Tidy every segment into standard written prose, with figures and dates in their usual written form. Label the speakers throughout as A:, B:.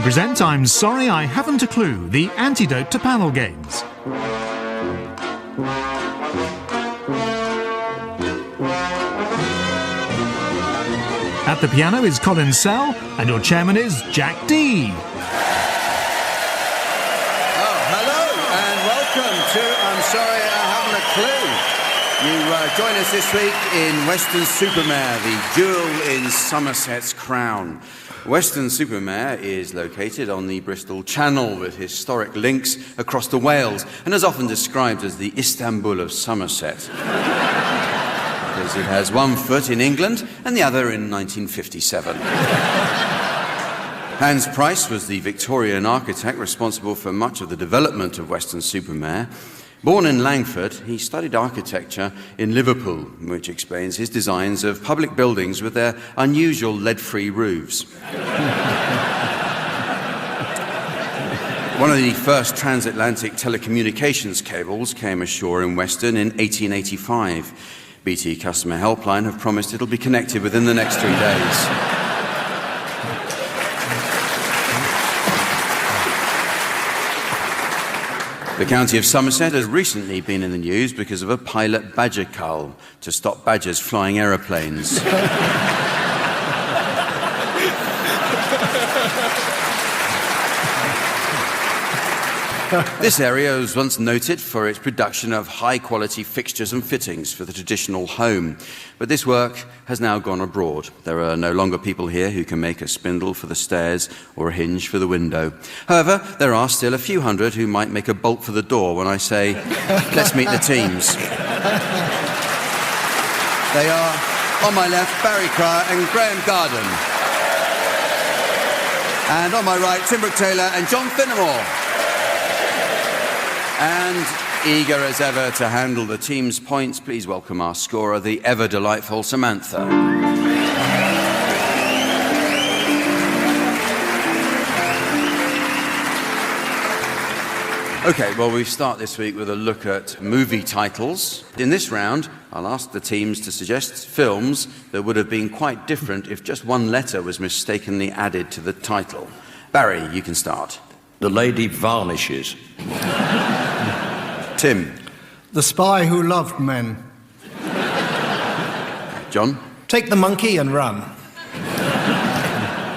A: present I'm Sorry I Haven't a Clue, the antidote to panel games. At the piano is Colin and your chairman is Jack D.
B: Oh, hello and welcome to I'm Sorry I Haven't a Clue. You join us this week in Weston-super-Mare, the jewel in Somerset's crown. Weston-super-Mare is located on the Bristol Channel with historic links across to Wales and is often described as the Istanbul of Somerset. Because it has one foot in England and the other in 1957. Hans Price was the Victorian architect responsible for much of the development of Weston-super-Mare. Born in Langford, he studied architecture in Liverpool, which explains his designs of public buildings with their unusual lead-free roofs. One of the first transatlantic telecommunications cables came ashore in Weston in 1885. BT Customer Helpline have promised it'll be connected within the next 3 days. The county of Somerset has recently been in the news because of a pilot badger cull to stop badgers flying aeroplanes. This area was once noted for its production of high-quality fixtures and fittings for the traditional home. But this work has now gone abroad. There are no longer people here who can make a spindle for the stairs or a hinge for the window. However, there are still a few hundred who might make a bolt for the door when I say, let's meet the teams. They are, on my left, Barry Cryer and Graeme Garden. And on my right, Brooke-Taylor and Finnemore. And eager as ever to handle the team's points, please welcome our scorer, the ever-delightful Samantha. OK, well, we start this week with a look at movie titles. In this round, I'll ask the teams to suggest films that would have been quite different if just one letter was mistakenly added to the title. Barry, you can start.
C: The Lady Varnishes.
B: Tim.
D: The Spy Who Loved Men.
B: John.
D: Take the Monkey and Run.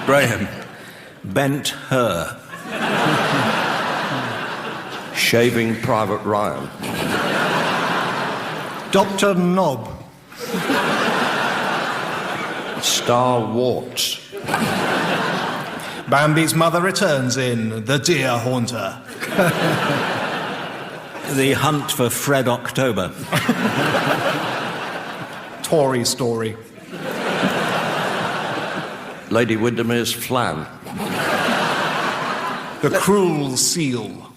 B: Graeme.
C: Bent Her. Shaving Private Ryan.
D: Dr. Knob.
C: Star Warts.
D: Bambi's mother returns in The Deer Haunter.
C: The Hunt for Fred October.
D: Tory Story.
C: Lady Windermere's Flan.
D: The Cruel Seal.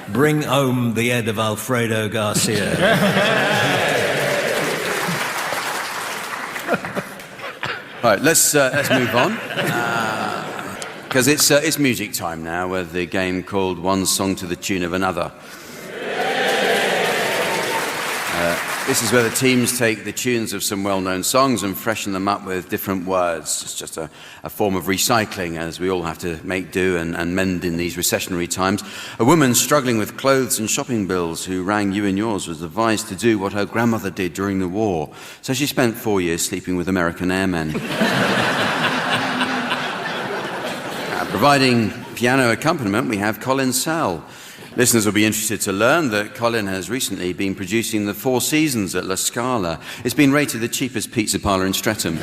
C: Bring home the head of Alfredo Garcia.
B: Right, let's move on. Because it's music time now with the game called One Song to the Tune of Another. This is where the teams take the tunes of some well-known songs and freshen them up with different words. It's just a form of recycling, as we all have to make do and mend in these recessionary times. A woman struggling with clothes and shopping bills who rang You and Yours was advised to do what her grandmother did during the war. So she spent 4 years sleeping with American airmen. Providing piano accompaniment, we have Colin Sell. Listeners will be interested to learn that Colin has recently been producing the Four Seasons at La Scala. It's been rated the cheapest pizza parlour in Streatham.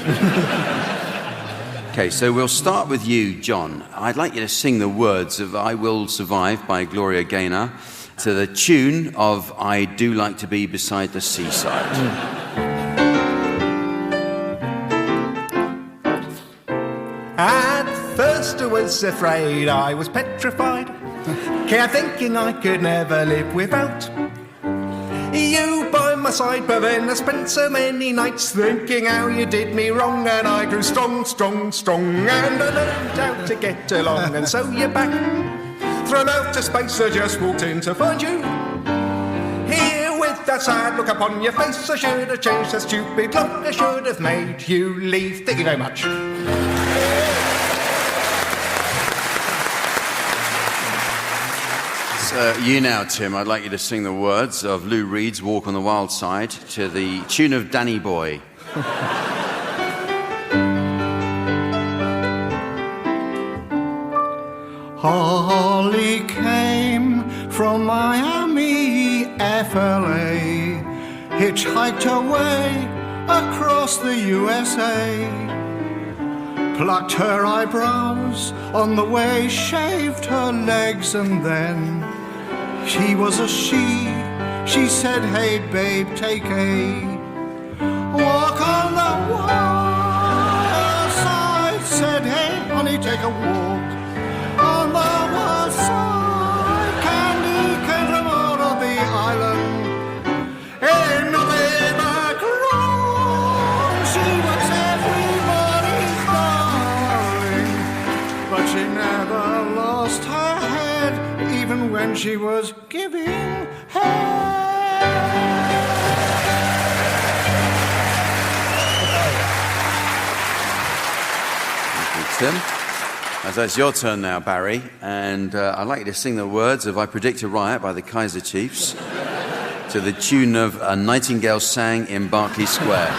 B: OK, so we'll start with you, John. I'd like you to sing the words of I Will Survive by Gloria Gaynor to the tune of I Do Like to Be Beside the Seaside.
D: At first I was afraid, I was petrified. Kept thinking I could never live without you by my side, but then I spent so many nights thinking how you did me wrong, and I grew strong, strong, strong, and I learned how to get along, and so you're back from outer space. I just walked in to find you here with that sad look upon your face. I should have changed that stupid look, I should have made you leave. Thank you very much.
B: It's you now, Tim. I'd like you to sing the words of Lou Reed's Walk on the Wild Side to the tune of Danny Boy.
D: Holly came from Miami, FLA, hitchhiked her way across the USA, plucked her eyebrows on the way, shaved her legs, and then she was a she said, hey babe, take a walk on the wild side. Said, hey honey, take a walk on the wild side. Candy came from out of the island, ain't nothing but wrong. She was everybody's darling, but she never lost her head, even when she was giving head.
B: Tim. As it's your turn now, Barry, and I'd like you to sing the words of I Predict a Riot by the Kaiser Chiefs to the tune of A Nightingale Sang in Berkeley Square.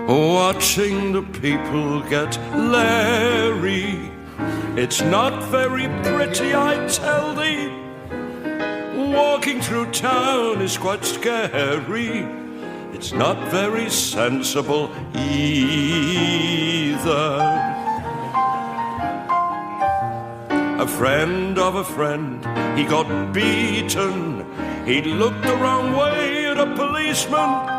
E: Watching the people get leery, it's not very pretty, I tell thee. Walking through town is quite scary, it's not very sensible either. A friend of a friend, he got beaten. He looked the wrong way at a policeman.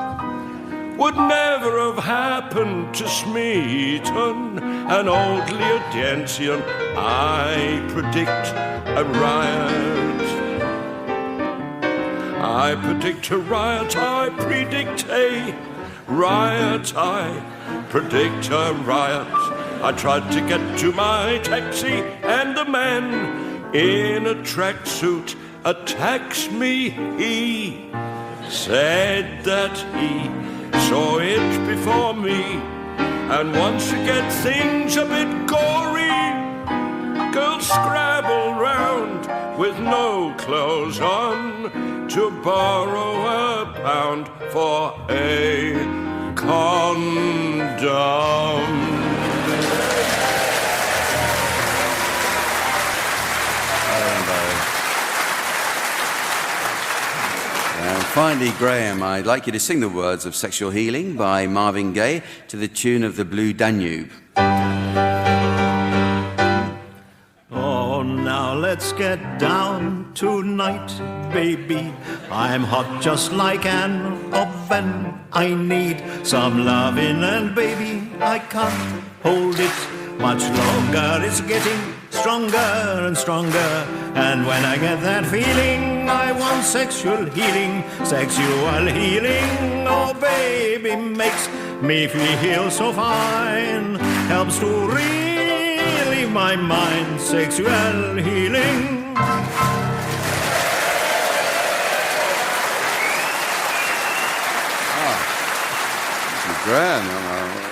E: Would never have happened to Smeaton, an old Leodentian. I predict a riot. I predict a riot, I predict a riot, I predict a riot. I tried to get to my taxi and the man in a tracksuit attacks me. He said that he saw it before me, and once you get things a bit gory, girls scrabble round with no clothes on to borrow a pound for a condom.
B: And finally, Graeme, I'd like you to sing the words of Sexual Healing by Marvin Gaye to the tune of the Blue Danube.
C: Oh, now let's get down tonight, baby. I'm hot just like an oven. I need some loving, and baby, I can't hold it much longer. It's getting stronger and stronger, and when I get that feeling, I want sexual healing. Sexual healing, oh baby, makes me feel so fine. Helps to relieve my mind. Sexual healing.
B: Graeme,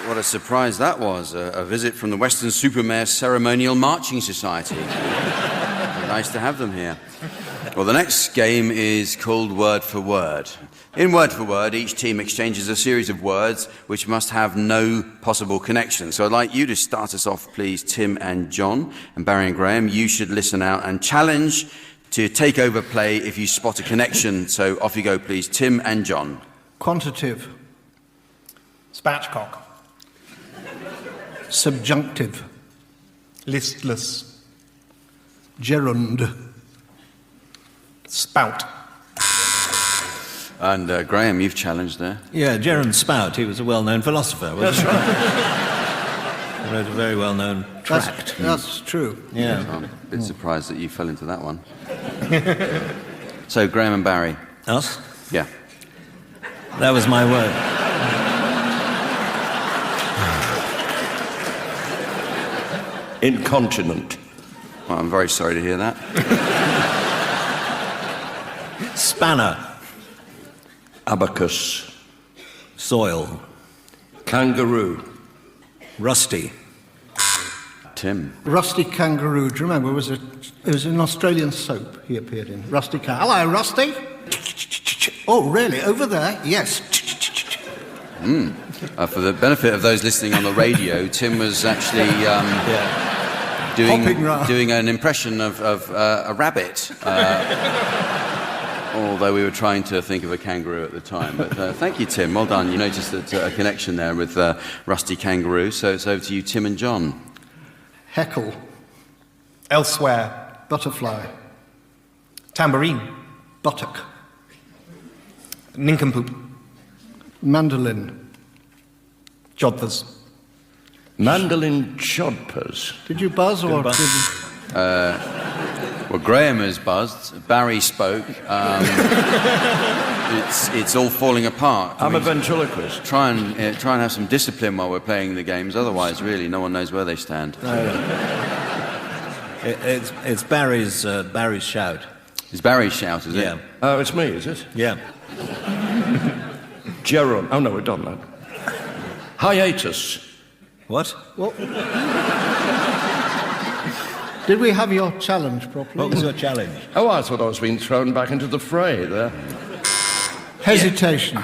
B: what a surprise that was. A visit from the Weston-super-Mare Ceremonial Marching Society. Nice to have them here. Well, the next game is called Word for Word. In Word for Word, each team exchanges a series of words which must have no possible connection. So I'd like you to start us off, please, Tim and John. And Barry and Graeme, you should listen out and challenge to take over play if you spot a connection. So off you go, please, Tim and John.
D: Quantitative. Spatchcock. Subjunctive. Listless. Gerund. Spout.
B: And Graeme, you've challenged there.
C: Yeah, Gerund Spout, he was a well-known philosopher, wasn't he? He wrote a very well-known tract.
D: That's true.
C: Yeah.
B: I'm a bit surprised that you fell into that one. So, Graeme and Barry.
C: Us?
B: Yeah.
C: That was my word.
E: Incontinent.
B: Well, I'm very sorry to hear that.
C: Spanner.
E: Abacus.
C: Soil.
E: Kangaroo.
C: Rusty.
B: Tim.
D: Rusty Kangaroo. Do you remember? It was an Australian soap he appeared in. Rusty Kangaroo. Hello, Rusty. Oh, really? Over there? Yes.
B: For the benefit of those listening on the radio, Tim was actually doing an impression of a rabbit. Although we were trying to think of a kangaroo at the time. But thank you, Tim. Well done. You noticed that a connection there with Rusty Kangaroo. So it's over to you, Tim and John.
D: Heckle. Elsewhere. Butterfly. Tambourine. Buttock. Nincompoop. Mandolin. Jodhpurs.
E: Mandolin jodhpurs.
D: Did you buzz or did you...
B: Well, Graeme has buzzed. Barry spoke. It's all falling apart.
E: I'm a ventriloquist.
B: Try and have some discipline while we're playing the games. Otherwise, really, no one knows where they stand.
C: It's Barry's shout.
B: It's Barry's shout, is it?
C: Yeah.
E: Oh, it's me, is it?
C: Yeah.
E: Jerome. Oh, no, we've done that. Hiatus.
C: What?
D: Did we have your challenge properly?
C: What was your challenge?
E: Oh, I thought I was being thrown back into the fray there.
D: Hesitation.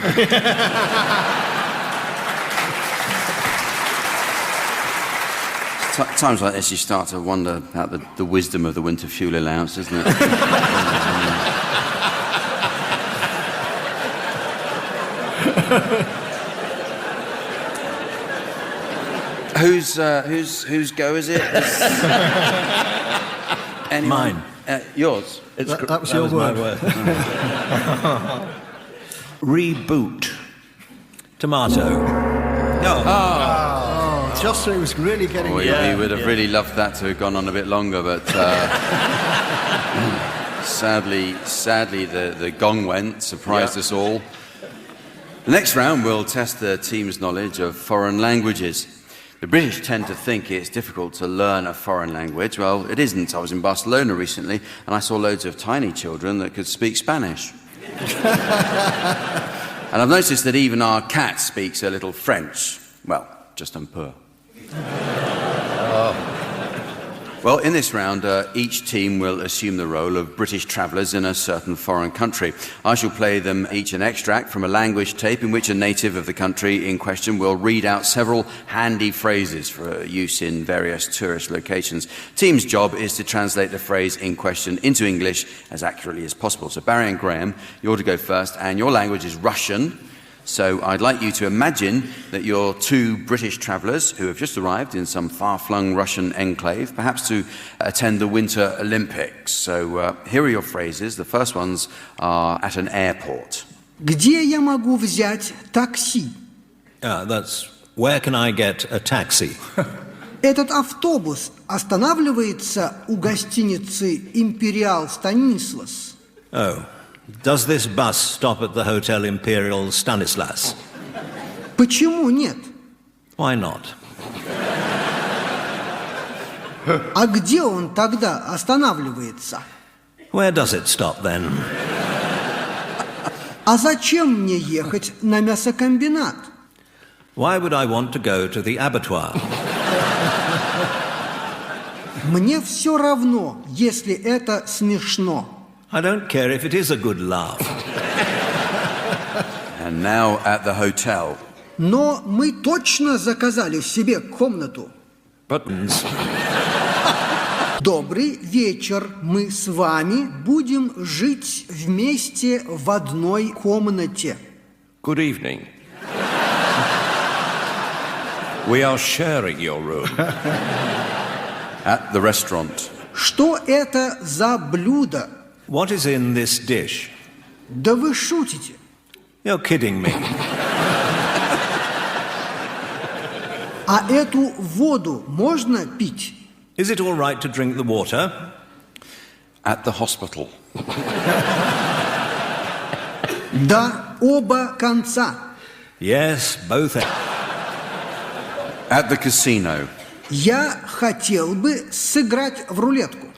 B: Times like this, you start to wonder about the wisdom of the winter fuel allowance, isn't it? Whose go is it?
C: Mine.
B: Yours.
D: That was your word.
C: My word. Reboot. Tomato.
D: Just so he was really getting...
B: We would have really loved that to have gone on a bit longer, but sadly, the gong went, surprised us all. The next round will test the team's knowledge of foreign languages. The British tend to think it's difficult to learn a foreign language. Well, it isn't. I was in Barcelona recently, and I saw loads of tiny children that could speak Spanish. And I've noticed that even our cat speaks a little French. Well, just un peu. Well, in this round, each team will assume the role of British travellers in a certain foreign country. I shall play them each an extract from a language tape in which a native of the country in question will read out several handy phrases for use in various tourist locations. Team's job is to translate the phrase in question into English as accurately as possible. So Barry and Graeme, you're to go first, and your language is Russian. So I'd like you to imagine that you're two British travellers who have just arrived in some far-flung Russian enclave, perhaps to attend the Winter Olympics. So here are your phrases. The first ones are at an airport.
F: Где я могу взять такси?
C: That's where can I get a taxi?
F: Этот автобус останавливается у гостиницы «Империал Станислас».
C: Oh. Does this bus stop at the Hotel Imperial Stanislas?
F: Почему нет?
C: Why not?
F: А где он тогда останавливается?
C: Where does it stop then?
F: А зачем мне ехать на мясокомбинат?
C: Why would I want to go to the abattoir?
F: Мне все равно, если это смешно.
C: I don't care if it is a good laugh.
B: And now at the hotel.
F: Но мы точно заказали себе комнату.
E: Buttons.
F: Добрый вечер. Мы с вами будем жить вместе в одной комнате.
E: Good evening. We are sharing your room.
B: At the restaurant.
F: Что это за блюдо?
C: What is in this dish?
F: Да вы шутите.
C: You're kidding me.
F: А эту воду можно пить?
C: Is it all right to drink the water?
B: At the hospital.
F: Да, оба конца.
C: Yes, both.
B: At the casino.
F: Я хотел бы сыграть в рулетку.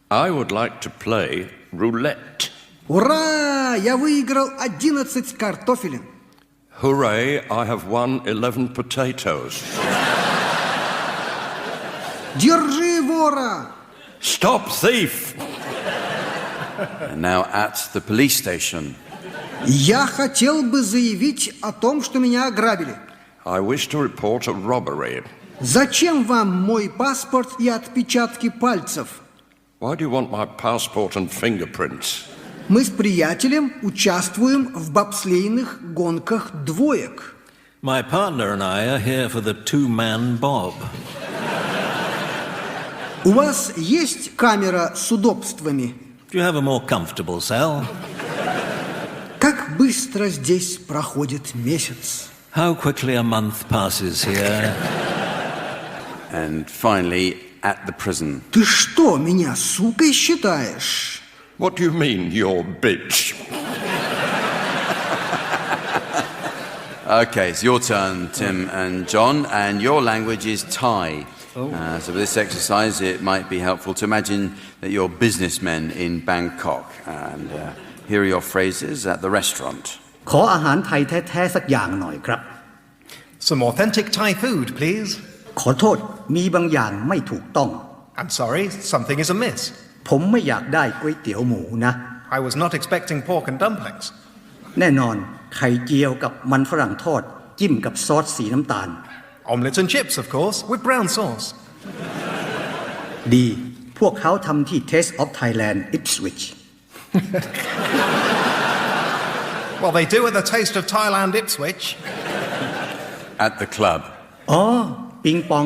E: I would like to play roulette.
F: Ура! Я выиграл 11 картофелин.
E: Hooray, I have won 11 potatoes.
F: Держи вора!
E: Stop thief!
B: And now at the police station.
F: Я хотел бы заявить о том, что меня ограбили.
E: I wish to report a robbery.
F: Зачем вам мой паспорт и отпечатки пальцев?
E: Why do you want my passport and fingerprints?
F: Мы с приятелем участвуем в бобслейных гонках двоек.
C: My partner and I are here for the two-man bob.
F: У вас есть камера с удобствами?
C: Do you have a more comfortable cell?
F: Как быстро здесь проходит месяц.
C: How quickly a month passes here.
B: And finally, at the prison.
F: Ты что, меня сукой считаешь?
E: What do you mean, you're bitch?
B: Okay, it's your turn, Tim and John, and your language is Thai. So for this exercise, it might be helpful to imagine that you're businessmen in Bangkok, and here are your phrases at the restaurant.
G: ขออาหารไทยแท้ๆสักอย่างหน่อยครับ
D: Some authentic Thai food, please.
G: ขอโทษมีบางอย่างไม่ถูกต้อง
D: I'm sorry, something is amiss.
G: ผมไม่อยากได้ก๋วยเตี๋ยวหมูนะ
D: I was not expecting pork and dumplings.
G: แน่นอนไข่เจียวกับมันฝรั่งทอดจิ้มกับซอสสีน้ำตาล
D: Omelette and chips, of course, with brown sauce.
G: ดีพวกเขาทำที่ Taste of Thailand Ipswich
D: Well, they do at the Taste of Thailand Ipswich.
B: At the club.
G: อ๋อปิงปอง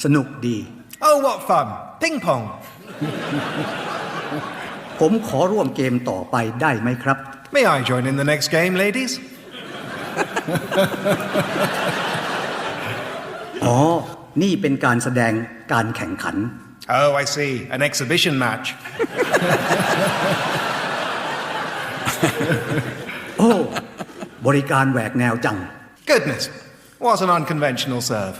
G: สนุกดี
D: Oh, what fun! Ping pong.
G: ผมขอร่วมเกมต่อไปได้ไหมครับ
D: May I join in the next game, ladies?
G: อ๋อนี่เป็นการแสดงการแข่งขัน
D: Oh, I see. An exhibition match.
G: โอ้บริการแหวกแนวจัง
D: Goodness, what an unconventional serve.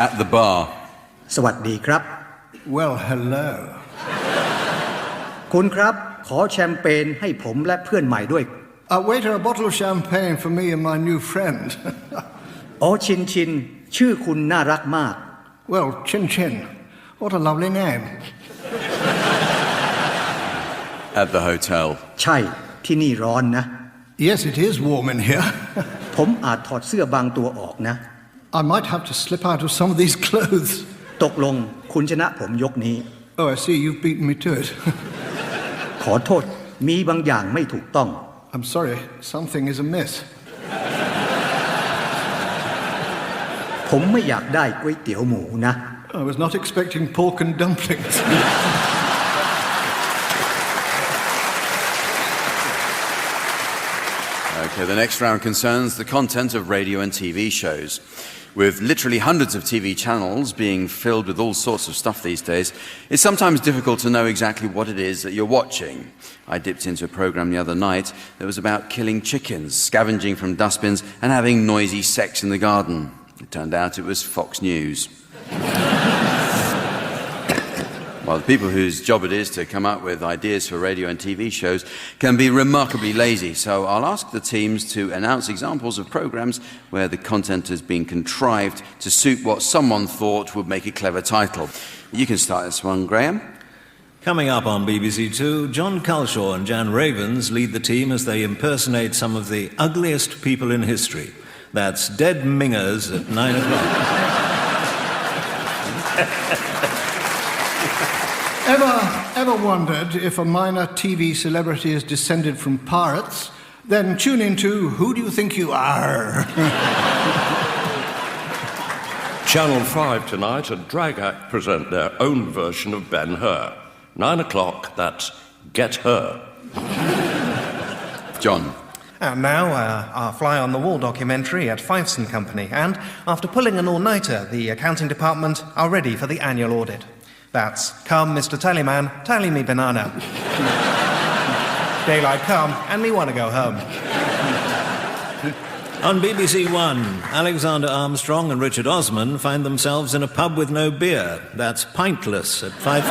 B: At the bar.
G: สวัสดีครับ
H: Well, hello.
G: คุณครับขอแชมเปญให้ผมและเพื่อนใหม่ด้วย
H: Waiter, a bottle of champagne for me and my new friend.
G: อ๋อชินชินชื่อคุณน่ารักมาก
H: Well, Chin Chin. What a lovely name.
B: At the hotel.
G: ใช่ที่นี่ร้อนนะ
H: Yes, it is warm in here.
G: ผมอาจถอดเสื้อบางตัวออกนะ
H: I might have to slip out of some of these clothes.
G: ตกลงคุณชนะผมยกนี้
H: Oh, I see, you've beaten me to it.
G: ขอโทษมีบางอย่างไม่ถูกต้อง
H: I'm sorry, something is amiss.
G: ผมไม่อยากได้ก๋วยเตี๋ยวหมูนะ
H: I was not expecting pork and dumplings.
B: Okay, the next round concerns the content of radio and TV shows. With literally hundreds of TV channels being filled with all sorts of stuff these days, it's sometimes difficult to know exactly what it is that you're watching. I dipped into a program the other night that was about killing chickens, scavenging from dustbins, and having noisy sex in the garden. It turned out it was Fox News. While the people whose job it is to come up with ideas for radio and TV shows can be remarkably lazy, so I'll ask the teams to announce examples of programs where the content has been contrived to suit what someone thought would make a clever title. You can start this one, Graeme.
C: Coming up on BBC Two, John Culshaw and Jan Ravens lead the team as they impersonate some of the ugliest people in history. That's dead mingers at 9 o'clock.
H: Ever wondered if a minor TV celebrity is descended from pirates? Then tune into Who Do You Think You Are?
E: Channel 5 tonight, a drag act present their own version of Ben-Hur. 9 o'clock, that's Get Her.
B: John.
D: And now, our fly-on-the-wall documentary at Fifes & Company. And after pulling an all-nighter, the accounting department are ready for the annual audit. That's, come, Mr. Tallyman, tally me banana. Daylight come, and me want to go home.
C: On BBC One, Alexander Armstrong and Richard Osman find themselves in a pub with no beer. That's Pintless at 5:15.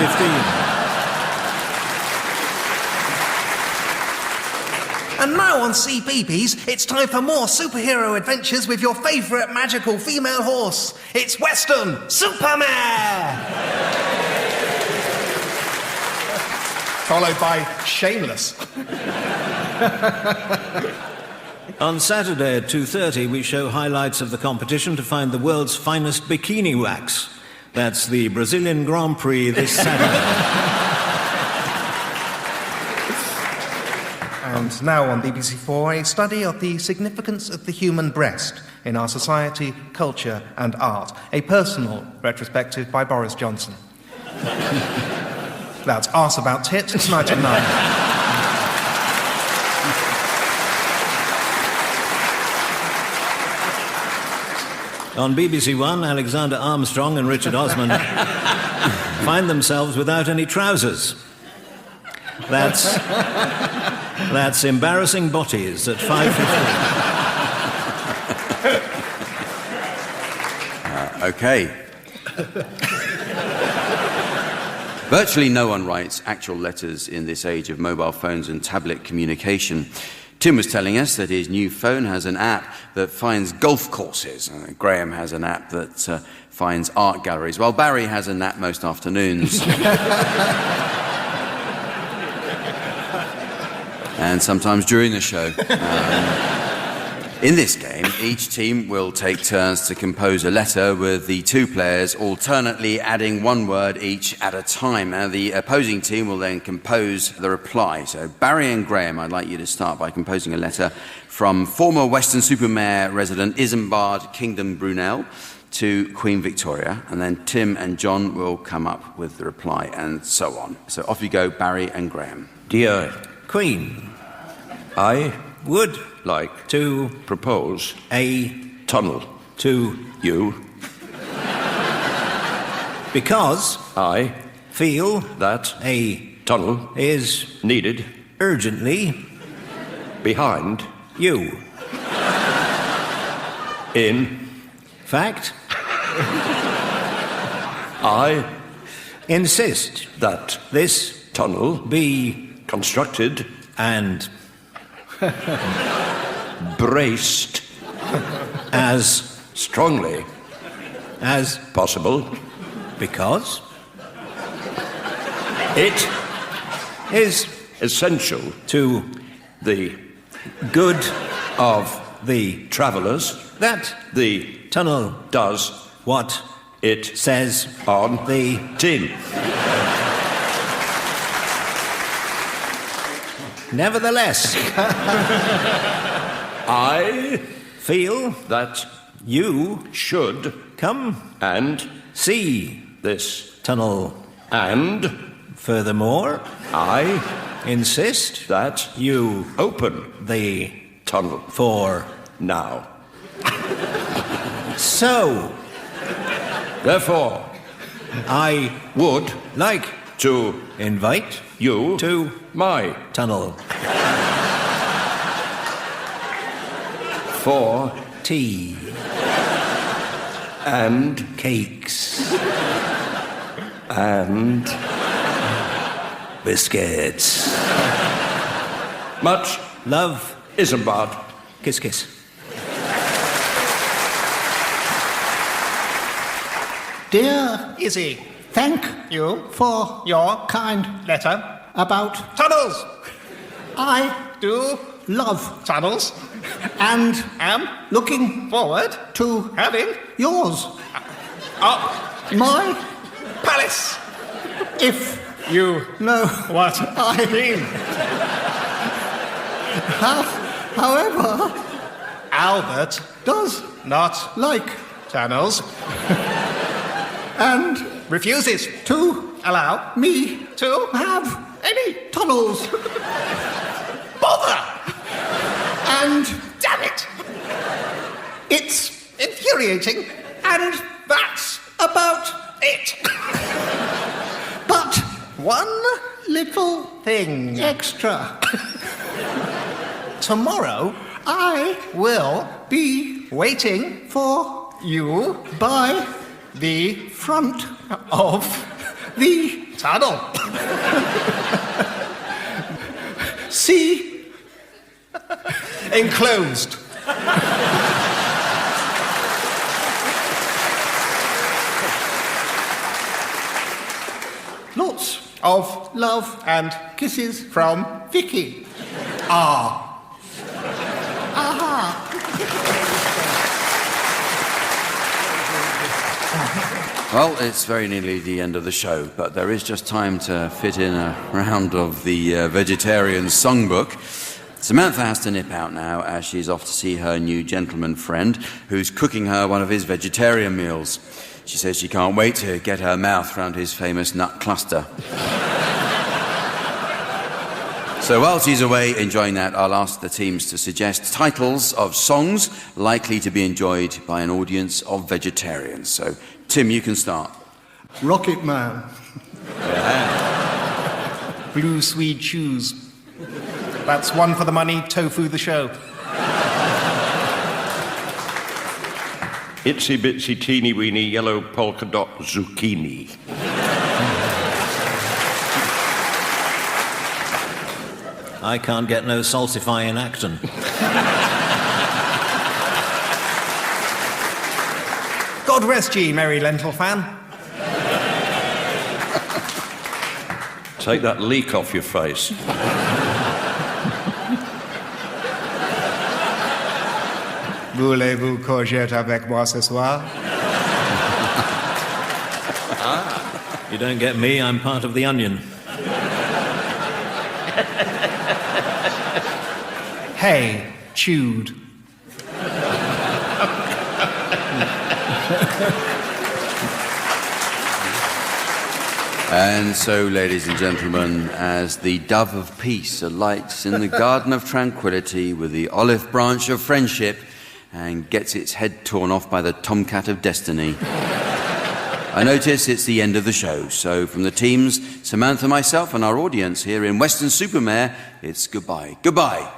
D: And now on CBeebies, it's time for more superhero adventures with your favourite magical female horse. It's Western Supermare! Followed by Shameless.
C: On Saturday at 2:30, we show highlights of the competition to find the world's finest bikini wax. That's the Brazilian Grand Prix this Saturday.
D: And now on BBC4, a study of the significance of the human breast in our society, culture and art. A personal retrospective by Boris Johnson. That's Arse About Tit, tonight at 9.
C: On BBC One, Alexander Armstrong and Richard Osman find themselves without any trousers. That's Embarrassing Botties at 5:15.
B: Okay. Virtually no one writes actual letters in this age of mobile phones and tablet communication. Tim was telling us that his new phone has an app that finds golf courses. Graeme has an app that finds art galleries, while Barry has a nap most afternoons. And sometimes during the show. In this game, each team will take turns to compose a letter with the two players alternately adding one word each at a time. Now, the opposing team will then compose the reply. So, Barry and Graeme, I'd like you to start by composing a letter from former Weston-super-Mare resident Isambard Kingdom Brunel to Queen Victoria. And then Tim and John will come up with the reply, and so on. So, off you go, Barry and Graeme.
E: Dear
C: Queen,
E: I
C: would
E: like
C: to
E: propose
C: a
E: tunnel
C: to
E: you.
C: because
E: I
C: feel
E: that
C: a
E: tunnel
C: is
E: needed
C: urgently
E: behind
C: you.
E: in
C: Fact,
E: I
C: insist
E: that
C: this
E: tunnel
C: be
E: constructed
C: and
E: braced
C: as
E: strongly
C: as
E: possible.
C: because
E: It
C: is
E: essential
C: to
E: the
C: good
E: of
C: the
E: travellers.
C: that
E: The
C: tunnel
E: does
C: what
E: it
C: says
E: on
C: the
E: tin.
C: nevertheless
E: I
C: feel
E: that
C: you
E: should
C: come
E: and
C: see
E: this
C: tunnel.
E: and
C: Furthermore,
E: I
C: insist
E: that
C: you
E: open
C: the
E: tunnel
C: for
E: now.
C: so
E: Therefore,
C: I
E: would
C: like
E: to
C: invite
E: you
C: to
E: my
C: tunnel
E: for
C: tea
E: and
C: cakes
E: and
C: biscuits.
E: much
C: Love,
E: Isambard.
C: kiss kiss.
H: Dear
D: Izzy,
H: thank
D: you
H: for
D: your
H: kind
D: letter
H: about
D: tunnels.
H: I
D: Do
H: love
D: tunnels.
H: and
D: Am
H: looking
D: forward
H: to
D: having
H: yours.
D: up
H: My,
D: palace.
H: if
D: You
H: no,
D: what
H: I
D: mean?
H: however,
D: Albert
H: does
D: not
H: like
D: tunnels.
H: and
D: Refuses
H: to
D: allow
H: me
D: to
H: have
D: any
H: tunnels
D: bother.
H: and
D: Damn it!
H: it's
D: Infuriating.
H: and
D: That's
H: about
D: it.
H: but
D: One
H: little
D: thing.
H: extra.
D: Tomorrow
H: I
D: will
H: be
D: waiting
H: for
D: you
H: by
D: the
H: front
D: of
H: the
D: tunnel.
H: sea
D: Enclosed. Lots of love and kisses from Vicky. Ah. Aha.
B: Well, it's very nearly the end of the show, but there is just time to fit in a round of the vegetarian songbook. Samantha has to nip out now as she's off to see her new gentleman friend who's cooking her one of his vegetarian meals. She says she can't wait to get her mouth round his famous nut cluster. So while she's away enjoying that, I'll ask the teams to suggest titles of songs likely to be enjoyed by an audience of vegetarians. So, Tim, you can start.
H: Rocket Man.
B: Yeah.
D: Blue Swede Shoes. That's one for the money, tofu the show.
E: Itsy bitsy teeny weeny yellow polka dot zucchini.
C: I can't get no salsify in Acton.
D: God rest ye, merry lentil fan.
E: Take that leak off your face.
D: Voulez-vous courgette avec moi ce soir?
C: You don't get me, I'm part of the onion.
D: Hey, chewed.
B: And so, ladies and gentlemen, as the dove of peace alights in the garden of tranquility with the olive branch of friendship and gets its head torn off by the tomcat of destiny, I notice it's the end of the show. So from the teams, Samantha, myself and our audience here in Weston-super-Mare, it's goodbye. Goodbye.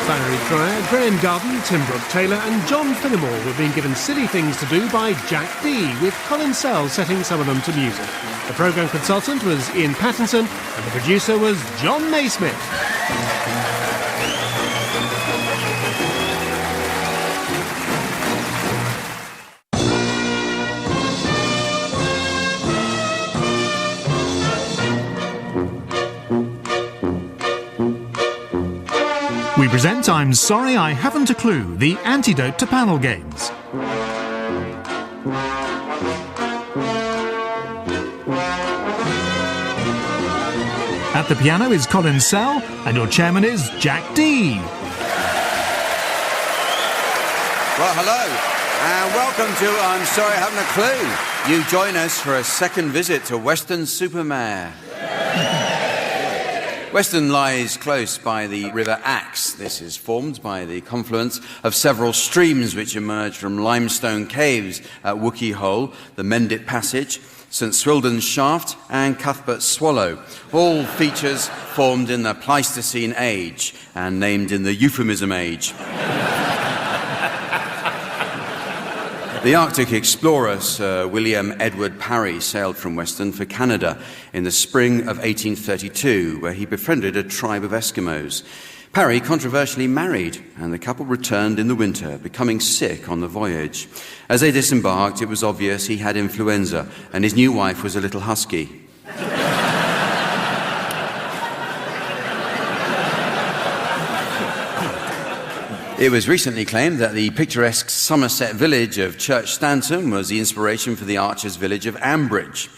A: Valerie Cryer, Graeme Garden, Tim Brooke-Taylor and John Finnemore were being given silly things to do by Jack D, with Colin setting some of them to music. The programme consultant was Ian Pattinson and the producer was John Naismith. We present I'm Sorry I Haven't a Clue, the antidote to panel games. At the piano is Colin and your chairman is Jack D.
B: Well, hello, and welcome to I'm Sorry I Haven't a Clue. You join us for a second visit to Weston-super-Mare. Weston lies close by the River Axe. This is formed by the confluence of several streams which emerge from limestone caves at Wookey Hole, the Mendip Passage, St Swilden's Shaft and Cuthbert's Swallow, all features formed in the Pleistocene age and named in the Euphemism age. The Arctic explorer Sir William Edward Parry sailed from Weston for Canada in the spring of 1832, where he befriended a tribe of Eskimos. Parry controversially married, and the couple returned in the winter, becoming sick on the voyage. As they disembarked, it was obvious he had influenza, and his new wife was a little husky. It was recently claimed that the picturesque Somerset village of Church Stanton was the inspiration for the archers' village of Ambridge.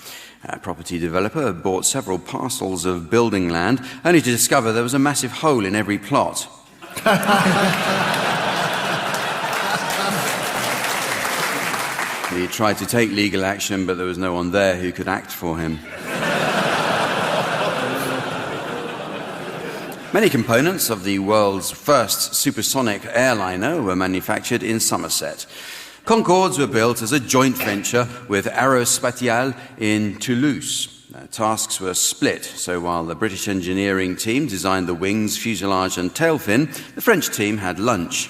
B: A property developer bought several parcels of building land, only to discover there was a massive hole in every plot. He tried to take legal action, but there was no one there who could act for him. Many components of the world's first supersonic airliner were manufactured in Somerset. Concords were built as a joint venture with Aerospatiale in Toulouse. Tasks were split, so while the British engineering team designed the wings, fuselage and tail fin, the French team had lunch.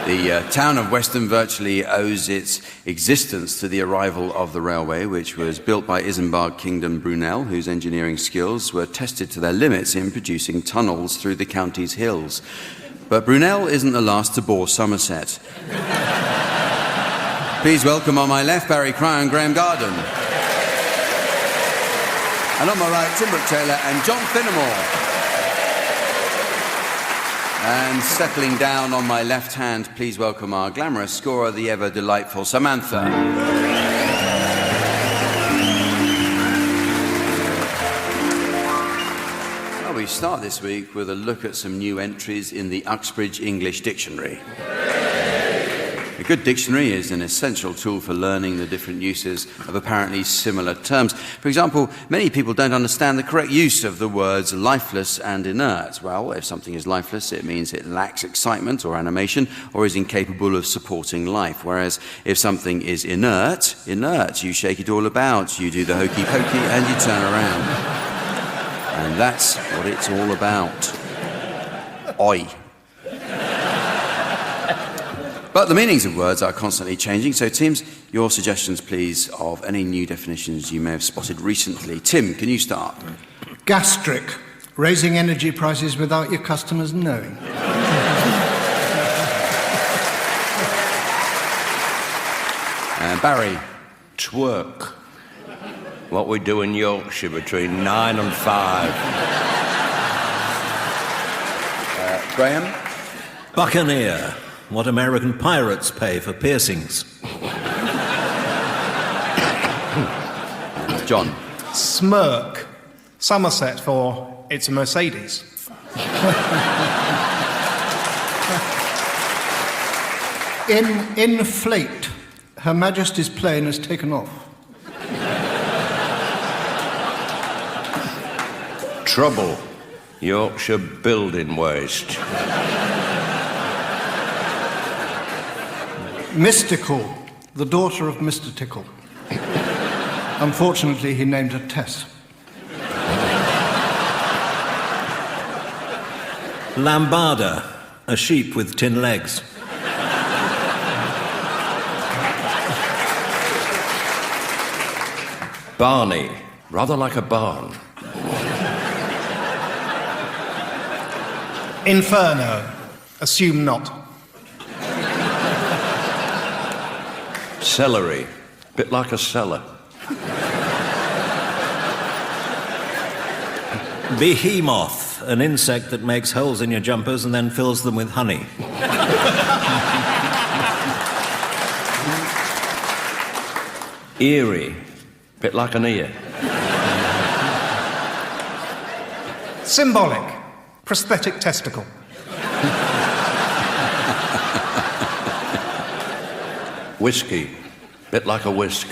B: The town of Weston virtually owes its existence to the arrival of the railway, which was built by Isambard Kingdom Brunel, whose engineering skills were tested to their limits in producing tunnels through the county's hills. But Brunel isn't the last to bore Somerset. Please welcome on my left Barry Cryer and Graeme Garden. And on my right, Tim Brooke-Taylor and John Finnemore. And settling down on my left hand, please welcome our glamorous scorer, the ever delightful Samantha. Well, we start this week with a look at some new entries in the Uxbridge English Dictionary. A good dictionary is an essential tool for learning the different uses of apparently similar terms. For example, many people don't understand the correct use of the words lifeless and inert. Well, if something is lifeless, it means it lacks excitement or animation or is incapable of supporting life. Whereas if something is inert, you shake it all about, you do the hokey pokey and you turn around. And that's what it's all about. Oi. But the meanings of words are constantly changing, so teams, your suggestions, please, of any new definitions you may have spotted recently. Tim, can you start?
H: Gastric, raising energy prices without your customers knowing.
B: Barry.
E: Twerk. What we do in Yorkshire between 9 and 5.
B: Graeme?
C: Buccaneer. What American pirates pay for piercings.
B: John?
D: Smirk. Somerset for it's a Mercedes.
H: Inflate. Her Majesty's plane has taken off.
E: Trouble. Yorkshire building waste.
H: Mystical, the daughter of Mr. Tickle. Unfortunately, he named her Tess.
C: Lambada. A sheep with tin legs.
E: Barney. Rather like a barn.
D: Inferno. Assume not.
E: Celery. Bit like a cellar.
C: Behemoth. An insect that makes holes in your jumpers and then fills them with honey.
E: Eerie. Bit like an ear.
D: Symbolic. Prosthetic testicle.
E: Whiskey. Bit like a whisk.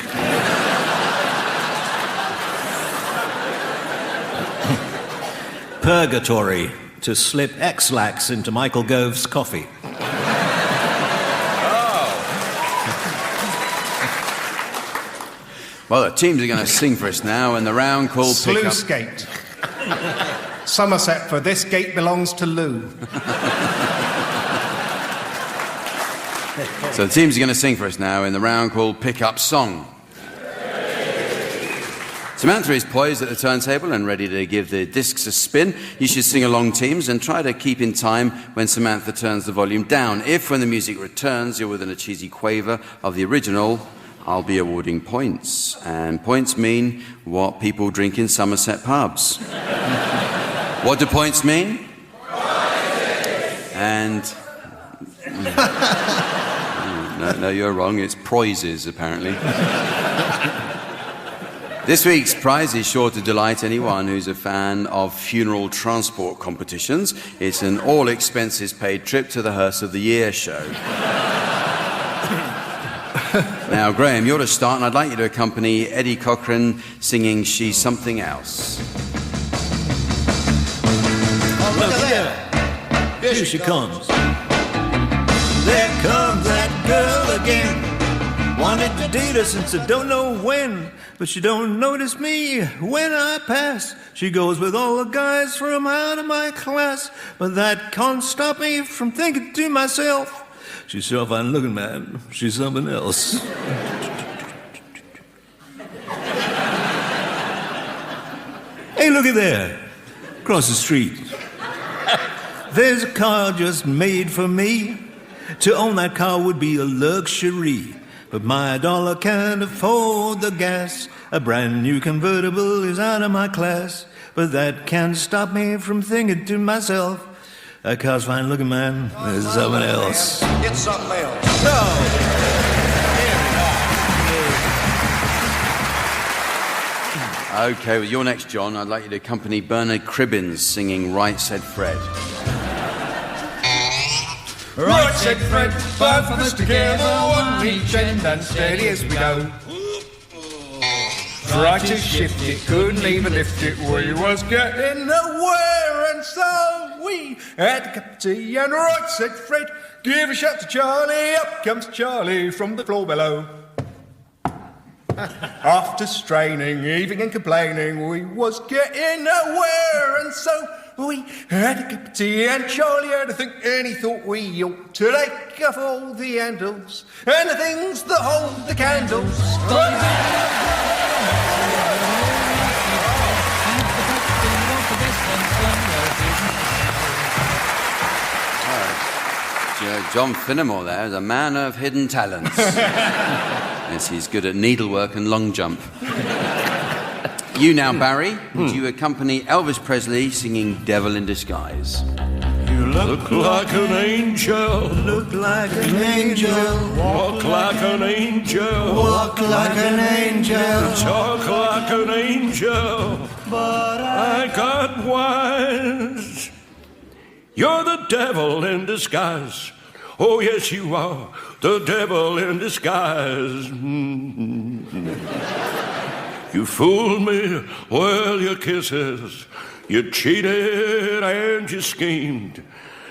C: Purgatory. To slip X-Lax into Michael Gove's coffee.
B: Well, the teams are going to sing for us now in the round called Pick Up.
D: Sluice gate. Somerset for this gate belongs to Lou.
B: So the teams are going to sing for us now in the round called Pick Up Song. Samantha is poised at the turntable and ready to give the discs a spin. You should sing along, teams, and try to keep in time when Samantha turns the volume down. If, when the music returns, you're within a cheesy quaver of the original, I'll be awarding points. And points mean what people drink in Somerset pubs. What do points mean? And... No, you're wrong. It's prizes, apparently. This week's prize is sure to delight anyone who's a fan of funeral transport competitions. It's an all-expenses-paid trip to the Hearse of the Year show. Now, Graeme, you're to start, and I'd like you to accompany Eddie Cochran singing She's Something Else.
C: Oh, look there. Here she comes. There comes that girl again. Wanted to date her since I don't know when, but she don't notice me when I pass. She goes with all the guys from out of my class, but that can't stop me from thinking to myself, She's so fine looking, man. She's something else. Hey, look at there. Across the street. There's a car just made for me. To own that car would be a luxury. But my dollar can't afford the gas. A brand new convertible is out of my class. But that can't stop me from thinking to myself, that car's fine looking, man. There's something else.
B: It's something else. Okay, with your next, John, I'd like you to accompany Bernard Cribbins singing Right Said Fred.
D: Right said Fred, both of us together, one each end and steady as we go. Tried to shift it, couldn't even lift it, we was getting nowhere, and so we had a cup of tea, and right said Fred, give a shout to Charlie, up comes Charlie from the floor below. After straining, heaving and complaining, we was getting nowhere, and so we had a cup of tea, and Charlie had to think, and he thought we ought to take off all the handles and the things that hold the candles.
B: John Finnemore there is a man of hidden talents. Yes, he's good at needlework and long jump. You now, Barry, would you accompany Elvis Presley singing Devil in Disguise?
E: You look like an angel.
C: Look like an angel.
E: Walk like an angel.
C: Walk like an angel.
E: Talk like an angel.
C: But
E: I got wise. You're the devil in disguise. Oh, yes, you are the devil in disguise. You fooled me, well, your kisses. You cheated and you schemed.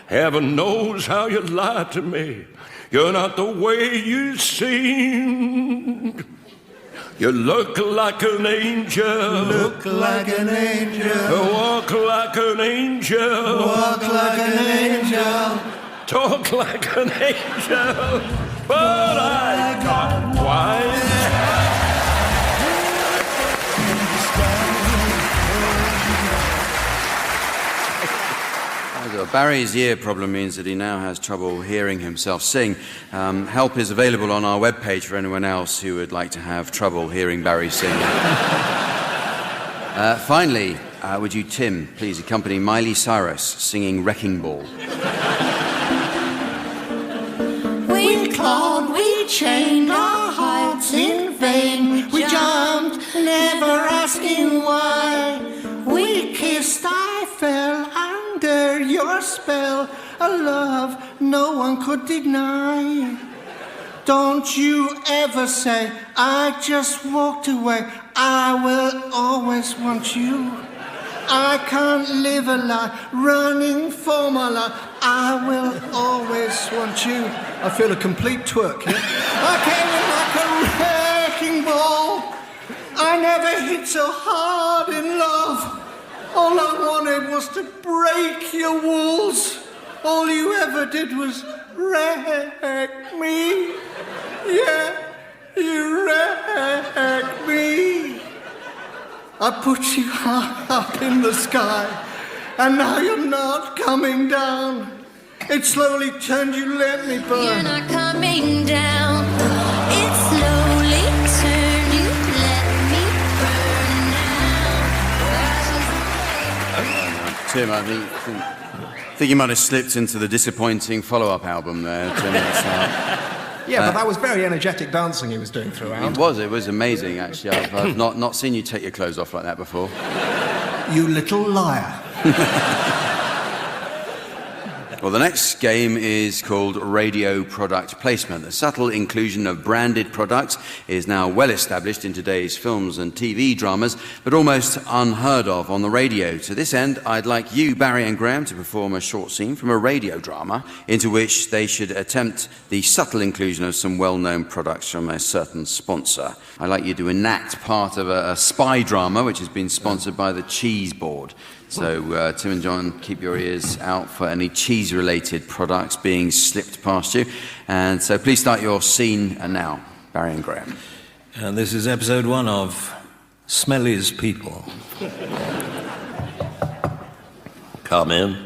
E: Heaven knows how you lied to me. You're not the way you seemed. You look like an angel.
C: look like an angel.
E: Walk like an angel.
C: Walk like an angel.
E: Talk like an angel. But I got wise.
B: Barry's ear problem means that he now has trouble hearing himself sing. Help is available on our webpage for anyone else who would like to have trouble hearing Barry sing. Finally, would you, Tim, please accompany Miley Cyrus singing Wrecking Ball?
I: We clawed, we chained our hearts in vain. We jumped, never asking why. We kissed, I fell under your spell, a love no one could deny. Don't you ever say, I just walked away. I will always want you. I can't live a lie, running for my life. I will always want you.
D: I feel a complete twerk here.
I: I came in like a wrecking ball. I never hit so hard in love. All I wanted was to break your walls. All you ever did was wreck me. Yeah, you wrecked me. I put you high up in the sky, and now you're not coming down. It slowly turned, you let me burn.
J: You're not coming down. It slowly turned, you let me burn now.
B: Tim, I think you might have slipped into the disappointing follow-up album there, Tim.
D: Yeah, but that was very energetic dancing he was doing throughout.
B: It was amazing, actually. I've not seen you take your clothes off like that before.
D: You little liar.
B: Well, the next game is called Radio Product Placement. The subtle inclusion of branded products is now well established in today's films and TV dramas, but almost unheard of on the radio. To this end, I'd like you, Barry and Graeme, to perform a short scene from a radio drama into which they should attempt the subtle inclusion of some well-known products from a certain sponsor. I'd like you to enact part of a spy drama which has been sponsored by the Cheese Board. So, Tim and John, keep your ears out for any cheese-related products being slipped past you. And so please start your scene now, Barry and Graeme.
C: And this is episode 1 of Smelly's People.
E: Come in.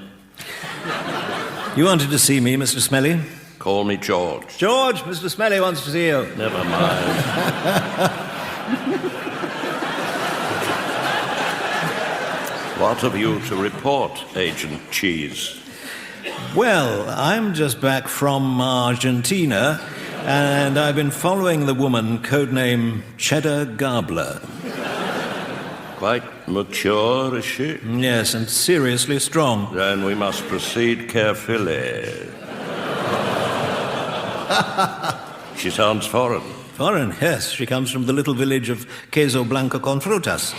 C: You wanted to see me, Mr. Smelly?
E: Call me George.
C: George, Mr. Smelly wants to see you.
E: Never mind. What have you to report, Agent Cheese?
C: Well, I'm just back from Argentina, and I've been following the woman codename Cheddar Garbler.
E: Quite mature, is she?
C: Yes, and seriously strong.
E: Then we must proceed carefully. She sounds foreign.
C: Foreign, yes. She comes from the little village of Queso Blanco con Frutas.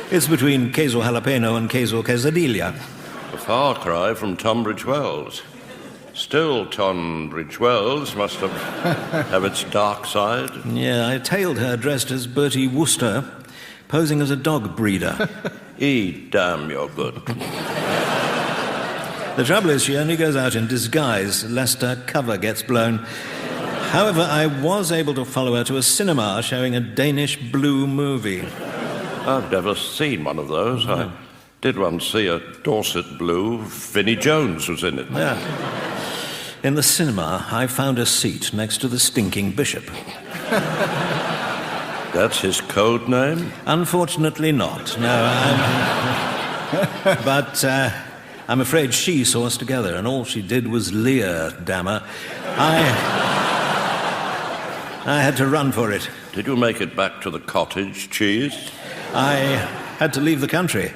C: It's between queso jalapeno and queso quesadilla.
E: A far cry from Tunbridge Wells. Still, Tunbridge Wells must have its dark side.
C: Yeah, I tailed her dressed as Bertie Wooster, posing as a dog breeder.
E: Damn, you're good.
C: The trouble is she only goes out in disguise, lest her cover gets blown. However, I was able to follow her to a cinema showing a Danish blue movie.
E: I've never seen one of those. I did once see a Dorset blue. Vinnie Jones was in it.
C: Yeah. In the cinema, I found a seat next to the stinking bishop.
E: That's his code name?
C: Unfortunately not. No, But I'm afraid she saw us together, and all she did was leer, damn her. I had to run for it.
E: Did you make it back to the cottage, Cheese?
C: I had to leave the country.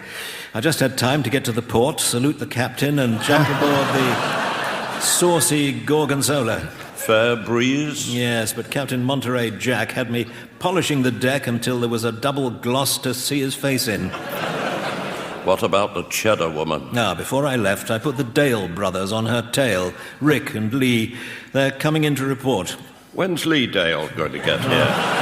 C: I just had time to get to the port, salute the captain, and jump aboard the saucy Gorgonzola.
E: Fair breeze?
C: Yes, but Captain Monterey Jack had me polishing the deck until there was a double gloss to see his face in.
E: What about the Cheddar woman?
C: Now, before I left, I put the Dale brothers on her tail. Rick and Lee. They're coming in to report.
E: When's Lee Dale going to get here?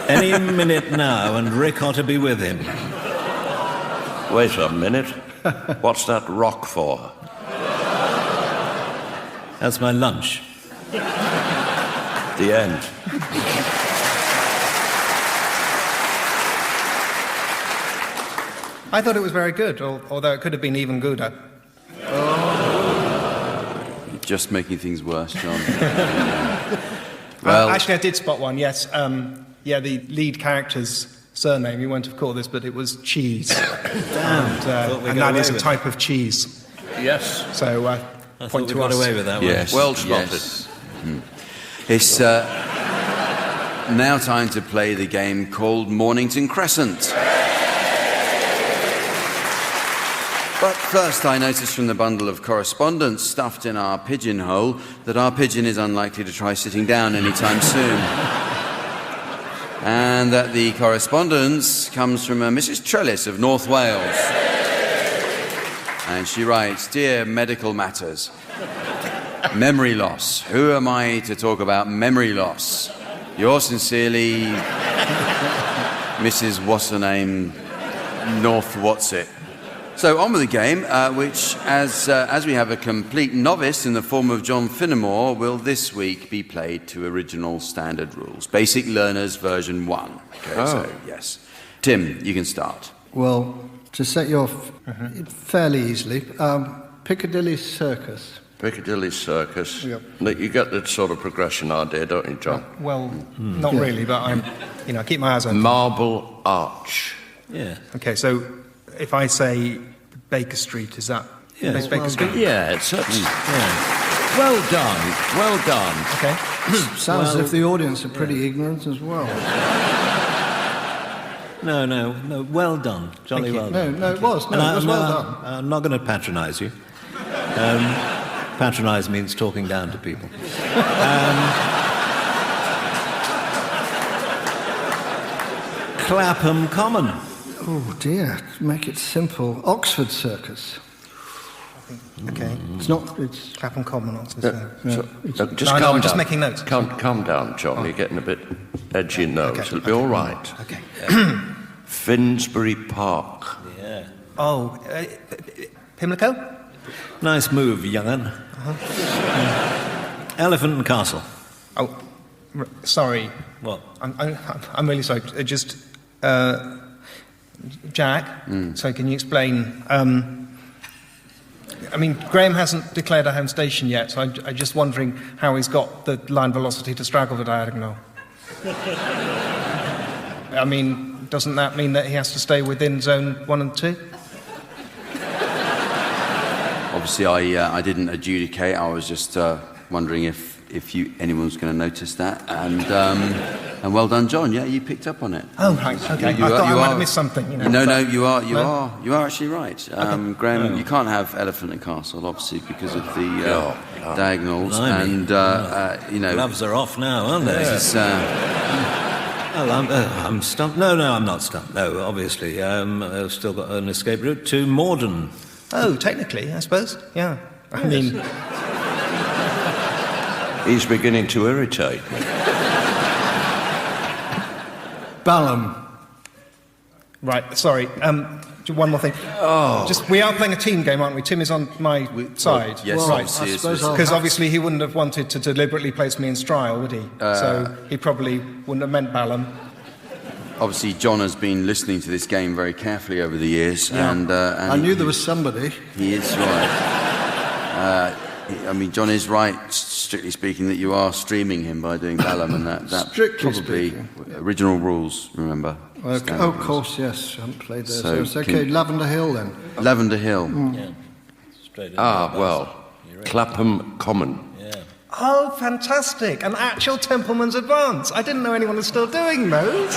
C: Any minute now, and Rick ought to be with him.
E: Wait a minute. What's that rock for?
C: That's my lunch.
E: The end.
D: I thought it was very good, although it could have been even gooder.
B: Just making things worse, John. Well,
D: actually, I did spot one, yes. The lead character's surname, you won't have caught this, but it was Cheese.
C: Damn.
D: And that is a type of cheese.
E: Yes.
D: So,
C: I
D: point
C: thought we
D: to
C: got
D: us.
C: away with that
B: yes,
C: one.
E: Well spotted.
B: Yes. It's now time to play the game called Mornington Crescent. But first, I noticed from the bundle of correspondence stuffed in our pigeonhole that our pigeon is unlikely to try sitting down anytime soon. And that the correspondence comes from Mrs. Trellis of North Wales. And she writes, "Dear Medical Matters, memory loss. Who am I to talk about memory loss? Yours sincerely, Mrs. What's-her-name, North What's-it." So on with the game, which, as we have a complete novice in the form of John Finnemore, will this week be played to original standard rules. Basic Learners version 1. Okay, so, yes. Tim, you can start.
H: Well, to set you off fairly easily, Piccadilly Circus.
E: Piccadilly Circus.
H: Yep.
E: You get that sort of progression idea, don't you, John?
D: Well, not really, but I keep my eyes open.
E: Marble Arch.
C: Yeah.
D: Okay, so if I say Baker Street, is that Baker Street?
E: Yeah, it's yeah. Well done. Well done.
D: Okay.
H: Sounds as if the audience are pretty ignorant as well.
C: No, well done. Jolly well done.
H: No, it was. No, it was well done.
C: I'm not going to patronise you. Patronise means talking down to people. Clapham Common.
H: Oh dear, make it simple. Oxford Circus.
D: Okay.
H: It's not. It's
D: Clapham Common, Oxford.
E: Just
D: I'm
E: calm
D: just
E: down.
D: making notes.
E: Calm down, John. You're getting a bit edgy nose.
D: Okay,
E: It'll be all right.
D: Okay.
E: Finsbury Park.
C: Yeah.
D: Oh, Pimlico?
C: Nice move, young'un. Elephant and Castle.
D: Oh, sorry.
C: What?
D: I'm really sorry. Just, Jack, so can you explain... I mean, Graeme hasn't declared a home station yet, so I'm just wondering how he's got the line velocity to straddle the diagonal. I mean, doesn't that mean that he has to stay within zone 1 and 2?
B: Obviously, I didn't adjudicate. I was just wondering if anyone was going to notice that. And well done, John. Yeah, you picked up on it.
D: Oh, right. Okay. I thought I might have missed something. You know,
B: No, you are actually right. Graeme, you can't have Elephant and Castle, obviously, because of the diagonals.
C: Blimey.
B: And you know,
C: gloves are off now, aren't they?
B: this is,
C: Well, I'm stumped. No, I'm not stumped. No, obviously. I've still got an escape route to Morden.
D: Oh, technically, I suppose. Yeah. I mean...
E: He's beginning to irritate me.
H: Balham.
D: Right, sorry. One more thing. We are playing a team game, aren't we? Tim is on my side.
B: yes,
H: Well,
B: obviously.
H: I suppose I'll
D: Because
H: have-
D: obviously he wouldn't have wanted to deliberately place me in Stryle, would he? So he probably wouldn't have meant Balham.
B: Obviously, John has been listening to this game very carefully over the years, and
H: I knew there was somebody.
B: He is right. I mean, John is right, strictly speaking, that you are streaming him by doing Balham, and that
H: Strictly
B: probably
H: speaking.
B: original rules. Remember?
H: Oh,
B: Standard
H: of
B: rules.
H: course, yes. I haven't played there.
B: So
H: So it's okay. Lavender Hill, then.
B: Lavender Hill.
C: Yeah. Straight in.
E: Well, Clapham Common.
C: Yeah.
D: Oh, fantastic. An actual Templeman's Advance. I didn't know anyone was still doing those.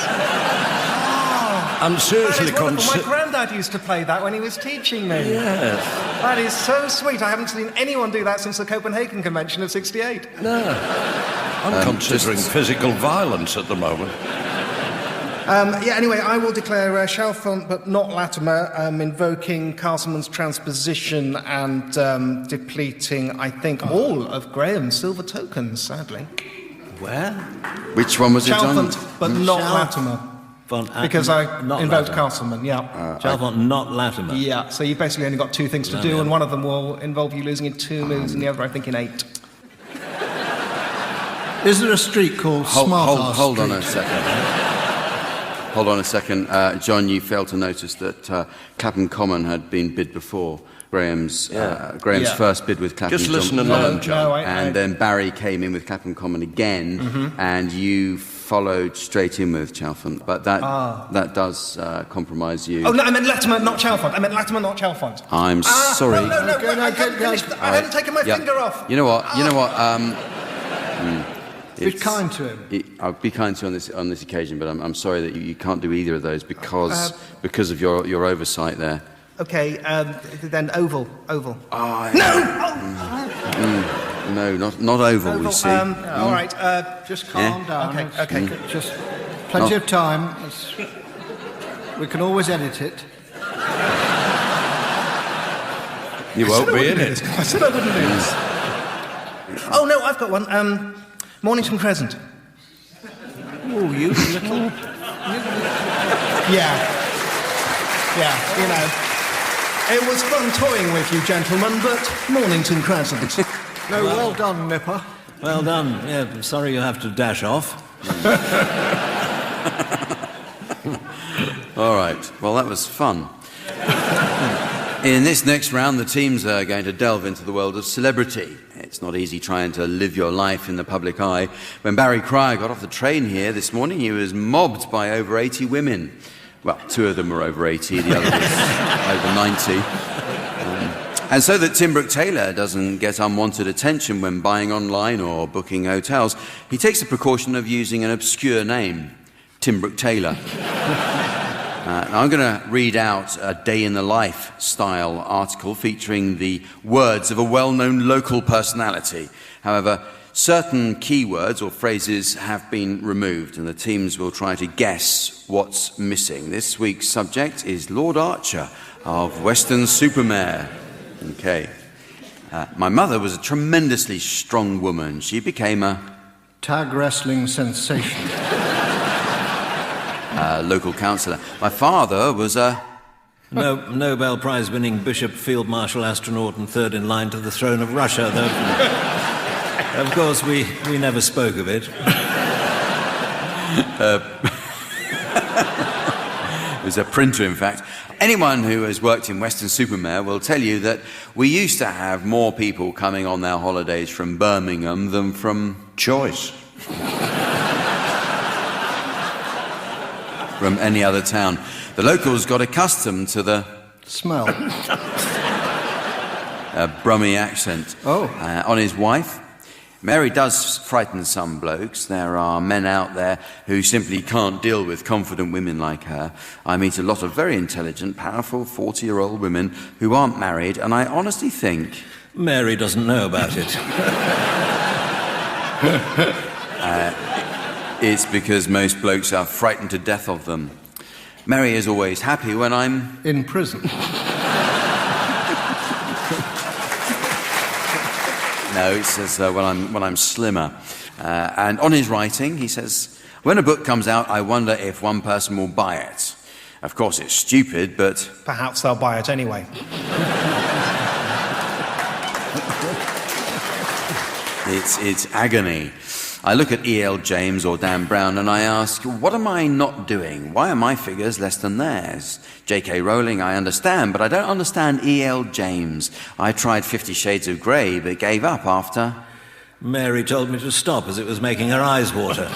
E: I'm
D: That
E: seriously
D: is wonderful. My
E: considering...
D: granddad used to play that when he was teaching me.
E: Yes.
D: That is so sweet. I haven't seen anyone do that since the Copenhagen Convention of '68.
E: No. I'm considering physical violence at the moment.
D: Anyway, I will declare Chalfont but not Latimer, invoking Castleman's transposition and depleting, I think, all of Graham's silver tokens, sadly.
C: Where?
B: Which one was it, John?
D: Chalfont but not Latimer. Because I invoked Castleman, yeah.
C: Chalfont, not Latimer.
D: Yeah, so you've basically only got two things to do, and one of them will involve you losing in 2 moves, and the other, I think, in 8.
H: Is there a street called Smart Ass
B: Hold on
H: Street?
B: a second. Hold on a second. John, you failed to notice that Clapham Common had been bid before. Graham's first bid with Clapham
E: Just listen
B: Common.
E: and learn, John.
B: And then Barry came in with Clapham Common again, and you followed straight in with Chalfont. But that does compromise you.
D: Oh, no, I meant Latimer, not Chalfont. I meant Latimer, not Chalfont.
B: I'm sorry.
D: No, I hadn't finished. I hadn't taken my finger off.
B: You know what?
H: Be kind to him.
B: I'll be kind to you on this occasion, but I'm sorry that you can't do either of those because of your oversight there.
D: Okay, then oval.
B: No, not oval. We see.
D: All right.
H: Just calm down.
D: Okay.
H: Just plenty of time. We can always edit it.
E: You won't be in it.
D: I said I wouldn't do this. Oh no, I've got one. Mornington Crescent.
C: Oh, you little...
D: Yeah, you know. It was fun toying with you, gentlemen, but Mornington Crescent.
H: No, well done, Nipper.
C: Well done. Yeah, I'm sorry you have to dash off.
B: All right. Well, that was fun. In this next round, the teams are going to delve into the world of celebrity. It's not easy trying to live your life in the public eye. When Barry Cryer got off the train here this morning, he was mobbed by over 80 women. Well, 2 of them were over 80, the other was over 90. And so that Tim Brooke-Taylor doesn't get unwanted attention when buying online or booking hotels, he takes the precaution of using an obscure name, Tim Brooke-Taylor. Now I'm going to read out a day-in-the-life style article featuring the words of a well-known local personality. However, certain keywords or phrases have been removed, and the teams will try to guess what's missing. This week's subject is Lord Archer of Weston-super-Mare. Okay. My mother was a tremendously strong woman. She became a...
H: Tag wrestling sensation.
B: local councillor. My father was a...
C: Nobel Prize-winning Bishop, Field Marshal, astronaut, and third in line to the throne of Russia. Though, of course, we never spoke of it.
B: It was a printer, in fact. Anyone who has worked in Weston-super-Mare will tell you that we used to have more people coming on their holidays from Birmingham than from
E: Choice.
B: from any other town. The locals got accustomed to the
H: Smell.
B: Brummie accent. On his wife. Mary does frighten some blokes. There are men out there who simply can't deal with confident women like her. I meet a lot of very intelligent, powerful 40-year-old women who aren't married, and I honestly think...
C: Mary doesn't know about it.
B: It's because most blokes are frightened to death of them. Mary is always happy when I'm...
H: In prison.
B: No, it says when I'm slimmer. And on his writing, he says, when a book comes out, I wonder if one person will buy it. Of course, it's stupid, but...
D: Perhaps they'll buy it anyway.
B: It's agony. I look at E.L. James or Dan Brown and I ask, what am I not doing? Why are my figures less than theirs? J.K. Rowling, I understand, but I don't understand E.L. James. I tried 50 Shades of Grey, but gave up after...
C: Mary told me to stop as it was making her eyes water.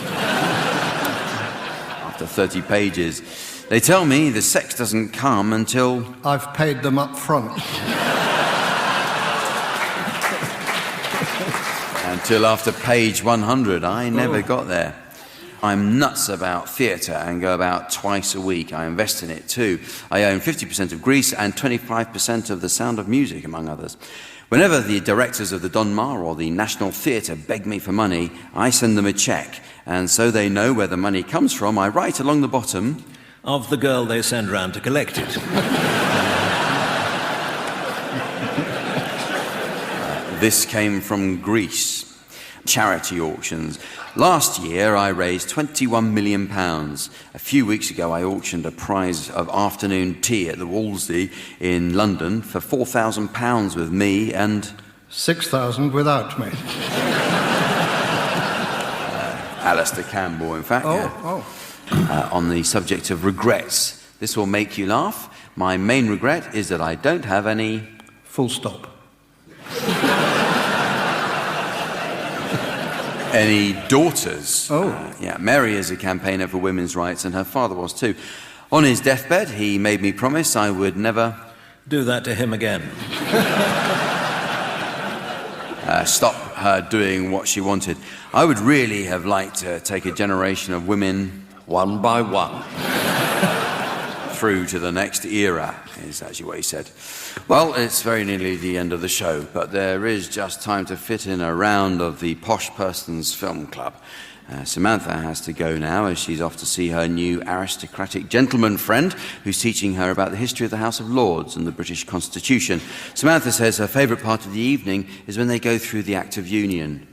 B: After 30 pages. They tell me the sex doesn't come until...
H: I've paid them up front.
B: Until after page 100. I never got there. I'm nuts about theatre and go about twice a week. I invest in it too. I own 50% of Grease and 25% of The Sound of Music, among others. Whenever the directors of the Donmar or the National Theatre beg me for money, I send them a cheque. And so they know where the money comes from, I write along the bottom...
C: Of the girl they send round to collect it.
B: This came from Greece. Charity auctions. Last year I raised £21 million. A few weeks ago I auctioned a prize of afternoon tea at the Wolseley in London for £4,000 with me and...
H: 6,000 without me.
B: Alistair Campbell, in fact. On the subject of regrets. This will make you laugh. My main regret is that I don't have any...
H: Full stop.
B: Any daughters.
H: Yeah,
B: Mary is a campaigner for women's rights and her father was too. On his deathbed, he made me promise I would never...
C: Do that to him again.
B: Stop her doing what she wanted. I would really have liked to take a generation of women, one by one, through to the next era, is actually what he said. Well, it's very nearly the end of the show, but there is just time to fit in a round of the Posh Persons Film Club. Samantha has to go now as she's off to see her new aristocratic gentleman friend who's teaching her about the history of the House of Lords and the British Constitution. Samantha says her favourite part of the evening is when they go through the Act of Union.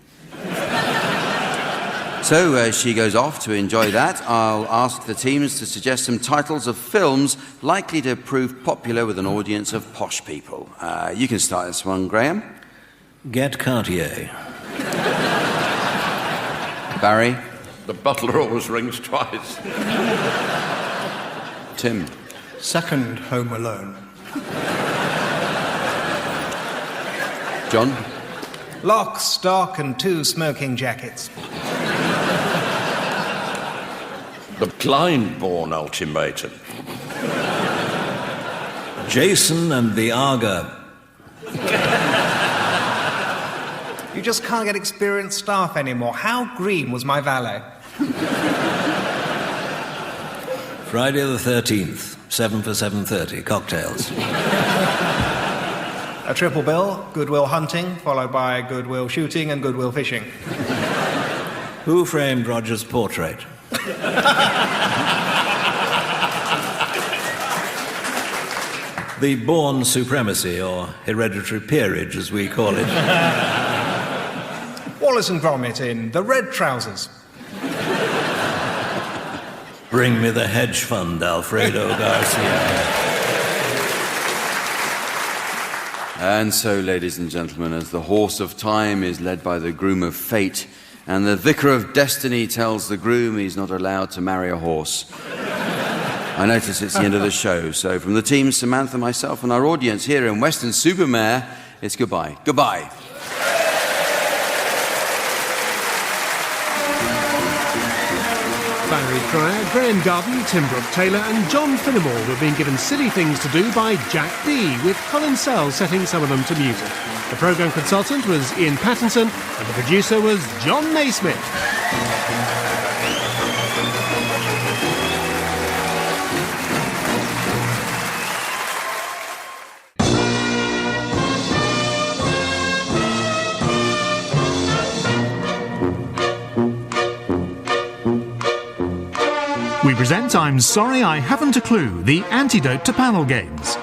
B: So as she goes off to enjoy that, I'll ask the teams to suggest some titles of films likely to prove popular with an audience of posh people. You can start this one, Graeme.
C: Get Cartier.
B: Barry.
E: The butler always rings twice.
B: Tim.
H: Second Home Alone.
B: John.
D: Lock, Stock and Two Smoking Jackets.
E: The Kleinborn Ultimatum.
C: Jason and the Aga.
D: You just can't get experienced staff anymore. How green was my valet?
C: Friday the 13th, 7 for 7:30, cocktails.
D: A triple bill, Goodwill Hunting, followed by Goodwill Shooting and Goodwill Fishing.
C: Who framed Roger's portrait? The Bourne Supremacy, or Hereditary Peerage, as we call it.
D: Wallace and Gromit in The Red Trousers.
C: Bring me the hedge fund, Alfredo Garcia.
B: And so, ladies and gentlemen, as the horse of time is led by the groom of fate, and the vicar of destiny tells the groom he's not allowed to marry a horse. I notice it's the end of the show, so from the team, Samantha, myself, and our audience here in Weston-super-Mare, it's goodbye. Goodbye.
A: Barry Cryer, Graeme Garden, Tim Brooke-Taylor and John Finnemore were being given silly things to do by Jack D, with Colin setting some of them to music. The programme consultant was Ian Pattinson and the producer was John Naismith.
K: We present I'm Sorry I Haven't a Clue, the antidote to panel games.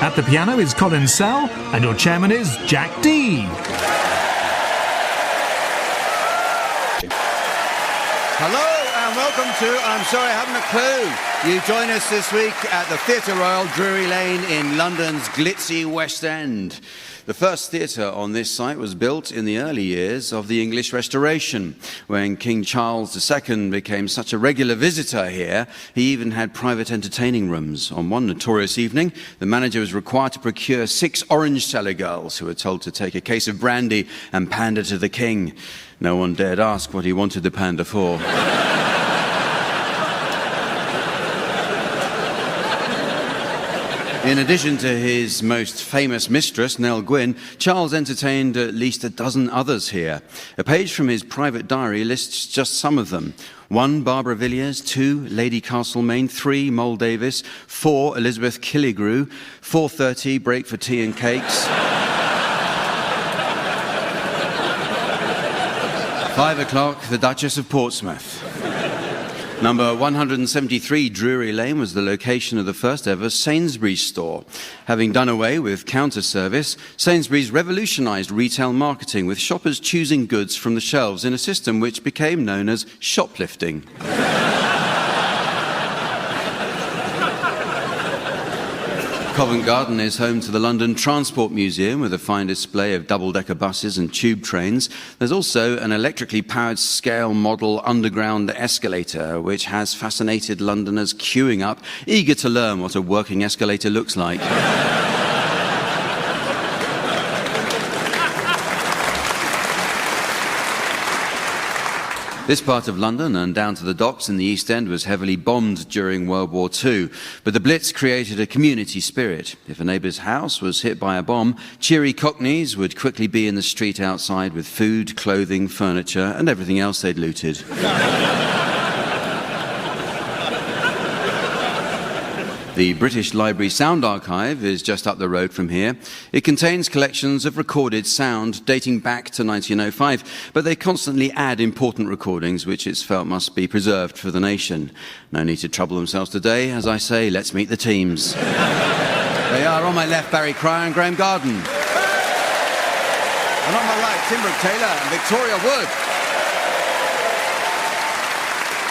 K: At the piano is Colin Sell, and your chairman is Jack D.
B: Hello and welcome to I'm Sorry I Haven't a Clue. You join us this week at the Theatre Royal, Drury Lane in London's glitzy West End. The first theatre on this site was built in the early years of the English Restoration, when King Charles II became such a regular visitor here, he even had private entertaining rooms. On one notorious evening, the manager was required to procure 6 orange cellar girls who were told to take a case of brandy and pander to the king. No one dared ask what he wanted the pander for. In addition to his most famous mistress, Nell Gwyn, Charles entertained at least a dozen others here. A page from his private diary lists just some of them. 1, Barbara Villiers. 2, Lady Castlemaine. 3, Moll Davis. 4, Elizabeth Killigrew. 4:30, break for tea and cakes. 5 o'clock, the Duchess of Portsmouth. Number 173 Drury Lane was the location of the first ever Sainsbury's store. Having done away with counter service, Sainsbury's revolutionised retail marketing, with shoppers choosing goods from the shelves in a system which became known as shoplifting. Covent Garden is home to the London Transport Museum, with a fine display of double-decker buses and tube trains. There's also an electrically powered scale model underground escalator, which has fascinated Londoners queuing up, eager to learn what a working escalator looks like. This part of London and down to the docks in the East End was heavily bombed during World War II, but the Blitz created a community spirit. If a neighbour's house was hit by a bomb, cheery Cockneys would quickly be in the street outside with food, clothing, furniture and everything else they'd looted. The British Library Sound Archive is just up the road from here. It contains collections of recorded sound dating back to 1905, but they constantly add important recordings which it's felt must be preserved for the nation. No need to trouble themselves today. As I say, let's meet the teams. They are on my left, Barry Cryer and Graeme Garden. And on my right, Tim Brooke-Taylor and Victoria Wood.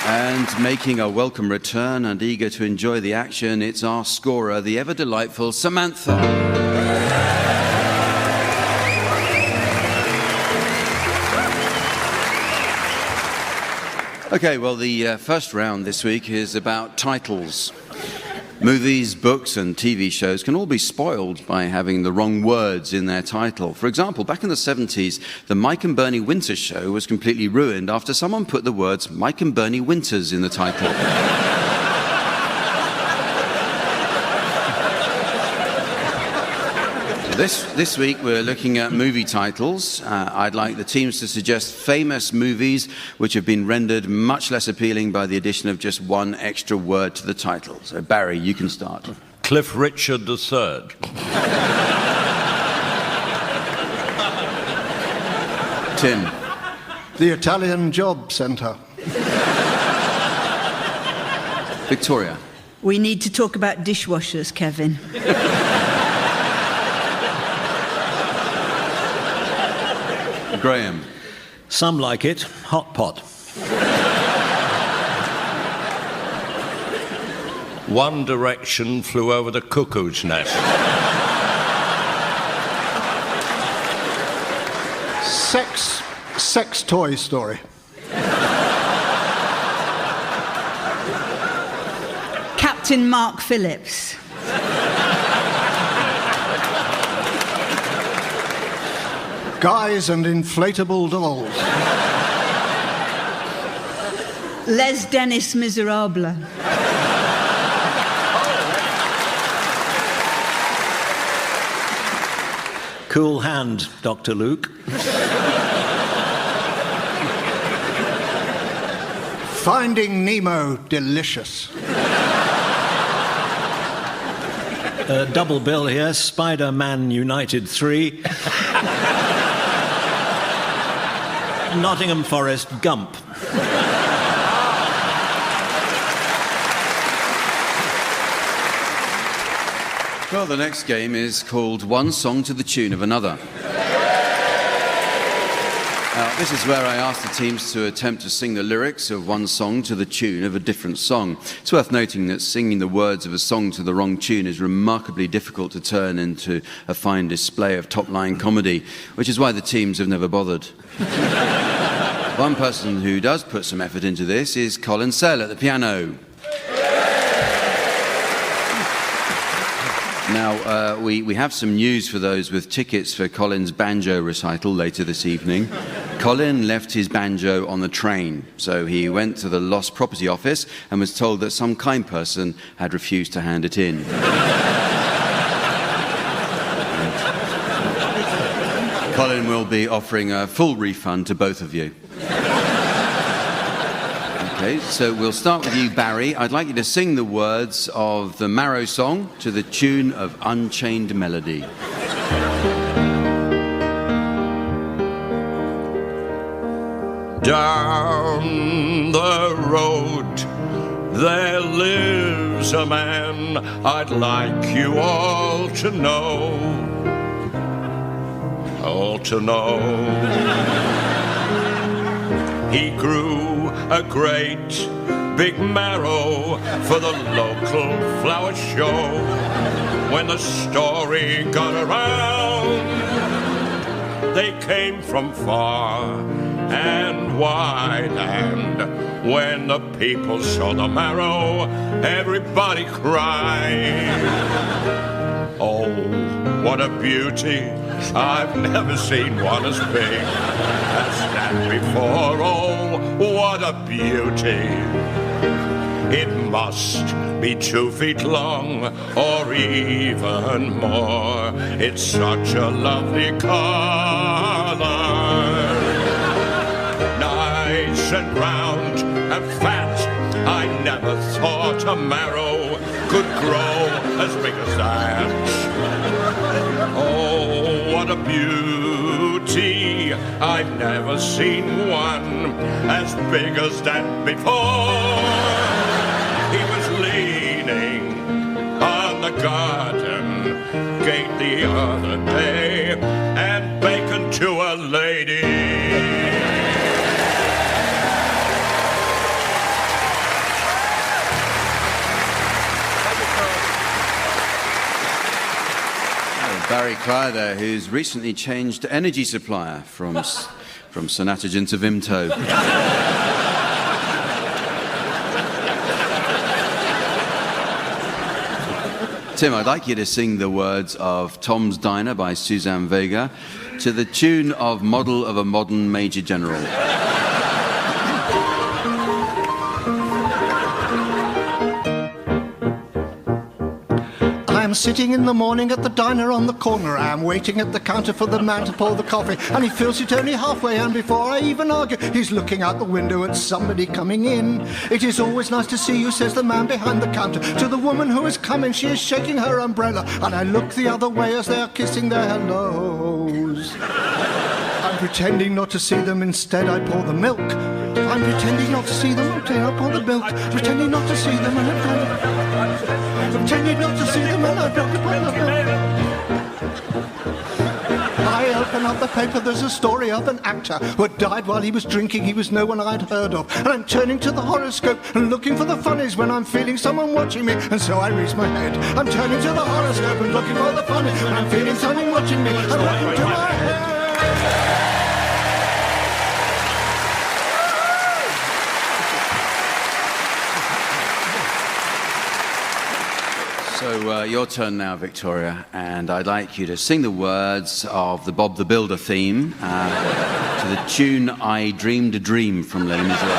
B: And making a welcome return and eager to enjoy the action, it's our scorer, the ever-delightful Samantha. Okay, well, the first round this week is about titles. Movies, books and TV shows can all be spoiled by having the wrong words in their title. For example, back in the 70s, the Mike and Bernie Winters show was completely ruined after someone put the words Mike and Bernie Winters in the title. This week we're looking at movie titles. I'd like the teams to suggest famous movies which have been rendered much less appealing by the addition of just one extra word to the title. So Barry, you can start.
E: Cliff Richard III.
B: Tim.
H: The Italian Job Centre.
B: Victoria.
L: We need to talk about dishwashers, Kevin.
B: Graeme.
C: Some like it hot pot.
E: One Direction flew over the cuckoo's nest.
H: Sex toy story.
L: Captain Mark Phillips.
H: Guys and inflatable dolls.
L: Les Dennis Miserable.
C: Cool hand, Dr. Luke.
H: Finding Nemo delicious.
C: Double bill here, Spider-Man United 3. Nottingham Forest Gump.
B: Well, the next game is called One Song to the Tune of Another. This is where I ask the teams to attempt to sing the lyrics of one song to the tune of a different song. It's worth noting that singing the words of a song to the wrong tune is remarkably difficult to turn into a fine display of top-line comedy, which is why the teams have never bothered. One person who does put some effort into this is Colin at the piano. Now, we have some news for those with tickets for Colin's banjo recital later this evening. Colin left his banjo on the train, so he went to the lost property office and was told that some kind person had refused to hand it in. Colin will be offering a full refund to both of you. Okay, so we'll start with you, Barry. I'd like you to sing the words of the Marrow song to the tune of Unchained Melody.
E: Down the road there lives a man I'd like you all to know. All to know. He grew a great big marrow for the local flower show. When the story got around, they came from far and wide, and when the people saw the marrow, everybody cried. Oh, what a beauty! I've never seen one as big as that before. Oh, what a beauty! It must be 2 feet long or even more. It's such a lovely color. Nice and round and fat. I never thought a marrow could grow as big as that. Oh, what a beauty. I've never seen one as big as that before. He was leaning on the garden gate the other day and beckoned to a lady.
B: Barry Cryer there, who's recently changed energy supplier from Sonatogen to Vimto. Tim, I'd like you to sing the words of Tom's Diner by Suzanne Vega to the tune of Model of a Modern Major General.
H: I'm sitting in the morning at the diner on the corner. I'm waiting at the counter for the man to pour the coffee, and he fills it only halfway, and before I even argue, he's looking out the window at somebody coming in. It is always nice to see you, says the man behind the counter. To the woman who is coming, she is shaking her umbrella, and I look the other way as they are kissing their hellos. I'm pretending not to see them, instead I pour the milk. I'm pretending not to see them, I pour the milk. Pretending not to see them, and pretending not to see them, and I pour the milk. I'll open up the paper, there's a story of an actor who had died while he was drinking. He was no one I'd heard of. And I'm turning to the horoscope and looking for the funnies when I'm feeling someone watching me. And so I raise my head. I'm turning to the horoscope and looking for the funnies when I'm feeling someone watching me. I'm looking to my head.
B: So your turn now, Victoria, and I'd like you to sing the words of the Bob the Builder theme to the tune I Dreamed a Dream from Les Miserables.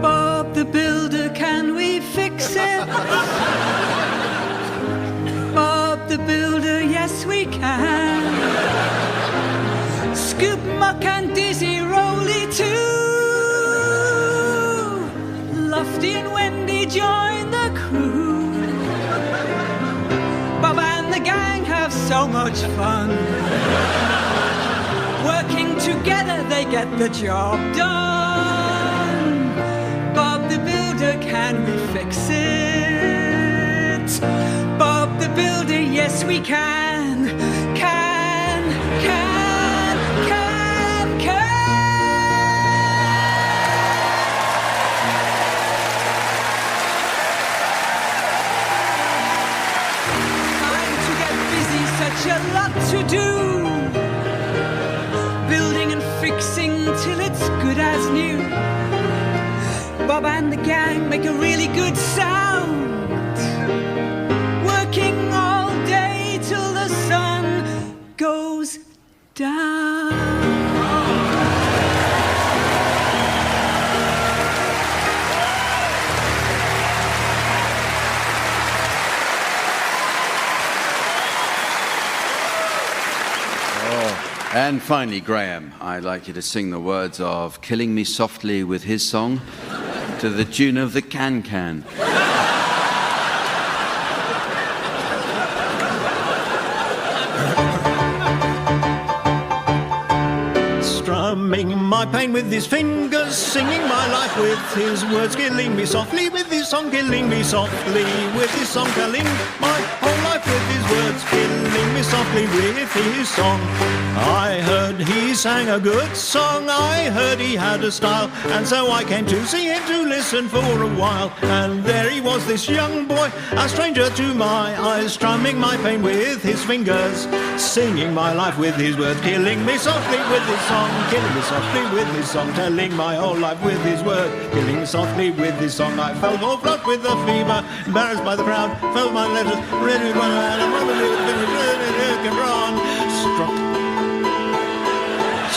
L: Bob the Builder, can we fix it? Bob the Builder, yes we can. Scoop, muck and dizzy rolly too. Lofty and Wendy join the crew. Bob and the gang have so much fun. Working together they get the job done. Bob the Builder, can we fix it? Bob the Builder, yes we can. Can. Time to get busy, such a lot to do. Building and fixing till it's good as new. Bob and the gang make a really good sound. Working all day till the sun goes down.
B: And finally, Graeme, I'd like you to sing the words of Killing Me Softly with his song to the tune of the Can-Can.
C: Strumming my pain with his fingers, singing my life with his words, killing me softly with his song, killing me softly with his song, telling my whole life with his words, killing me softly with his song. I heard he sang a good song, I heard he had a style, and so I came to see him to listen for a while. And there he was, this young boy, a stranger to my eyes, strumming my pain with his fingers, singing my life with his words, killing me softly with his song, killing me softly with his song, telling my whole life with his word, killing me softly with his song. I felt all flushed with the fever, embarrassed by the crowd, felt my letters ready to run out, and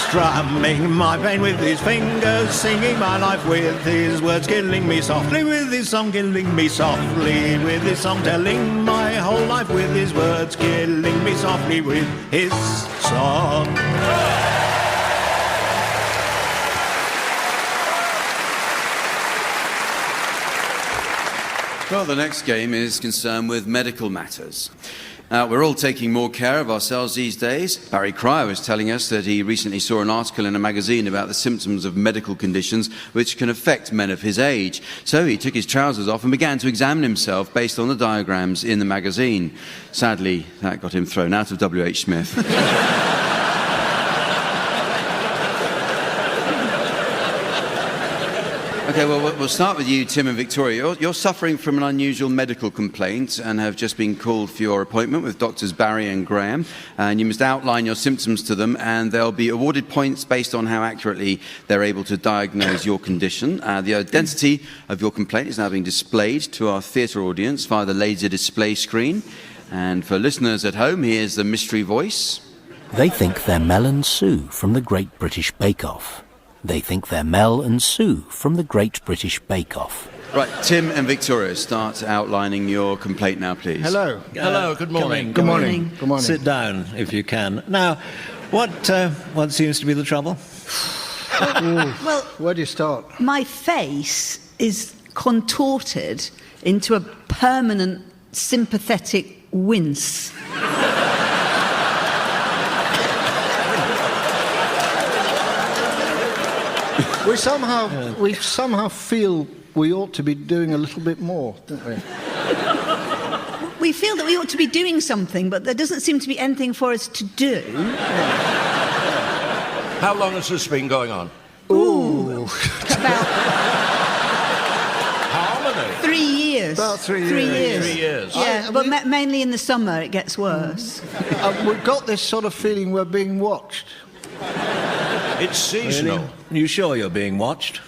C: strumming my pain with his fingers, singing my life with his words, killing me softly with his song, killing me softly with his song, telling my whole life with his words, killing me softly with his song.
B: Well, the next game is concerned with medical matters. We're all taking more care of ourselves these days. Barry Cryer was telling us that he recently saw an article in a magazine about the symptoms of medical conditions which can affect men of his age. So he took his trousers off and began to examine himself based on the diagrams in the magazine. Sadly, that got him thrown out of W.H. Smith. Okay, well, we'll start with you, Tim and Victoria. You're suffering from an unusual medical complaint and have just been called for your appointment with Doctors Barry and Graeme. And you must outline your symptoms to them, and they'll be awarded points based on how accurately they're able to diagnose your condition. The identity of your complaint is now being displayed to our theatre audience via the laser display screen. And for listeners at home, here's the mystery voice.
M: They think they're Mel and Sue from the Great British Bake Off. They think they're Mel and Sue from the Great British Bake Off.
B: Right, Tim and Victoria, start outlining your complaint now, please.
C: Hello.
E: Hello, good morning.
C: Good morning. Good morning. Sit down, if you can. Now, what seems to be the trouble?
L: Well,
H: where do you start?
L: My face is contorted into a permanent sympathetic wince.
H: We somehow feel we ought to be doing a little bit more, don't we?
L: We feel that we ought to be doing something, but there doesn't seem to be anything for us to do.
E: How long has this been going on?
L: Ooh. About
E: How many?
L: 3 years.
H: About 3 years.
L: 3 years.
E: 3 years.
L: Yeah, but mainly in the summer it gets worse.
H: We've got this sort of feeling we're being watched.
E: It's seasonal.
C: Really? You sure you're being watched?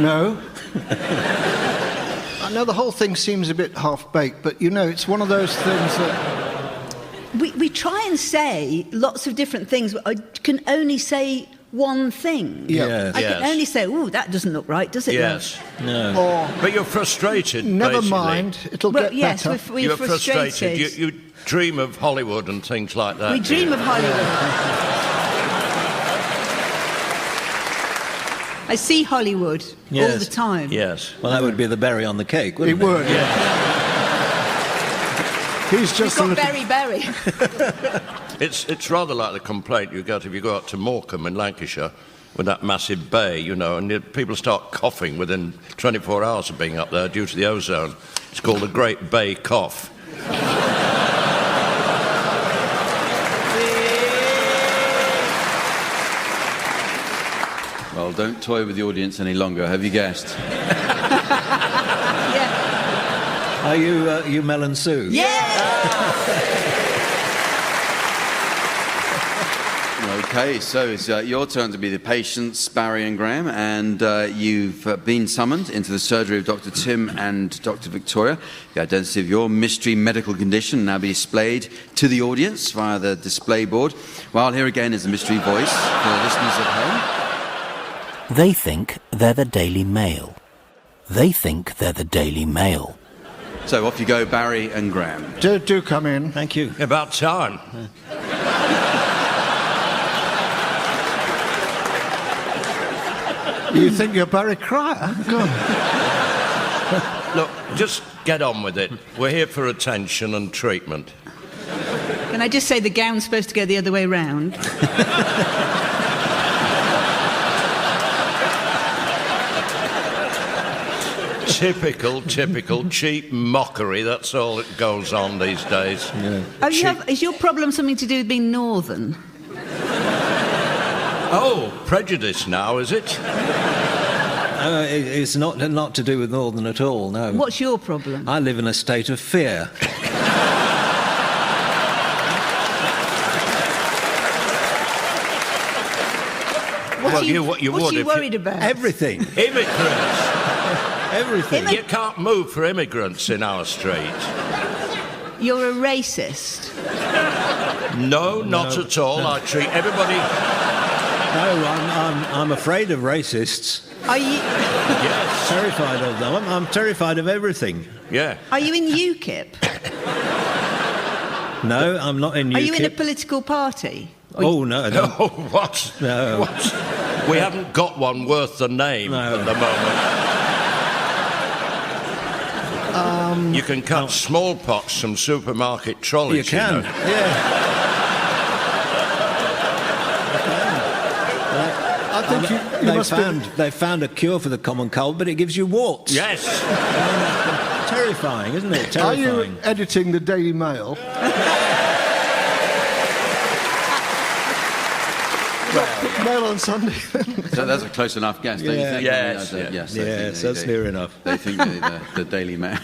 H: No. I know the whole thing seems a bit half-baked, but, you know, it's one of those things that...
L: We try and say lots of different things, but I can only say one thing.
H: Yeah.
L: I can only say, ooh, that doesn't look right, does it?
E: Yes.
C: No.
H: Or,
E: But you're frustrated,
H: never
E: basically.
H: mind, it'll
L: Well,
H: get
L: yes,
H: better.
L: we're
E: You're
L: frustrated.
E: You dream of Hollywood and things like that.
L: We dream of Hollywood. I see Hollywood all the time.
E: Yes.
C: Well, that would be the berry on the cake, wouldn't it?
H: It would. He's just
L: We've got Berry.
E: It's rather like the complaint you get if you go out to Morecambe in Lancashire with that massive bay, you know, and people start coughing within 24 hours of being up there due to the ozone. It's called the Great Bay Cough.
B: Well, don't toy with the audience any longer, have you guessed?
L: Yeah.
C: Are you Mel and Sue?
B: Okay, so it's your turn to be the patients, Barry and Graeme, and you've been summoned into the surgery of Dr. Tim and Dr. Victoria. The identity of your mystery medical condition now be displayed to the audience via the display board, while here again is the mystery voice for the listeners at home.
M: They think they're the Daily Mail. They think they're the Daily Mail.
B: So off you go, Barry and Graeme.
H: Do come in.
C: Thank you.
E: About time.
H: You think you're Barry Cryer? Go on.
E: Look, just get on with it. We're here for attention and treatment.
L: Can I just say the gown's supposed to go the other way round?
E: Typical cheap mockery. That's all that goes on these days.
C: Yeah.
L: Is your problem something to do with being northern?
E: Oh, prejudice now, is it?
C: It's not to do with Northern at all, no.
L: What's your problem?
C: I live in a state of fear.
L: What are you
E: would
L: worried about?
C: Everything.
E: Immigrants.
C: Everything.
E: You can't move for immigrants in our street.
L: You're a racist.
E: No, not at all. I treat everybody...
C: No, I'm afraid of racists.
L: Are you?
E: Yes.
C: Terrified of them. I'm terrified of everything.
E: Yeah.
L: Are you in UKIP?
C: No, I'm not in UKIP.
L: Are you in a political party?
C: Oh, no. I don't.
E: Oh, what?
C: No.
E: What? We haven't got one worth the name at the moment. You can cut smallpox from supermarket trolleys.
C: You can,
E: you know.
C: yeah.
H: I think you must
C: They found a cure for the common cold, but it gives you warts.
E: Yes.
C: Terrifying, isn't it?
H: Are
C: Terrifying.
H: you editing the Daily Mail? Mail on Sunday.
B: So that's a close enough guess, don't you think?
E: Yes,
C: Yes, that's near enough.
B: They think the Daily Mail.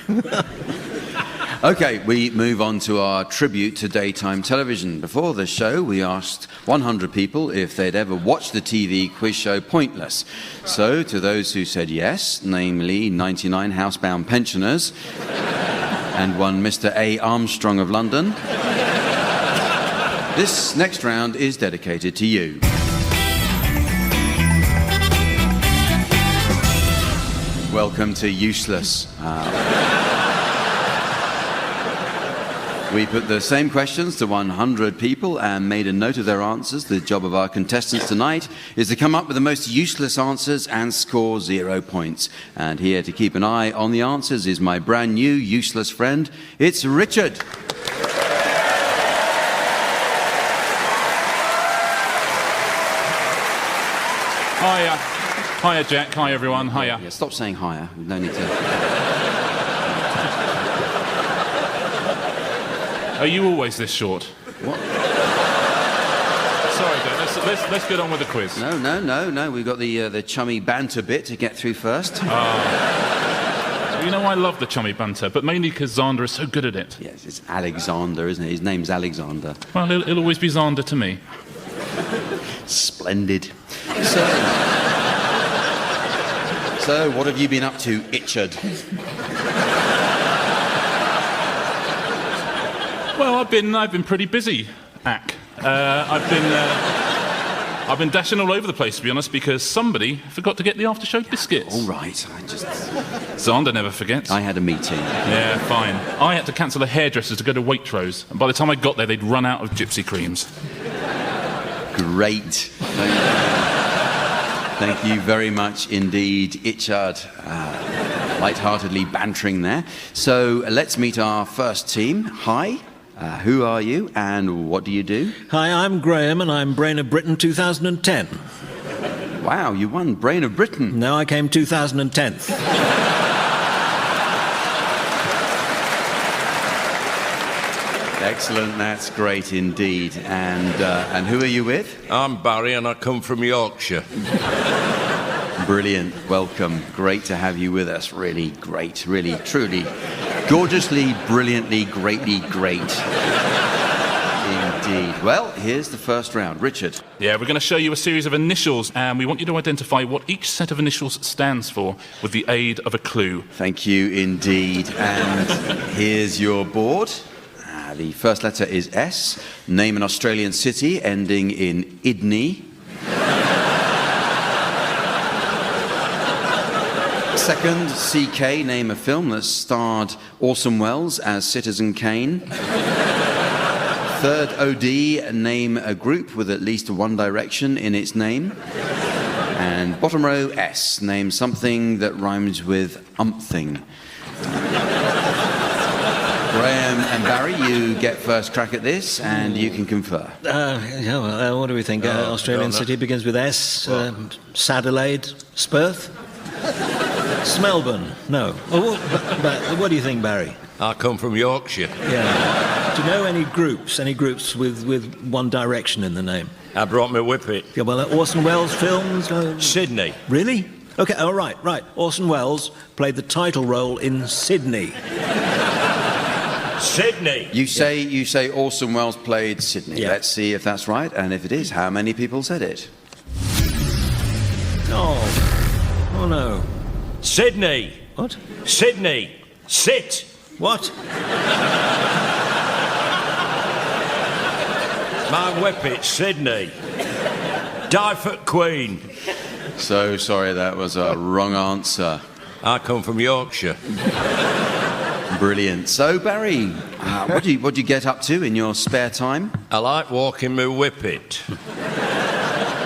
B: OK, we move on to our tribute to daytime television. Before the show, we asked 100 people if they'd ever watched the TV quiz show Pointless. So, to those who said yes, namely 99 housebound pensioners and one Mr. A. Armstrong of London, this next round is dedicated to you. Welcome to Useless. We put the same questions to 100 people and made a note of their answers. The job of our contestants tonight is to come up with the most useless answers and score 0 points. And here to keep an eye on the answers is my brand new useless friend. It's Richard.
N: Hiya. Hiya, Jack. Hi, everyone. Hiya.
B: Yeah, stop saying hiya. No need to...
N: Are you always this short?
B: What?
N: Sorry, Jack. Let's get on with the quiz.
B: No. We've got the chummy banter bit to get through first.
N: You know, I love the chummy banter, but mainly because Xander is so good at it.
B: Yes, it's Alexander, isn't it? His name's Alexander.
N: Well, it'll always be Xander to me.
B: Splendid. So, what have you been up to, Itchard?
N: Well, I've been pretty busy, Ack. I've been dashing all over the place, to be honest, because somebody forgot to get the after-show biscuits.
B: All right,
N: Xander never forgets.
B: I had a meeting.
N: Yeah, fine. I had to cancel a hairdresser to go to Waitrose, and by the time I got there, they'd run out of gypsy creams.
B: Great. Thank you very much indeed, Itchard. Light-heartedly bantering there. So let's meet our first team. Hi. Who are you and what do you do?
C: Hi, I'm Graeme and I'm Brain of Britain 2010.
B: Wow, you won Brain of Britain.
C: No, I came 2010th.
B: Excellent, that's great indeed. And who are you with?
E: I'm Barry and I come from Yorkshire.
B: Brilliant, welcome. Great to have you with us. Really great, really, truly, gorgeously, brilliantly, greatly great. Indeed. Well, here's the first round. Richard.
N: Yeah, we're going to show you a series of initials, and we want you to identify what each set of initials stands for with the aid of a clue.
B: Thank you indeed. And here's your board. The first letter is S. Name an Australian city ending in Idney. Second, CK. Name a film that starred Orson Welles as Citizen Kane. Third, OD. Name a group with at least one direction in its name. And bottom row, S. Name something that rhymes with umthing. Graeme and Barry, you get first crack at this, and you can confer.
C: What do we think? Australian city begins with S. Sadelaide, Spurth? Smelbourne? No. But what do you think, Barry?
E: I come from Yorkshire.
C: Yeah. Do you know any groups with one direction in the name?
E: I brought my whippet.
C: Yeah, well, Orson Welles films?
E: Sydney.
C: Really? OK, oh, right. Orson Welles played the title role in Sydney.
E: Sydney.
B: You say Orson Welles played Sydney.
C: Yeah.
B: Let's see if that's right, and if it is, how many people said it?
C: Oh no.
E: Sydney.
C: What?
E: Sydney. Sit.
C: What?
E: My whippet, Sydney. Die for Queen.
B: So sorry, that was a wrong answer.
E: I come from Yorkshire.
B: Brilliant. So, Barry, what do you get up to in your spare time?
E: I like walking my whippet.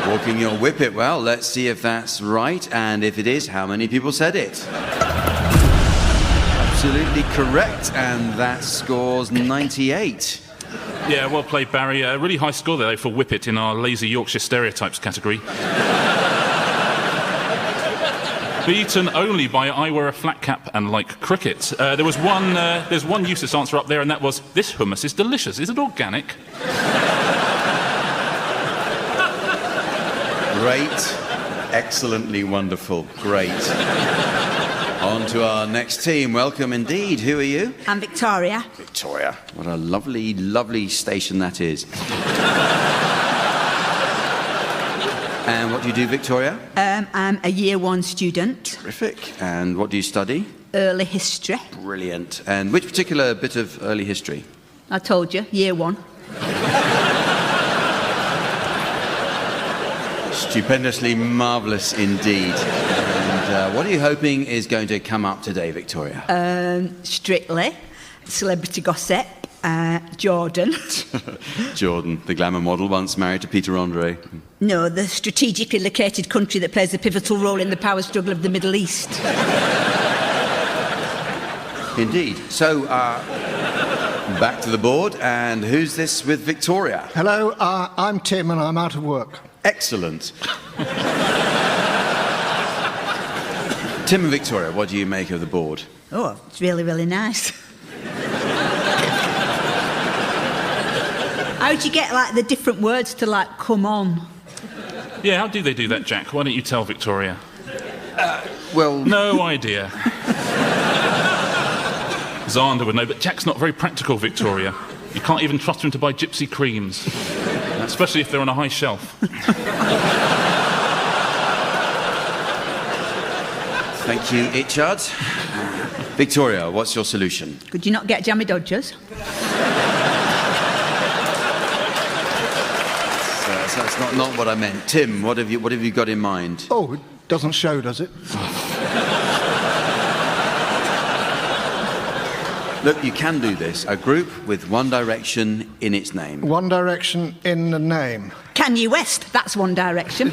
B: Walking your whippet. Well, let's see if that's right, and if it is, how many people said it? Absolutely correct, and that scores 98.
N: Yeah, well played, Barry. A really high score there for whippet in our lazy Yorkshire stereotypes category. Beaten only by I wear a flat cap and like cricket. There's one useless answer up there, and that was, this hummus is delicious. Is it organic?
B: Great. Excellently wonderful. Great. On to our next team. Welcome indeed. Who are you?
O: I'm Victoria.
B: Victoria. What a lovely, lovely station that is. And what do you do, Victoria?
O: I'm a Year 1 student.
B: Terrific. And what do you study?
O: Early history.
B: Brilliant. And which particular bit of early history?
O: I told you, Year 1.
B: Stupendously marvellous indeed. And what are you hoping is going to come up today, Victoria?
O: Strictly, celebrity gossip, Jordan.
B: Jordan, the glamour model, once married to Peter Andre.
O: No, the strategically located country that plays a pivotal role in the power struggle of the Middle East.
B: Indeed. So, back to the board, and who's this with Victoria?
H: Hello, I'm Tim and I'm out of work.
B: Excellent. Tim and Victoria, what do you make of the board?
O: Oh, it's really, really nice. How'd you get, like, the different words to, like, come on?
N: Yeah, how do they do that, Jack? Why don't you tell Victoria?
B: Well...
N: No idea. Xander would know, but Jack's not very practical, Victoria. You can't even trust him to buy gypsy creams, especially if they're on a high shelf.
B: Thank you, Ichard. Victoria, what's your solution?
O: Could you not get jammy dodgers?
B: That's not what I meant. Tim, what have you got in mind?
H: Oh, it doesn't show, does it?
B: Look, you can do this. A group with One Direction in its name.
H: One Direction in the name.
O: Kanye West, that's One Direction.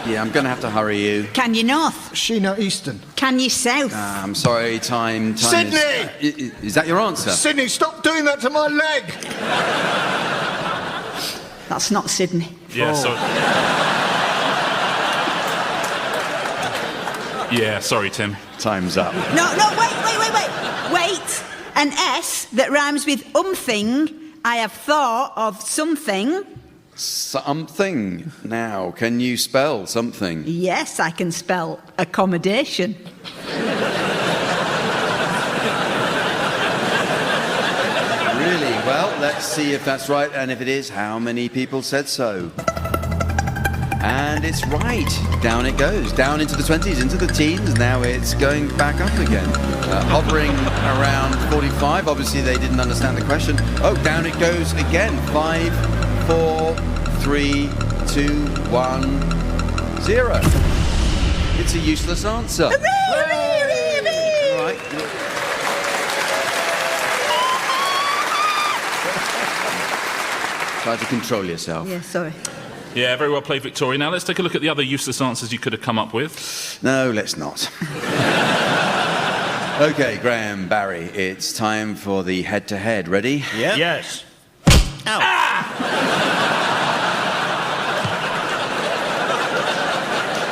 B: Yeah, I'm going to have to hurry you.
O: Kanye North.
H: Sheena Easton.
O: Kanye South.
B: I'm sorry, time
H: Sydney!
B: Is that your answer?
H: Sydney, stop doing that to my leg!
O: That's not Sydney.
N: Yeah, Yeah, sorry, Tim.
B: Time's up.
O: No, wait. Wait. An S that rhymes with umthing. I have thought of something.
B: Something. Now, can you spell something?
O: Yes, I can spell accommodation.
B: Really? Well, let's see if that's right, and if it is, how many people said so? And it's right. Down it goes. Down into the 20s, into the teens. Now it's going back up again. Hovering around 45. Obviously, they didn't understand the question. Oh, down it goes again. 5, 4, 3, 2, 1, 0. It's a useless answer.
O: Hooray!
B: All right. Try to control yourself.
O: Yeah, sorry.
N: Yeah, very well played, Victoria. Now let's take a look at the other useless answers you could have come up with.
B: No, let's not. OK, Graeme, Barry, it's time for the head-to-head. Ready?
C: Yeah.
D: Yes.
C: Ow.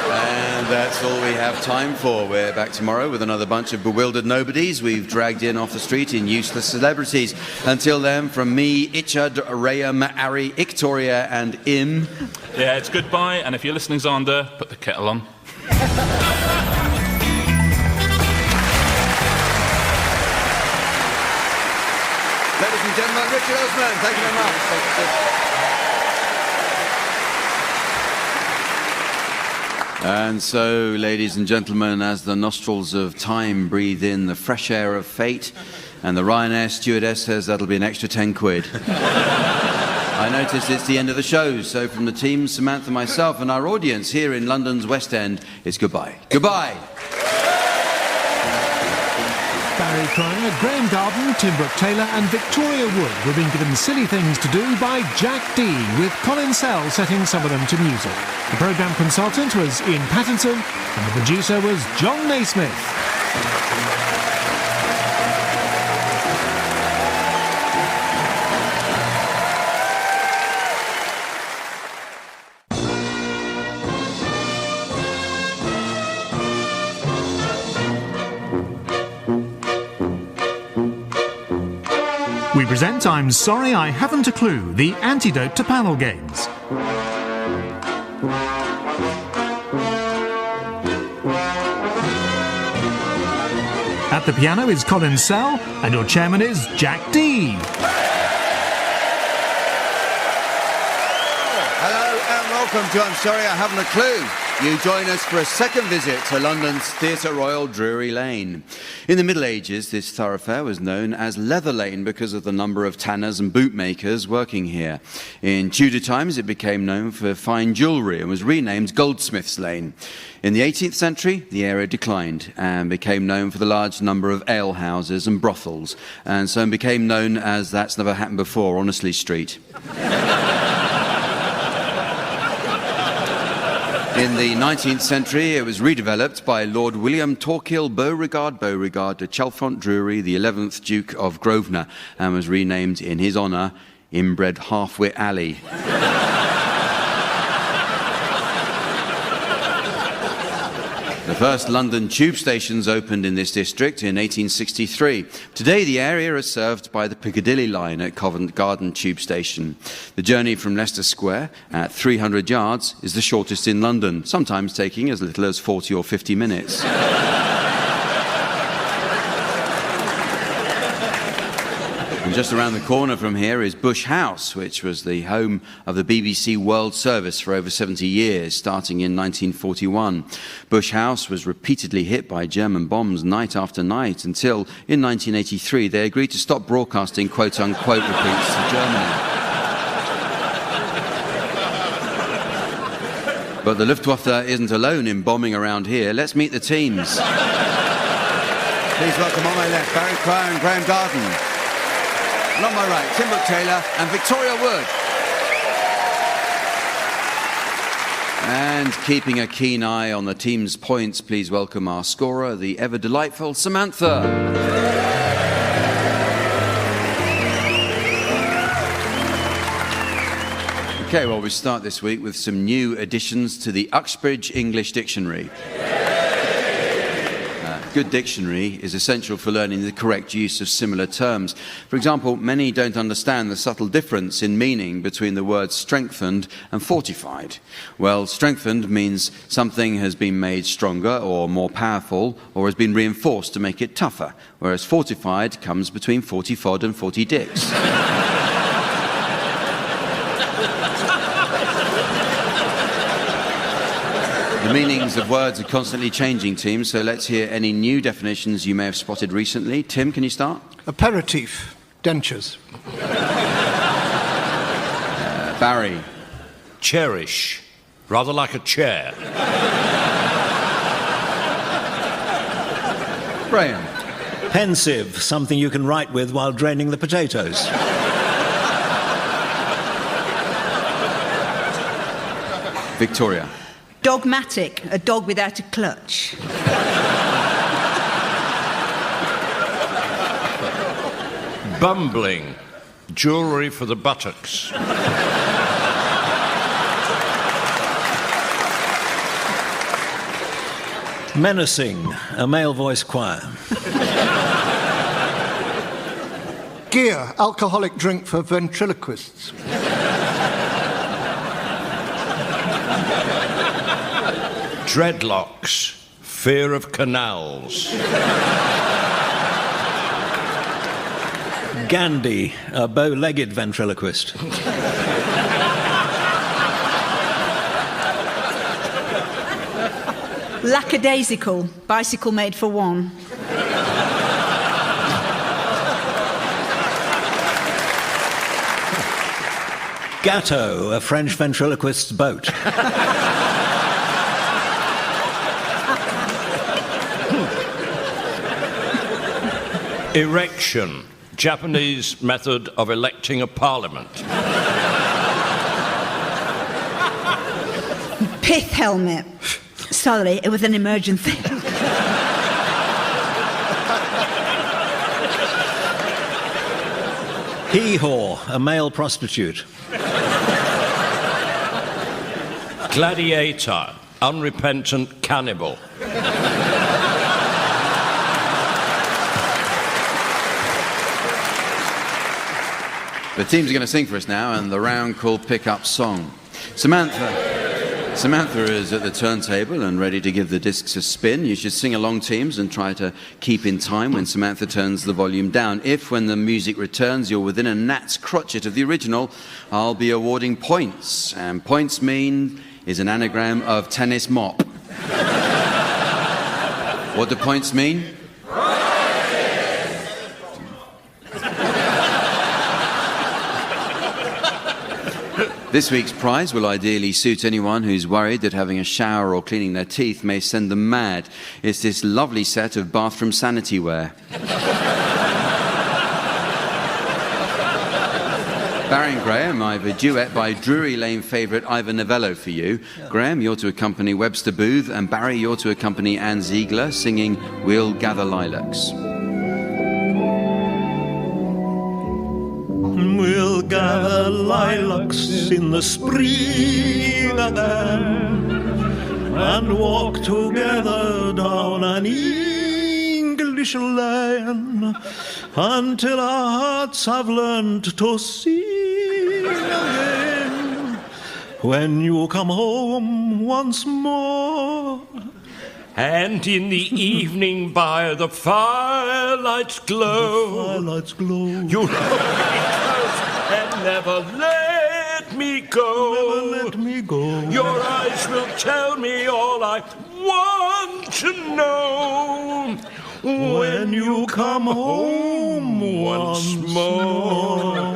B: And that's all we have time for. We're back tomorrow with another bunch of bewildered nobodies we've dragged in off the street in useless celebrities. Until then, from me, Ichard, Graeme, Ari, Victoria and Im.
N: Yeah, it's goodbye, and if you're listening, Xander, put the kettle on.
B: Ladies and gentlemen, Richard Osman, thank you very much. And so, ladies and gentlemen, as the nostrils of time breathe in the fresh air of fate, and the Ryanair stewardess says that'll be an extra 10 quid. I notice it's the end of the show, so from the team, Samantha, myself, and our audience here in London's West End, it's goodbye. Goodbye!
A: Barry Cryer, Graeme Garden, Tim Brooke-Taylor and Victoria Wood were being given silly things to do by Jack D, with Colin Sell setting some of them to music. The programme consultant was Ian Pattinson and the producer was John Naismith.
K: We present I'm Sorry I Haven't a Clue, the antidote to panel games. At the piano is Colin Sell, and your chairman is Jack D.
B: Hello and welcome to I'm Sorry I Haven't a Clue. You join us for a second visit to London's Theatre Royal, Drury Lane. In the Middle Ages, this thoroughfare was known as Leather Lane because of the number of tanners and bootmakers working here. In Tudor times, it became known for fine jewellery and was renamed Goldsmiths Lane. In the 18th century, the area declined and became known for the large number of alehouses and brothels, and so became known as That's Never Happened Before, Honestly Street. In the 19th century, it was redeveloped by Lord William Torquil Beauregard de Chalfont Drury, the 11th Duke of Grosvenor, and was renamed in his honour Inbred Halfwit Alley. The first London tube stations opened in this district in 1863. Today, the area is served by the Piccadilly line at Covent Garden Tube Station. The journey from Leicester Square, at 300 yards, is the shortest in London, sometimes taking as little as 40 or 50 minutes. And just around the corner from here is Bush House, which was the home of the BBC World Service for over 70 years, starting in 1941. Bush House was repeatedly hit by German bombs night after night until, in 1983, they agreed to stop broadcasting quote-unquote repeats to Germany. But the Luftwaffe isn't alone in bombing around here. Let's meet the teams. Please welcome on my left, Barry Cryer and Graeme Garden. And on my right, Tim Brooke-Taylor and Victoria Wood. And keeping a keen eye on the team's points, please welcome our scorer, the ever-delightful Samantha. Okay, well, we start this week with some new additions to the Uxbridge English Dictionary. Good dictionary is essential for learning the correct use of similar terms. For example, many don't understand the subtle difference in meaning between the words strengthened and fortified. Well, strengthened means something has been made stronger or more powerful or has been reinforced to make it tougher, whereas fortified comes between 40 fod and 40 dicks. The meanings of words are constantly changing, team, so let's hear any new definitions you may have spotted recently. Tim, can you start?
H: Aperitif, dentures.
B: Barry.
E: Cherish, rather like a chair.
B: Graeme.
C: Pensive, something you can write with while draining the potatoes.
B: Victoria.
O: Dogmatic, a dog without a clutch.
E: Bumbling, jewellery for the buttocks.
C: Menacing, a male voice choir.
H: Gear, alcoholic drink for ventriloquists.
E: Dreadlocks, fear of canals.
C: Gandhi, a bow-legged ventriloquist.
O: Lackadaisical, bicycle made for one.
C: Gâteau, a French ventriloquist's boat.
E: Erection, Japanese method of electing a parliament.
O: Pith helmet. Sorry, it was an emergency.
C: Hee-haw, a male prostitute.
E: Gladiator, unrepentant cannibal.
B: The teams are going to sing for us now, and the round called Pick Up Song. Samantha is at the turntable and ready to give the discs a spin. You should sing along, teams, and try to keep in time when Samantha turns the volume down. If, when the music returns, you're within a gnat's crotchet of the original, I'll be awarding points. And points mean is an anagram of tennis mop. What do points mean? This week's prize will ideally suit anyone who's worried that having a shower or cleaning their teeth may send them mad. It's this lovely set of bathroom sanity wear. Barry and Graeme, I have a duet by Drury Lane favourite Ivor Novello for you. Graeme, you're to accompany Webster Booth, and Barry, you're to accompany Anne Ziegler singing We'll Gather Lilacs.
C: We'll gather lilacs in the spring again. and walk together down an English lane until our hearts have learned to sing again. When you come home once more,
E: and in the evening by the firelight's glow, you'll hold me close and never let me go. Your eyes will tell me all I want to know. When you come home once more.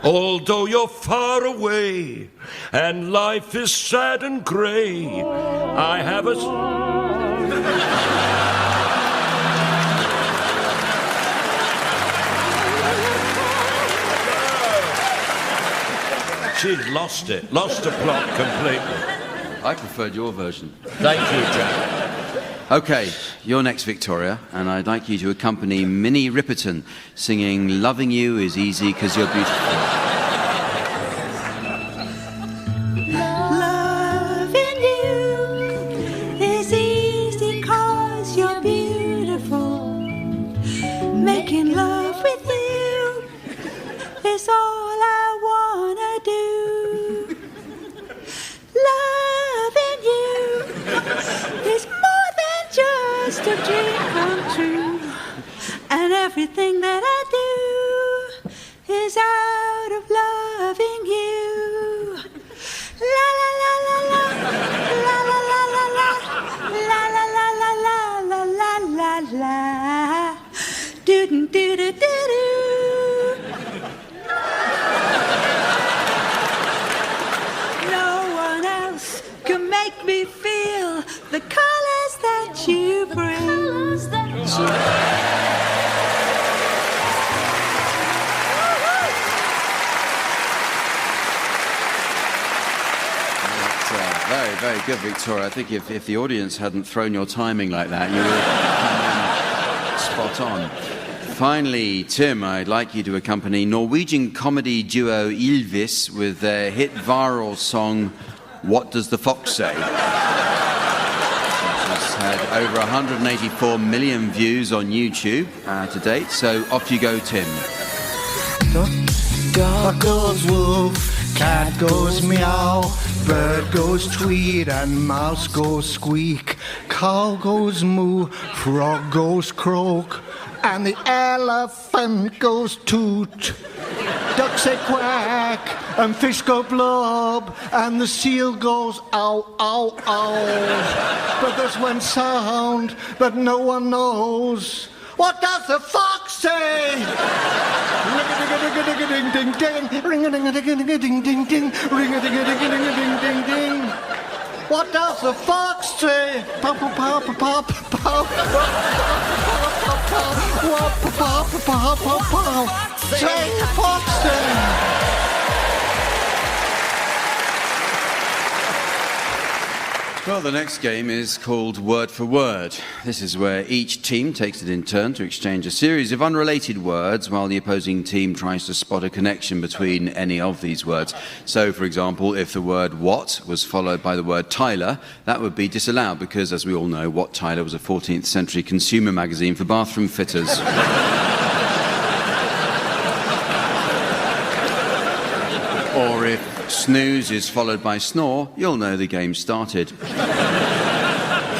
E: Although you're far away and life is sad and grey, I have a... She's lost it. Lost the plot completely.
B: I preferred your version.
E: Thank you, Jack.
B: OK, you're next, Victoria, and I'd like you to accompany Minnie Riperton singing Loving You is Easy Because You're Beautiful.
I: Loving you is easy 'cause you're beautiful. Making love with you is all I wanna do. Loving you is more than just a dream come true. And everything that I do is out of loving you. La la la la la, la la la la la, la la la la la, la la la la, do do do do do. No one else can make me feel the colours that you bring.
B: Very, very good, Victoria. I think if the audience hadn't thrown your timing like that, you would have come in spot on. Finally, Tim, I'd like you to accompany Norwegian comedy duo Ylvis with their hit viral song, What Does the Fox Say? Which has had over 184 million views on YouTube to date. So off you go, Tim.
H: Dog goes woof, cat goes meow, bird goes tweet and mouse goes squeak, cow goes moo, frog goes croak, and the elephant goes toot. Duck say quack, and fish go blob, and the seal goes ow, ow, ow. But there's one sound that no one knows. What does the fox say? Ring-a-ding-a-ding-a-ding-ding-ding, ring-a-ding-a-ding-a-ding-ding-ding, ring-a-ding-a-ding-a-ding-ding-ding. What does the fox say? Pop, pop, pop, pop, pop, pop. Say fox say.
B: Well, the next game is called Word for Word. This is where each team takes it in turn to exchange a series of unrelated words while the opposing team tries to spot a connection between any of these words. So, for example, if the word what was followed by the word Tyler, that would be disallowed because, as we all know, What Tyler was a 14th century consumer magazine for bathroom fitters. Or if snooze is followed by snore, you'll know the game started.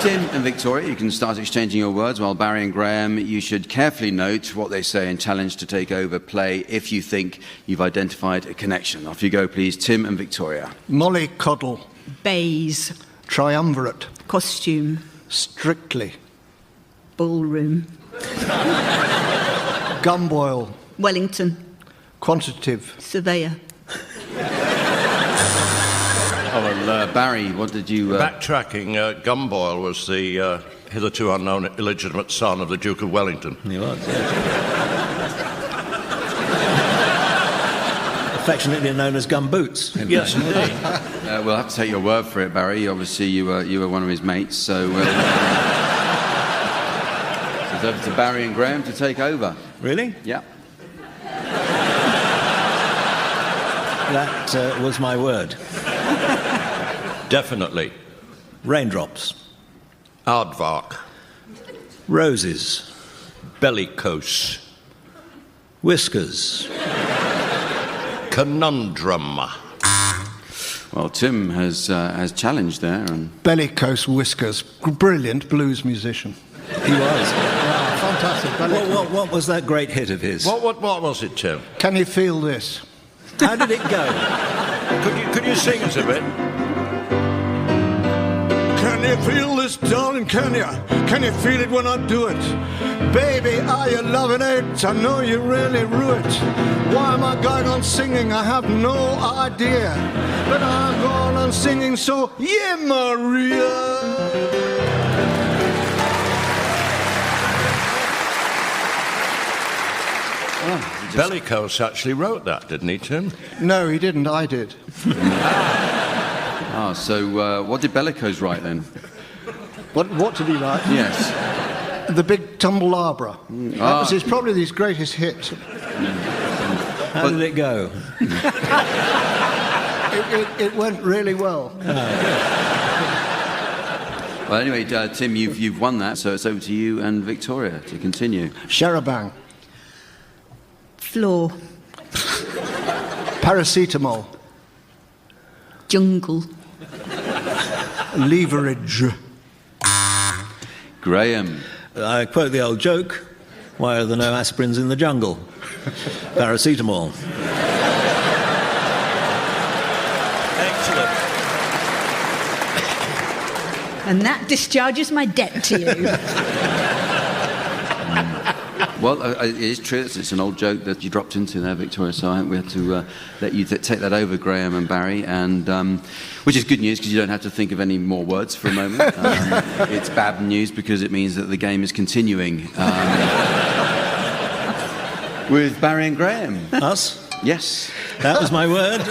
B: Tim and Victoria, you can start exchanging your words, while Barry and Graeme, you should carefully note what they say and challenge to take over play if you think you've identified a connection. Off you go, please, Tim and Victoria.
H: Mollycoddle.
O: Bays.
H: Triumvirate.
O: Costume.
H: Strictly.
O: Ballroom.
H: Gumboil.
O: Wellington.
H: Quantitative.
O: Surveyor.
B: Oh, well, Barry, what did you...
E: Backtracking, Gumboil was the hitherto unknown illegitimate son of the Duke of Wellington.
C: He was, yeah. Affectionately known as Gumboots.
E: Yes, indeed.
B: We'll have to take your word for it, Barry. Obviously, you were one of his mates, so... it's over to Barry and Graeme to take over.
C: Really?
B: Yeah.
C: That was my word.
E: Definitely.
C: Raindrops.
E: Aardvark.
C: Roses.
E: Bellicose.
C: Whiskers.
E: Conundrum.
B: Well, Tim has challenged there. And
H: Bellicose Whiskers. Brilliant blues musician.
C: He was.
H: Yeah, fantastic.
C: What was that great hit of his?
E: What was it, Tim?
H: Can you feel this?
C: How did it go?
E: Could you sing us a bit?
H: Can you feel this, darling, can you? Can you feel it when I do it? Baby, are you loving it? I know you really rue it. Why am I going on singing? I have no idea. But I'm going on singing, so yeah, Maria.
E: Bellicose actually wrote that, didn't he, Tim?
H: No, he didn't. I did.
B: So what did Bellicose write then?
H: What did he write?
B: Yes.
H: The Big Tumblabra. That was probably his greatest hit.
C: How did it go?
H: It went really well.
B: Well, anyway, Tim, you've won that, so it's over to you and Victoria to continue.
H: Sharabang.
O: Floor.
H: Paracetamol.
O: Jungle.
H: Leverage.
B: Graeme.
C: I quote the old joke, why are there no aspirins in the jungle? Paracetamol.
E: Excellent.
O: And that discharges my debt to you.
B: Well, it is true. It's an old joke that you dropped into there, Victoria. So I think we have to let you take that over, Graeme and Barry, and which is good news because you don't have to think of any more words for a moment. It's bad news because it means that the game is continuing with Barry and Graeme.
C: Us?
B: Yes.
C: That was my word.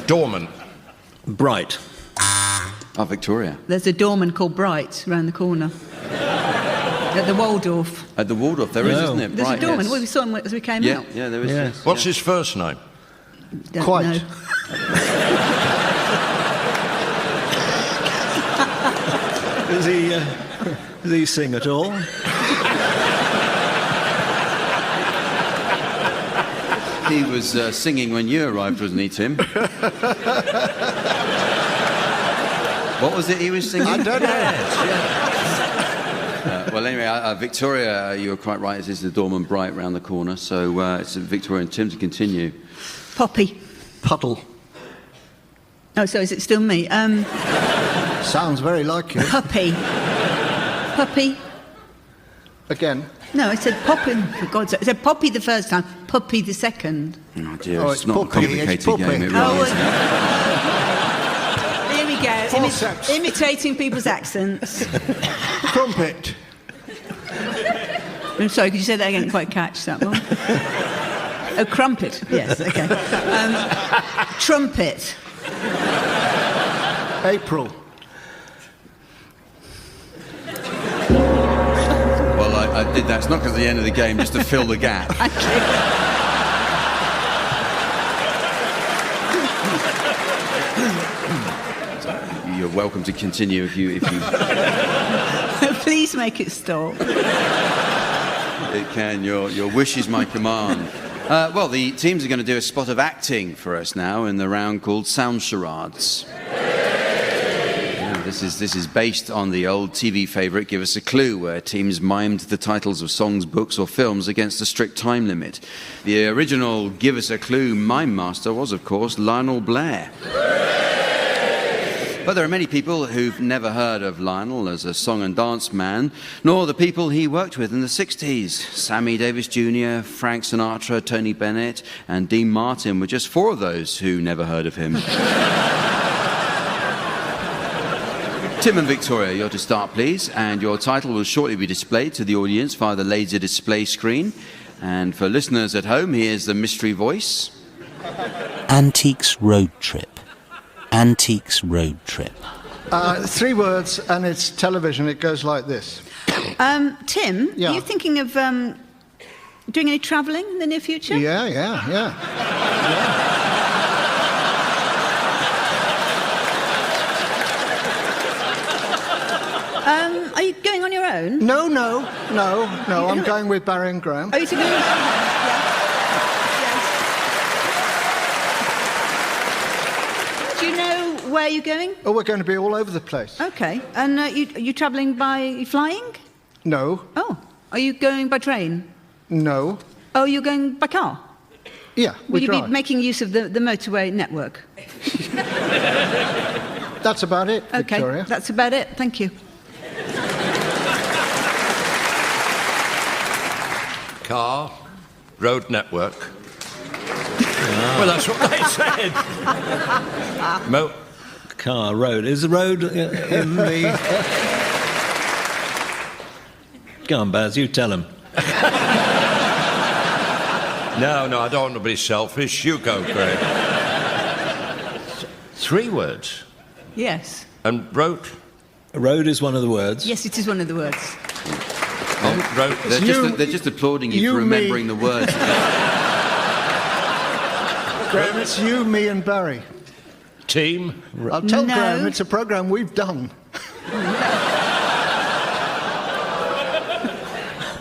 E: Dormant.
C: Bright.
B: Victoria.
O: There's a doorman called Bright round the corner. At the Waldorf.
B: At the Waldorf, there is, isn't it?
O: There's
B: Bright,
O: a doorman.
B: yes.
O: Well, we saw him as we came out.
B: Yeah, there is.
C: Yeah.
B: Yes,
E: What's his first name?
O: Don't
H: Quite.
O: know.
C: Does he sing at all?
B: He was singing when you arrived, wasn't he, Tim? What was it he was singing?
H: I don't know.
B: Well, anyway, Victoria, you were quite right. This is the Dorman Bright round the corner. So it's Victoria and Tim to continue.
O: Poppy.
H: Puddle.
O: Oh, so is it still me?
H: Sounds very like you.
O: Puppy. Puppy.
H: Again.
O: No, I said Poppy, for God's sake. I said Poppy the first time, Puppy the second.
B: Oh, dear,
H: Oh,
B: it's
H: it's
B: not
H: Puppy,
B: a complicated
H: it's Puppy.
B: game. It really is.
O: Here we go.
H: Forceps.
O: Imitating people's accents.
H: Crumpet.
O: I'm sorry, could you say that again? I didn't quite catch that one. Oh, crumpet. Yes, okay. Trumpet.
H: April.
B: Well, I did that. It's not because of the end of the game, just to fill the gap. You're welcome to continue if you...
O: Please make it stop.
B: It can. Your wish is my command. Well, the teams are going to do a spot of acting for us now in the round called Sound Charades. Yeah, this is based on the old TV favourite Give Us a Clue, where teams mimed the titles of songs, books or films against a strict time limit. The original Give Us a Clue mime master was, of course, Lionel Blair. But there are many people who've never heard of Lionel as a song and dance man, nor the people he worked with in the 60s. Sammy Davis Jr., Frank Sinatra, Tony Bennett, and Dean Martin were just 4 of those who never heard of him. Tim and Victoria, you're to start, please, and your title will shortly be displayed to the audience via the laser display screen. And for listeners at home, here's the mystery voice.
M: Antiques Road Trip. Antiques Road Trip.
H: 3 words, and it's television. It goes like this.
O: Tim,
H: Yeah.
O: are you thinking of doing any travelling in the near future?
H: Yeah.
O: Are you going on your own?
H: No. I'm going with Barry and Graeme.
O: Oh, you're going with Do you know where you're going?
H: Oh, we're going to be all over the place.
O: Okay. And you travelling by flying?
H: No.
O: Oh. Are you going by train?
H: No.
O: Oh, you're going by car?
H: Yeah,
O: Will you be making use of the motorway network?
H: That's about it,
O: Okay,
H: Victoria.
O: that's about it. Thank you.
E: Car, road network. Well, that's what they said.
C: Car, road. Is the road in the... Go on, Baz, you tell him.
E: No, I don't want to be selfish. You go, Graeme. 3 words.
O: Yes.
E: And road?
C: Road is one of the words.
O: Yes, it is one of the words.
E: Road.
B: They're just applauding you for remembering the words.
H: Graeme, it's you, me and Barry.
E: Team?
H: I'll tell
O: No.
H: Graeme it's a programme we've done.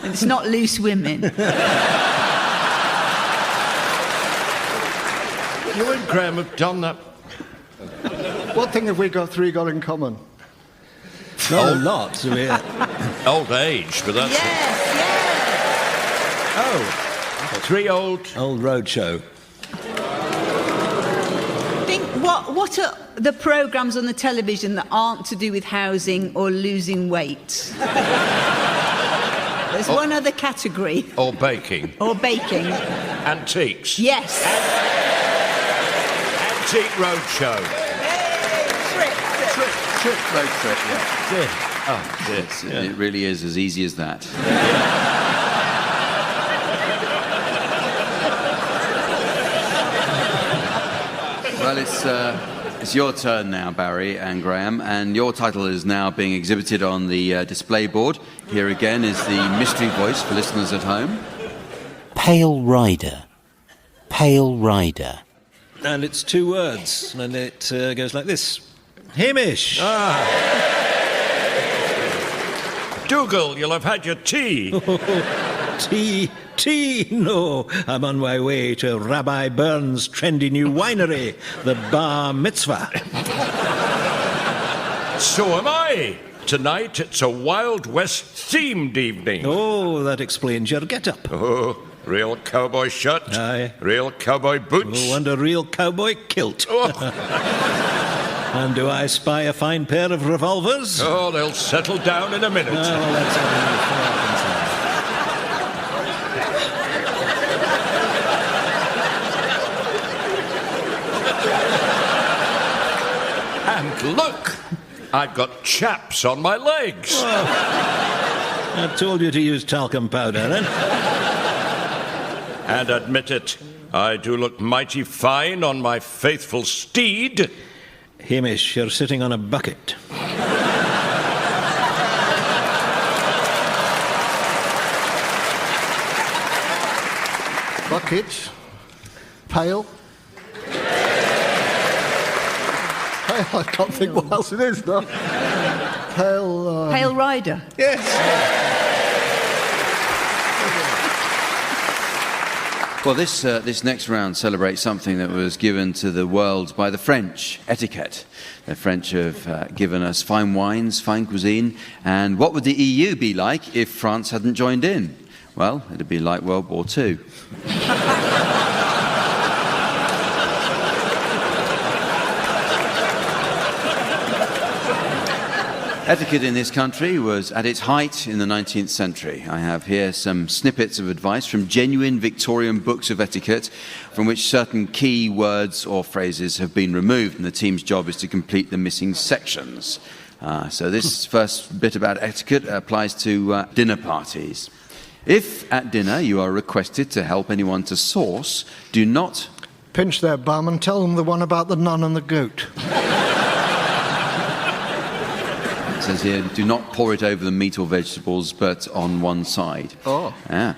O: It's not loose women.
E: You and Graeme have done that.
H: What thing have we got 3 got in common?
C: Not a lot.
E: Old age, but that's...
O: Yes.
C: Oh.
E: 3 old...
C: Old roadshow.
O: Think what are the programmes on the television that aren't to do with housing or losing weight? There's one other category.
E: Or baking.
O: Or baking.
E: Antiques.
O: Yes.
E: Antique Roadshow.
B: Road trip, yeah.
E: Oh,
B: Yes, it really is as easy as that. Well, it's your turn now, Barry and Graeme, and your title is now being exhibited on the display board. Here again is the mystery voice for listeners at home.
M: Pale Rider. Pale Rider.
C: And it's 2 words, and it goes like this. Hamish!
E: Dougal, you'll have had your tea.
C: Tea? No, I'm on my way to Rabbi Burns' trendy new winery, the Bar Mitzvah.
E: So am I. Tonight it's a Wild West themed evening.
C: Oh, that explains your get-up.
E: Oh, real cowboy shirt.
C: Aye.
E: Real cowboy boots.
C: Oh, and a real cowboy kilt.
E: Oh.
C: And do I spy a fine pair of revolvers?
E: Oh, they'll settle down in a minute.
C: Oh, well, that's all
E: And look, I've got chaps on my legs.
C: Oh, I told you to use talcum powder, then.
E: And admit it, I do look mighty fine on my faithful steed.
C: Hamish, you're sitting on a bucket.
H: Bucket. Pale. Pale, I can't think what else it is, no. Pale...
O: Pale Rider.
H: Yes.
B: Well, this next round celebrates something that was given to the world by the French, etiquette. The French have given us fine wines, fine cuisine, and what would the EU be like if France hadn't joined in? Well, it'd be like World War II. Etiquette in this country was at its height in the 19th century. I have here some snippets of advice from genuine Victorian books of etiquette from which certain key words or phrases have been removed, and the team's job is to complete the missing sections. So this first bit about etiquette applies to dinner parties. If at dinner you are requested to help anyone to sauce, do not...
H: Pinch their bum and tell them the one about the nun and the goat.
B: says here, do not pour it over the meat or vegetables, but on one side.
D: Oh.
B: Yeah.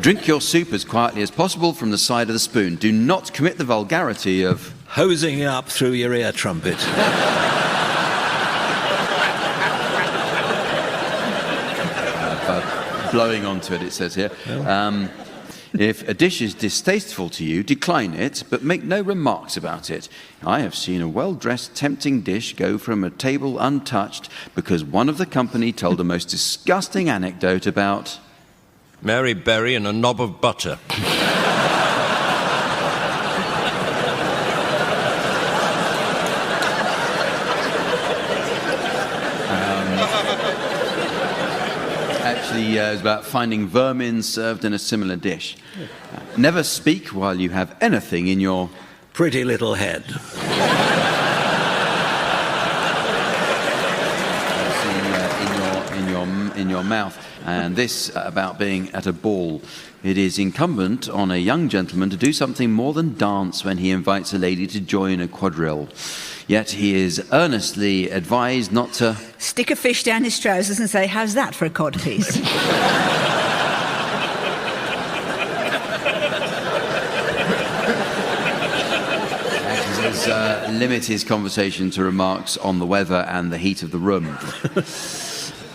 B: Drink your soup as quietly as possible from the side of the spoon. Do not commit the vulgarity of...
C: hosing up through your ear trumpet.
B: Blowing onto it, it says here. If a dish is distasteful to you, decline it, but make no remarks about it. I have seen a well-dressed, tempting dish go from a table untouched because one of the company told a most disgusting anecdote about...
E: Mary Berry and a knob of butter.
B: Actually, it was about finding vermin served in a similar dish. Never speak while you have anything in your...
C: pretty little head.
B: in your mouth. And this about being at a ball. It is incumbent on a young gentleman to do something more than dance when he invites a lady to join a quadrille. Yet he is earnestly advised not to...
O: stick a fish down his trousers and say, how's that for a codpiece?
B: He says, limit his conversation to remarks on the weather and the heat of the room.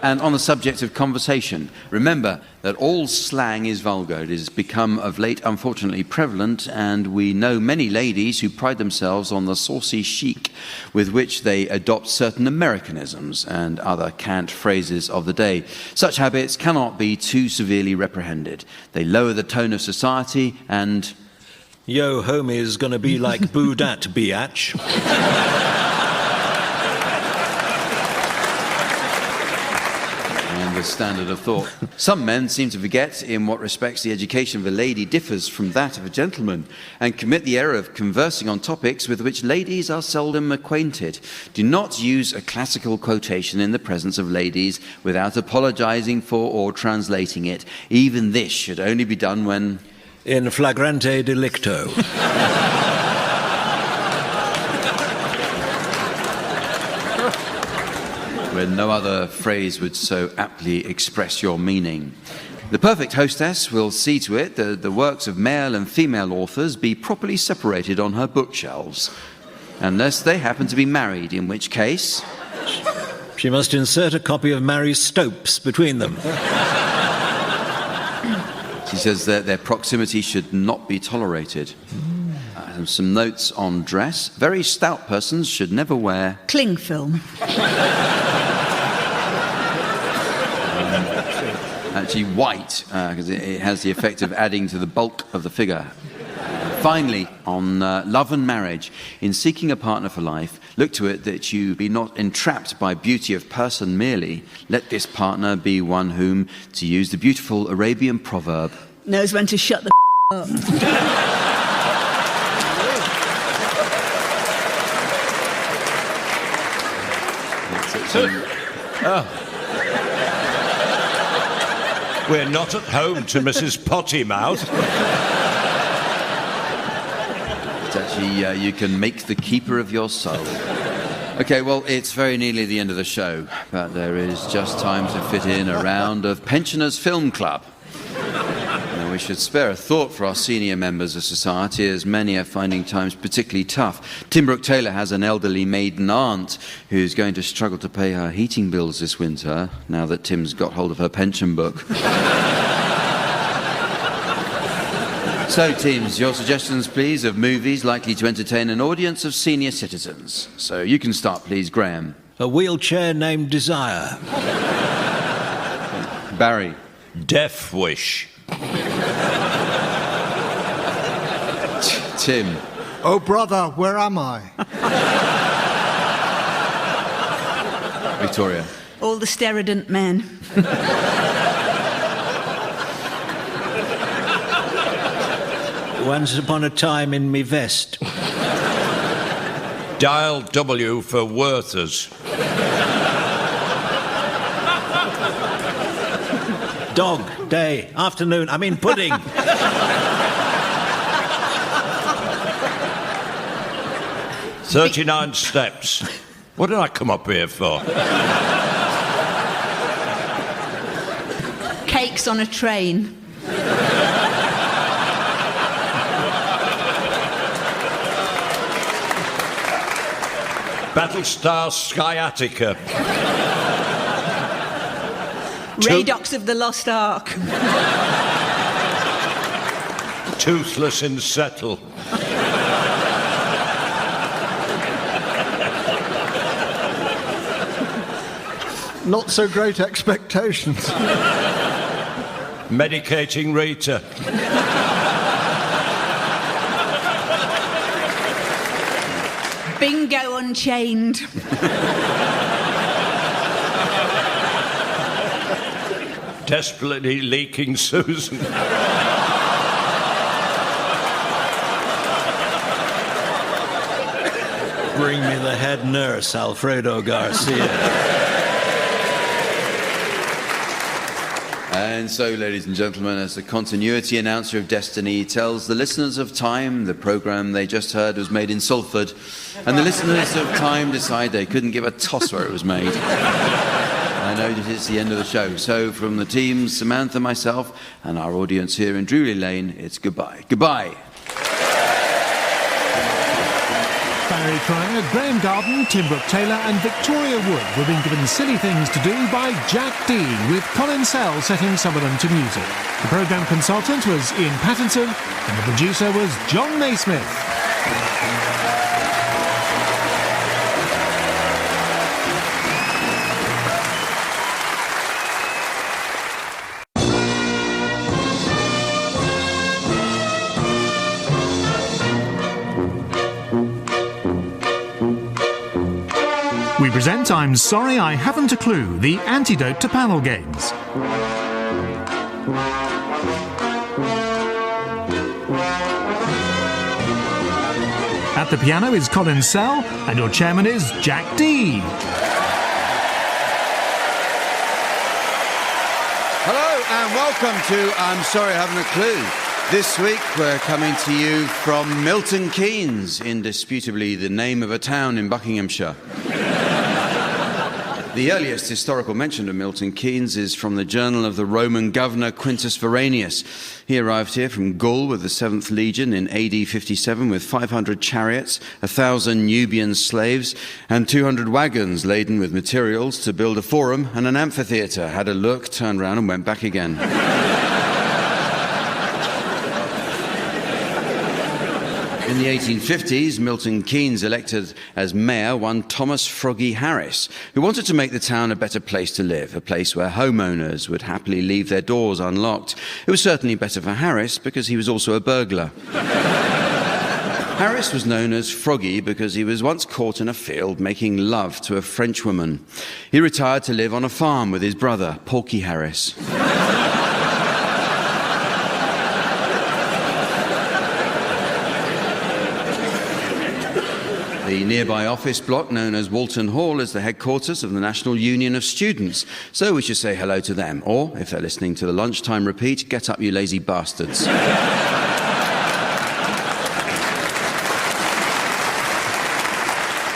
B: And on the subject of conversation, remember that all slang is vulgar. It has become of late unfortunately prevalent, and we know many ladies who pride themselves on the saucy chic with which they adopt certain Americanisms and other cant phrases of the day. Such habits cannot be too severely reprehended. They lower the tone of society and...
C: Yo, homie's gonna be like boo dat, biatch.
B: The standard of thought. Some men seem to forget in what respects the education of a lady differs from that of a gentleman, and commit the error of conversing on topics with which ladies are seldom acquainted. Do not use a classical quotation in the presence of ladies without apologizing for or translating it. Even this should only be done when...
C: in flagrante delicto.
B: when no other phrase would so aptly express your meaning. The perfect hostess will see to it that the works of male and female authors be properly separated on her bookshelves, unless they happen to be married, in which case...
C: She must insert a copy of Mary Stopes between them.
B: She says that their proximity should not be tolerated. Some notes on dress. Very stout persons should never wear...
O: cling film.
B: Actually white, because it has the effect of adding to the bulk of the figure. Finally, on love and marriage, in seeking a partner for life, look to it that you be not entrapped by beauty of person merely. Let this partner be one whom, to use the beautiful Arabian proverb...
O: knows when to shut the up.
E: We're not at home to Mrs. Pottymouth.
B: It's actually, you can make the keeper of your soul. Okay, well, it's very nearly the end of the show, but there is just time to fit in a round of Pensioners Film Club. Now, we should spare a thought for our senior members of society, as many are finding times particularly tough. Tim Brooke-Taylor has an elderly maiden aunt who's going to struggle to pay her heating bills this winter, now that Tim's got hold of her pension book. So, teams, your suggestions, please, of movies likely to entertain an audience of senior citizens. So you can start, please, Graeme.
C: A Wheelchair Named Desire.
B: Barry.
E: Death Wish.
B: Tim.
H: Oh, brother, where am I?
B: Victoria.
O: All the sterident men.
C: Once upon a time in me vest.
E: Dial W for Werthers.
C: Dog, day, afternoon, I mean pudding.
E: 39 steps. What did I come up here for?
O: chicks on a train.
E: Battlestar Sciatica.
O: Radox of the Lost Ark.
E: Toothless in Settle.
H: Not so great expectations.
E: Medicating Rita.
O: Bingo Unchained.
E: Desperately Leaking Susan.
C: Bring me the head nurse, Alfredo Garcia.
B: And so, ladies and gentlemen, as the continuity announcer of Destiny tells the listeners of Time, the programme they just heard was made in Salford, and the listeners of Time decide they couldn't give a toss where it was made. I know that it's the end of the show. So from the team, Samantha, myself, and our audience here in Drury Lane, it's goodbye. Goodbye.
A: Barry Cryer, Graeme Garden, Tim Brooke-Taylor and Victoria Wood were being given silly things to do by Jack D, with Colin Sell setting some of them to music. The programme consultant was Ian Pattinson and the producer was John Naismith. We present I'm Sorry I Haven't a Clue, the antidote to panel games. At the piano is Colin Sell, and your chairman is Jack D.
B: Hello and welcome to I'm Sorry I Haven't a Clue. This week we're coming to you from Milton Keynes, indisputably the name of a town in Buckinghamshire. The earliest historical mention of Milton Keynes is from the journal of the Roman governor Quintus Veranius. He arrived here from Gaul with the 7th Legion in AD 57 with 500 chariots, 1,000 Nubian slaves, and 200 wagons laden with materials to build a forum and an amphitheatre. Had a look, turned round and went back again. In the 1850s, Milton Keynes elected as mayor one Thomas Froggy Harris, who wanted to make the town a better place to live, a place where homeowners would happily leave their doors unlocked. It was certainly better for Harris because he was also a burglar. Harris was known as Froggy because he was once caught in a field making love to a French woman. He retired to live on a farm with his brother, Porky Harris. The nearby office block, known as Walton Hall, is the headquarters of the National Union of Students. So we should say hello to them. Or, if they're listening to the lunchtime repeat, get up, you lazy bastards.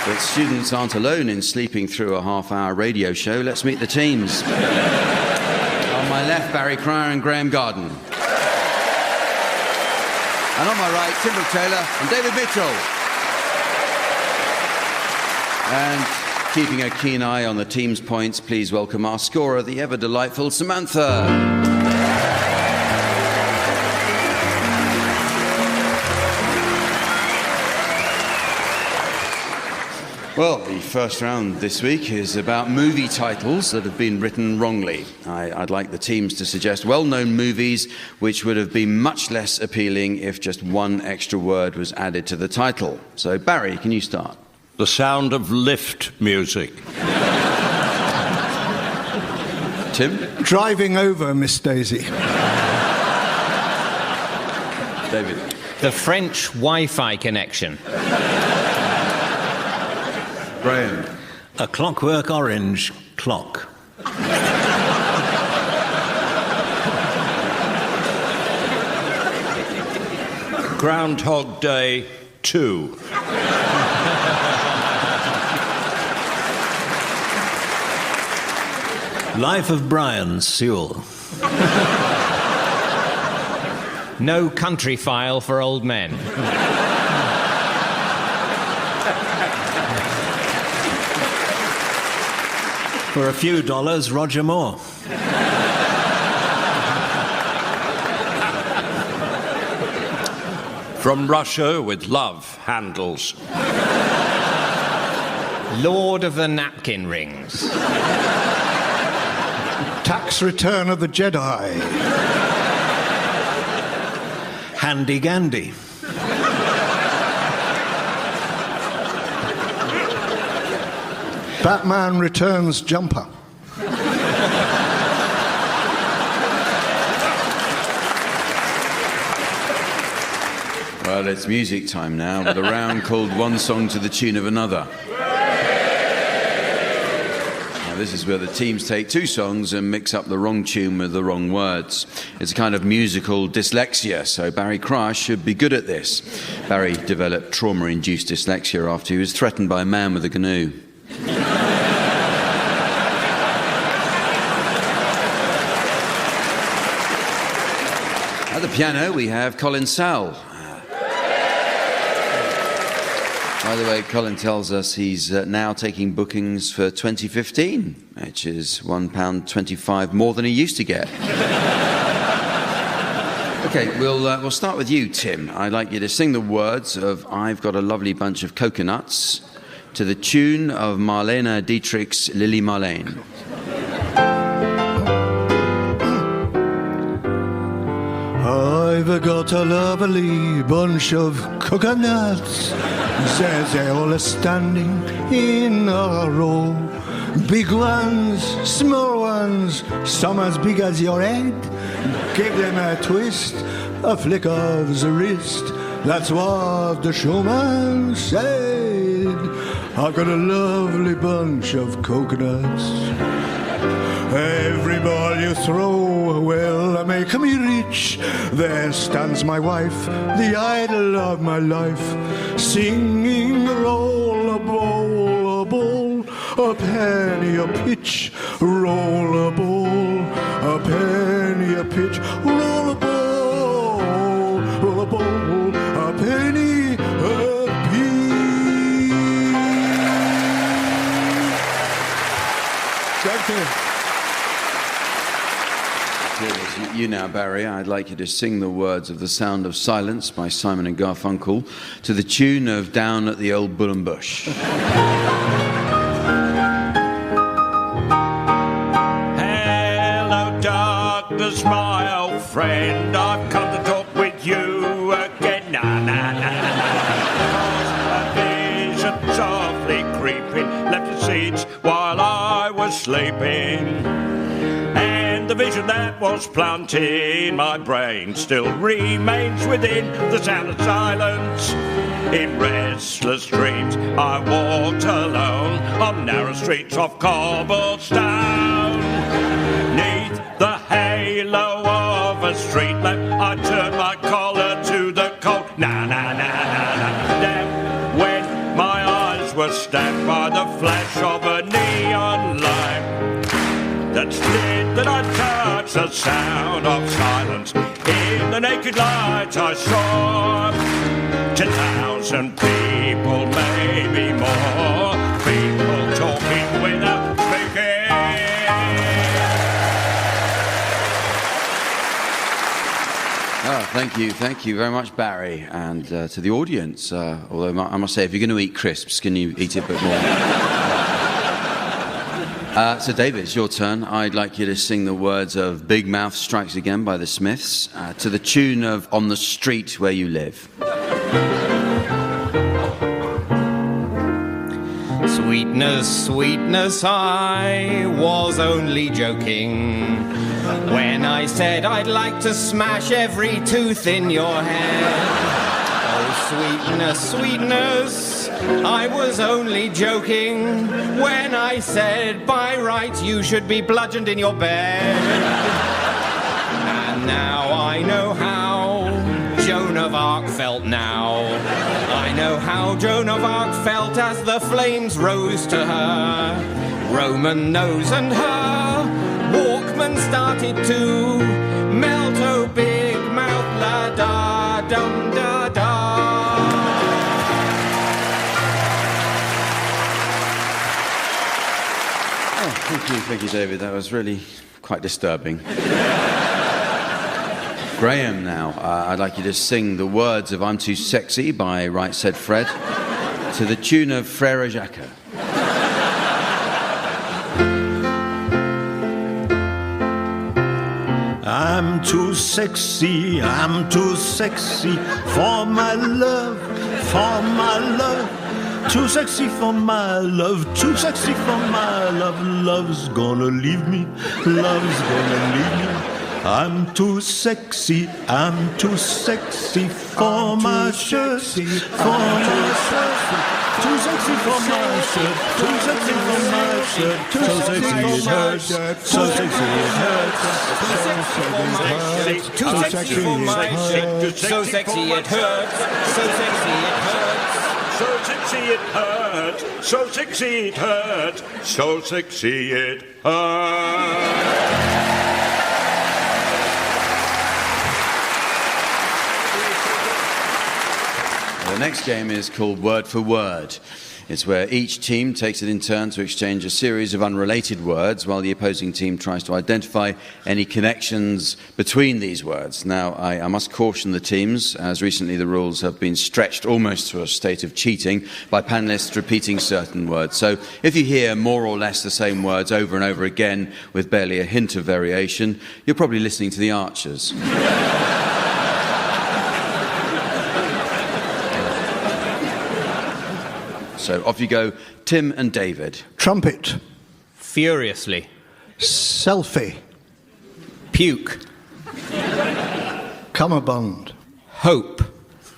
B: But students aren't alone in sleeping through a half-hour radio show. Let's meet the teams. On my left, Barry Cryer and Graeme Garden. And on my right, Tim Brooke-Taylor and David Mitchell. And keeping a keen eye on the team's points, please welcome our scorer, the ever-delightful Samantha. Well, the first round this week is about movie titles that have been written wrongly. I'd like the teams to suggest well-known movies which would have been much less appealing if just one extra word was added to the title. So, Barry, can you start?
E: The Sound of Lift music.
B: Tim?
H: Driving Over Miss Daisy.
B: David?
P: The French Wi-Fi connection.
B: Graeme?
C: A Clockwork Orange clock.
E: Groundhog Day 2.
C: Life of Brian Sewell.
P: No country file for old men.
C: For a few dollars, Roger Moore.
E: From Russia with love handles.
P: Lord of the napkin rings.
H: Tax Return of the Jedi.
C: Handy Gandy.
H: Batman Returns Jumper.
B: Well, it's music time now, with a round called One Song to the Tune of Another. Now, this is where the teams take two songs and mix up the wrong tune with the wrong words. It's a kind of musical dyslexia, so Barry Crash should be good at this. Barry developed trauma-induced dyslexia after he was threatened by a man with a canoe. At the piano, we have Colin Sell. By the way, Colin tells us he's now taking bookings for 2015, which is £1.25 more than he used to get. OK, we'll start with you, Tim. I'd like you to sing the words of I've Got a Lovely Bunch of Coconuts to the tune of Marlene Dietrich's Lily Marlene.
H: I've got a lovely bunch of coconuts. They're all standing in a row. Big ones, small ones, some as big as your head. Give them a twist, a flick of the wrist. That's what the showman said. I've got a lovely bunch of coconuts. Every ball you throw will make me rich. There stands my wife, the idol of my life, singing roll a ball, a penny a pitch. Roll a ball, a penny a pitch. Roll a ball, a penny a pitch. Thank you.
B: You now, Barry, I'd like you to sing the words of The Sound of Silence by Simon and Garfunkel to the tune of Down at the Old Bull and Bush.
E: Hello, darkness, my old friend. I've come to talk with you again. Na, na, na, na. A vision softly creeping left the seats while I was sleeping. The vision that was planted in my brain still remains within the sound of silence. In restless dreams I walked alone on narrow streets of cobblestone. Neath the halo of a street lamp I turned my collar to the cold. Na na na na na. Then when my eyes were stabbed by the flash of a neon light that slid, that I touched the sound of silence. In the naked light I saw 10,000 people, maybe more, people talking without speaking.
B: Oh, thank you very much, Barry, and to the audience. Although I must say, if you're going to eat crisps, can you eat it a bit more? So, David, it's your turn. I'd like you to sing the words of Big Mouth Strikes Again by the Smiths to the tune of On the Street Where You Live.
P: Sweetness, sweetness, I was only joking when I said I'd like to smash every tooth in your head. Oh, sweetness, sweetness, I was only joking when I said by rights you should be bludgeoned in your bed. And now I know how Joan of Arc felt now. I know how Joan of Arc felt as the flames rose to her Roman nose and her Walkman and started to melt, oh big mouth, la da dum da da.
B: Oh, thank you, David. That was really quite disturbing. Graeme, now, I'd like you to sing the words of I'm Too Sexy by Right Said Fred to the tune of Frere Jacques.
C: I'm too sexy for my love, for my love. Too sexy for my love, too sexy for my love. Love's gonna leave me, love's gonna leave me. I'm too sexy for my shirt, for my shirt. Too sexy for my shirt, too sexy for my shirt. So sexy it hurts, so sexy it hurts.
P: Too sexy for my shirt, so sexy it hurts, so sexy it hurts.
E: So sexy it hurts, so sexy it hurts, so sexy it hurts.
B: The next game is called Word for Word. It's where each team takes it in turn to exchange a series of unrelated words while the opposing team tries to identify any connections between these words. Now, I must caution the teams, as recently the rules have been stretched almost to a state of cheating by panellists repeating certain words. So if you hear more or less the same words over and over again with barely a hint of variation, you're probably listening to the Archers. So off you go, Tim and David.
H: Trumpet.
P: Furiously.
H: Selfie.
P: Puke.
H: Cummerbund.
P: Hope.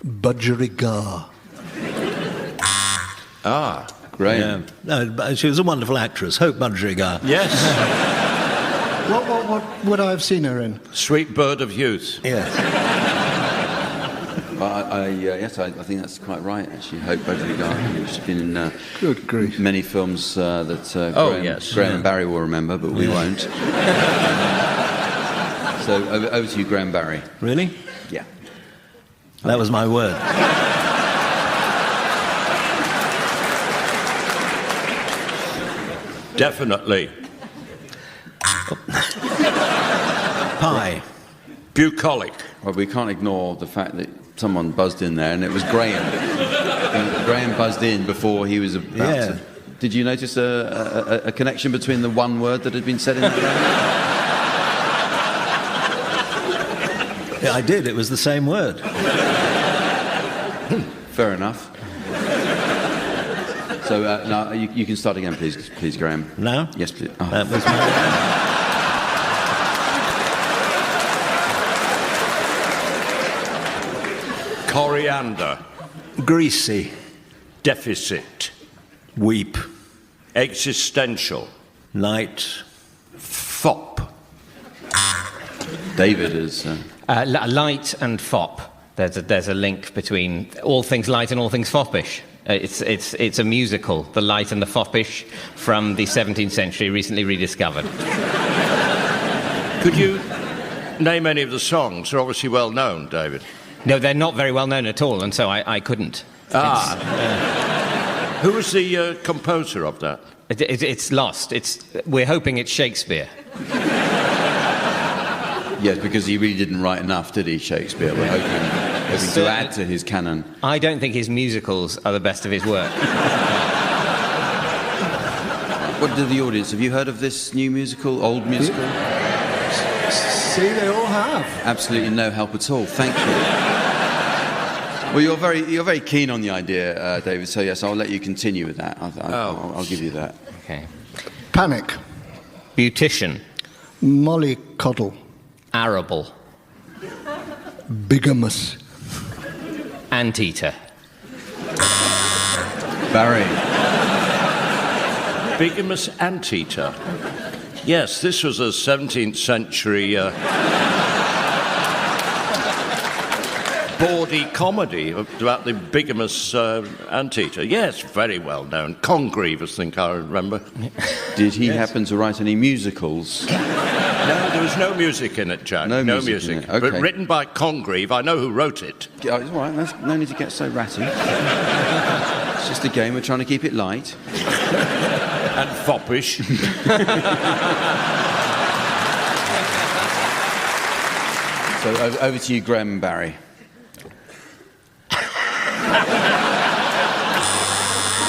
H: Budgerigar.
B: Ah, Graeme.
C: Yeah. No, she was a wonderful actress, Hope Budgerigar.
E: Yes.
H: What would I have seen her in?
E: Sweet Bird of Youth.
C: Yes.
B: Yes, I think that's quite right, actually. Hope Budgerigar. She's been in
H: Good grief.
B: many films that
E: yes.
B: Graeme and Barry will remember, but we won't. So over to you, Graeme Barry.
C: Really?
B: Yeah.
C: That was my word.
E: Definitely.
C: Pie.
E: Bucolic.
B: Well, we can't ignore the fact that someone buzzed in there, and it was Graeme. And Graeme buzzed in before he was about to... Did you notice a connection between the one word that had been said in that round?
C: Yeah, I did. It was the same word.
B: Fair enough. So now you can start again, please, Graeme.
C: Now?
B: Yes, please. Oh.
C: That was my...
E: Coriander.
C: Greasy.
E: Deficit.
C: Weep.
E: Existential.
C: Light.
E: Fop.
B: David is...
P: Light and fop. There's a link between all things light and all things foppish. It's a musical, The Light and the Foppish, from the 17th century, recently rediscovered.
E: Could you name any of the songs? They're obviously well known, David.
P: No, they're not very well known at all, and so I couldn't.
E: Who was the composer of that?
P: It's lost. We're hoping it's Shakespeare.
B: Yes, because he really didn't write enough, did he, Shakespeare? We're hoping to add to his canon.
P: I don't think his musicals are the best of his work.
B: What did the audience... Have you heard of this new musical, old musical?
H: See, they all have.
B: Absolutely no help at all. Thank you. Well, you're very keen on the idea, David. So yes, I'll let you continue with that. I'll give you that.
P: Okay.
H: Panic.
P: Beautician.
H: Mollycoddle.
P: Arable.
H: Bigamous.
P: Anteater.
B: Barry.
E: Bigamous Anteater. Yes, this was a 17th century bawdy comedy about the bigamous anteater. Yes, very well known. Congreve, I think I remember.
B: Did he happen to write any musicals?
E: No, There's no music in it, Jack.
B: No music in it, okay.
E: But written by Congreve. I know who wrote it.
B: Yeah, it's all right. No need to get so ratty. It's just a game. We're trying to keep it light.
E: And foppish.
B: So over to you, Graeme and Barry.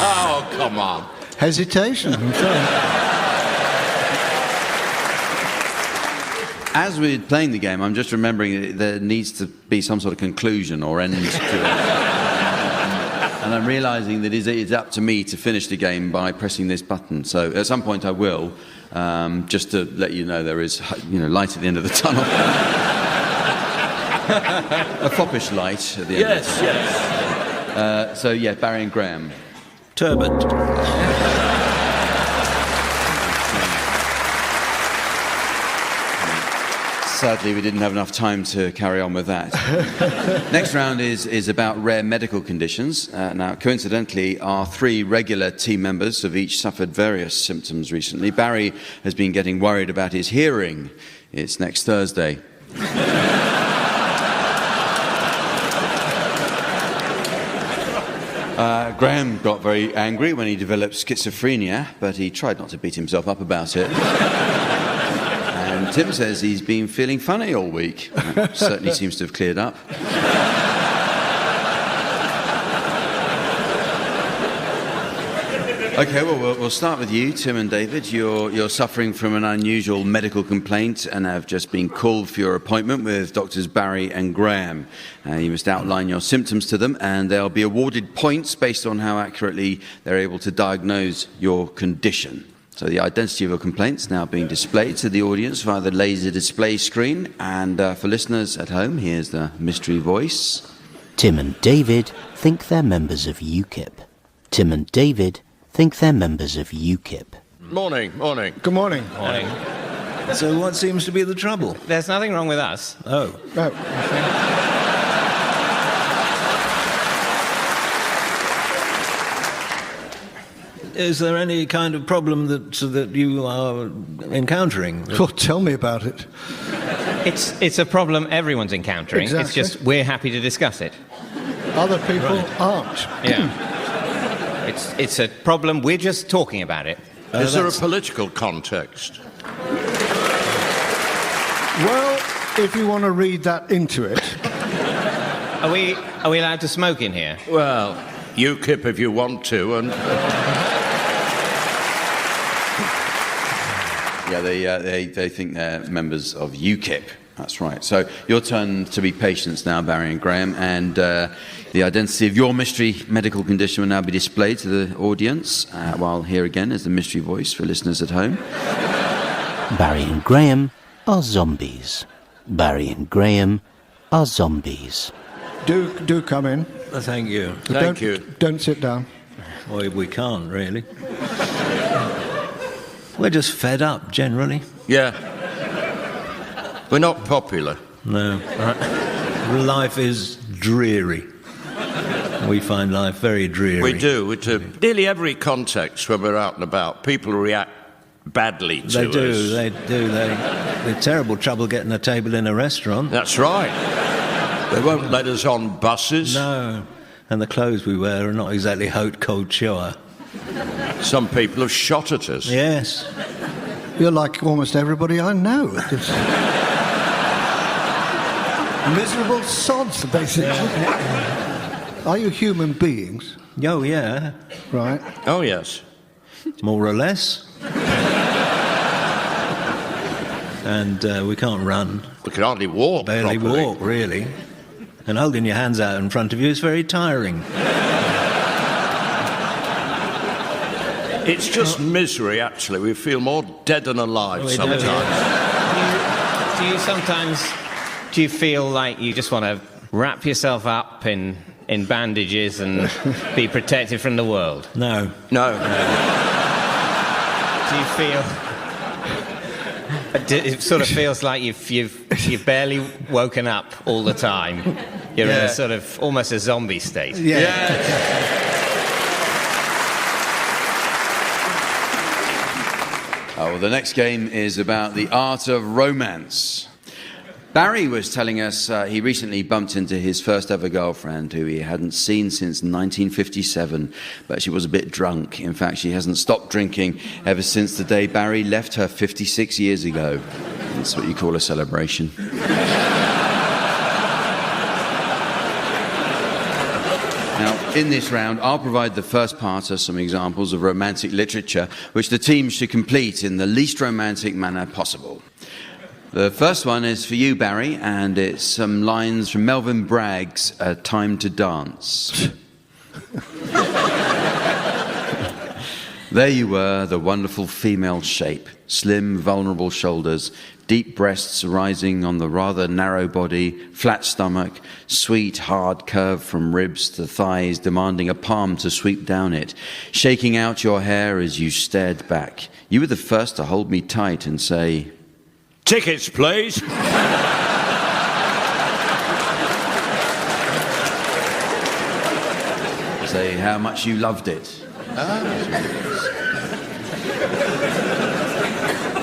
E: Oh, come on.
H: Hesitation. I'm sorry.
B: As we're playing the game, I'm just remembering that there needs to be some sort of conclusion or end to it. And I'm realising that it's up to me to finish the game by pressing this button. So at some point I will, just to let you know there is light at the end of the tunnel. A foppish light at the end.
E: Yes.
B: So yeah, Barry and Graeme.
C: Turbot.
B: Sadly, we didn't have enough time to carry on with that. Next round is about rare medical conditions. Now, coincidentally, our 3 regular team members have each suffered various symptoms recently. Barry has been getting worried about his hearing. It's next Thursday. Graeme got very angry when he developed schizophrenia, but he tried not to beat himself up about it. And Tim says he's been feeling funny all week. That certainly seems to have cleared up. Okay, well, we'll start with you, Tim and David. You're suffering from an unusual medical complaint and have just been called for your appointment with Doctors Barry and Graeme. You must outline your symptoms to them, and they'll be awarded points based on how accurately they're able to diagnose your condition. So the identity of your complaint is now being displayed to the audience via the laser display screen. And for listeners at home, here's the mystery voice.
M: Tim and David think they're members of UKIP. Tim and David think they're members of UKIP.
E: Morning.
H: Good morning.
P: Morning.
C: So what seems to be the trouble?
P: There's nothing wrong with us.
C: Oh. Is there any kind of problem that you are encountering?
H: Oh, tell me about it.
P: It's a problem everyone's encountering.
H: Exactly.
P: It's just we're happy to discuss it.
H: Other people aren't.
P: Yeah. It's a problem, we're just talking about it.
E: Is there a political context?
H: Well, if you want to read that into it.
P: Are we allowed to smoke in here?
E: Well, UKIP if you want to, and...
B: Yeah, they think they're members of UKIP. That's right. So your turn to be patients now, Barry and Graeme, and the identity of your mystery medical condition will now be displayed to the audience, while here again is the mystery voice for listeners at home.
M: Barry and Graeme are zombies. Barry and Graeme are zombies.
H: Do come in.
C: Thank you.
E: Thank you.
H: Don't sit down.
C: Well, we can't, really. We're just fed up, generally.
E: Yeah. We're not popular.
C: No. Life is dreary. We find life very dreary.
E: We do. Nearly every context when we're out and about, people react badly to us.
C: They do. They're terrible trouble getting a table in a restaurant.
E: That's right. They won't let us on buses.
C: No. And the clothes we wear are not exactly haute couture.
E: Some people have shot at us.
C: Yes.
H: You're like almost everybody I know. Miserable sods, basically. Are you human beings?
C: Oh, yeah.
H: Right.
E: Oh, yes.
C: More or less. And we can't run.
E: We can hardly walk.
C: Barely
E: properly.
C: walk, really. And holding your hands out in front of you is very tiring.
E: It's just misery, actually. We feel more dead than alive sometimes.
P: Do you feel like you just want to wrap yourself up in bandages and be protected from the world?
C: No.
E: No.
P: Do you feel... It sort of feels like you've barely woken up all the time. You're in a sort of almost a zombie state.
B: Well, the next game is about the art of romance. Barry was telling us he recently bumped into his first ever girlfriend who he hadn't seen since 1957, but she was a bit drunk. In fact, she hasn't stopped drinking ever since the day Barry left her 56 years ago. That's what you call a celebration. Now, in this round, I'll provide the first part of some examples of romantic literature, which the team should complete in the least romantic manner possible. The first one is for you, Barry, and it's some lines from Melvin Bragg's Time to Dance. There you were, the wonderful female shape, slim, vulnerable shoulders, deep breasts rising on the rather narrow body, flat stomach, sweet, hard curve from ribs to thighs, demanding a palm to sweep down it, shaking out your hair as you stared back. You were the first to hold me tight and say,
E: "Tickets, please."
B: Say how much you loved it.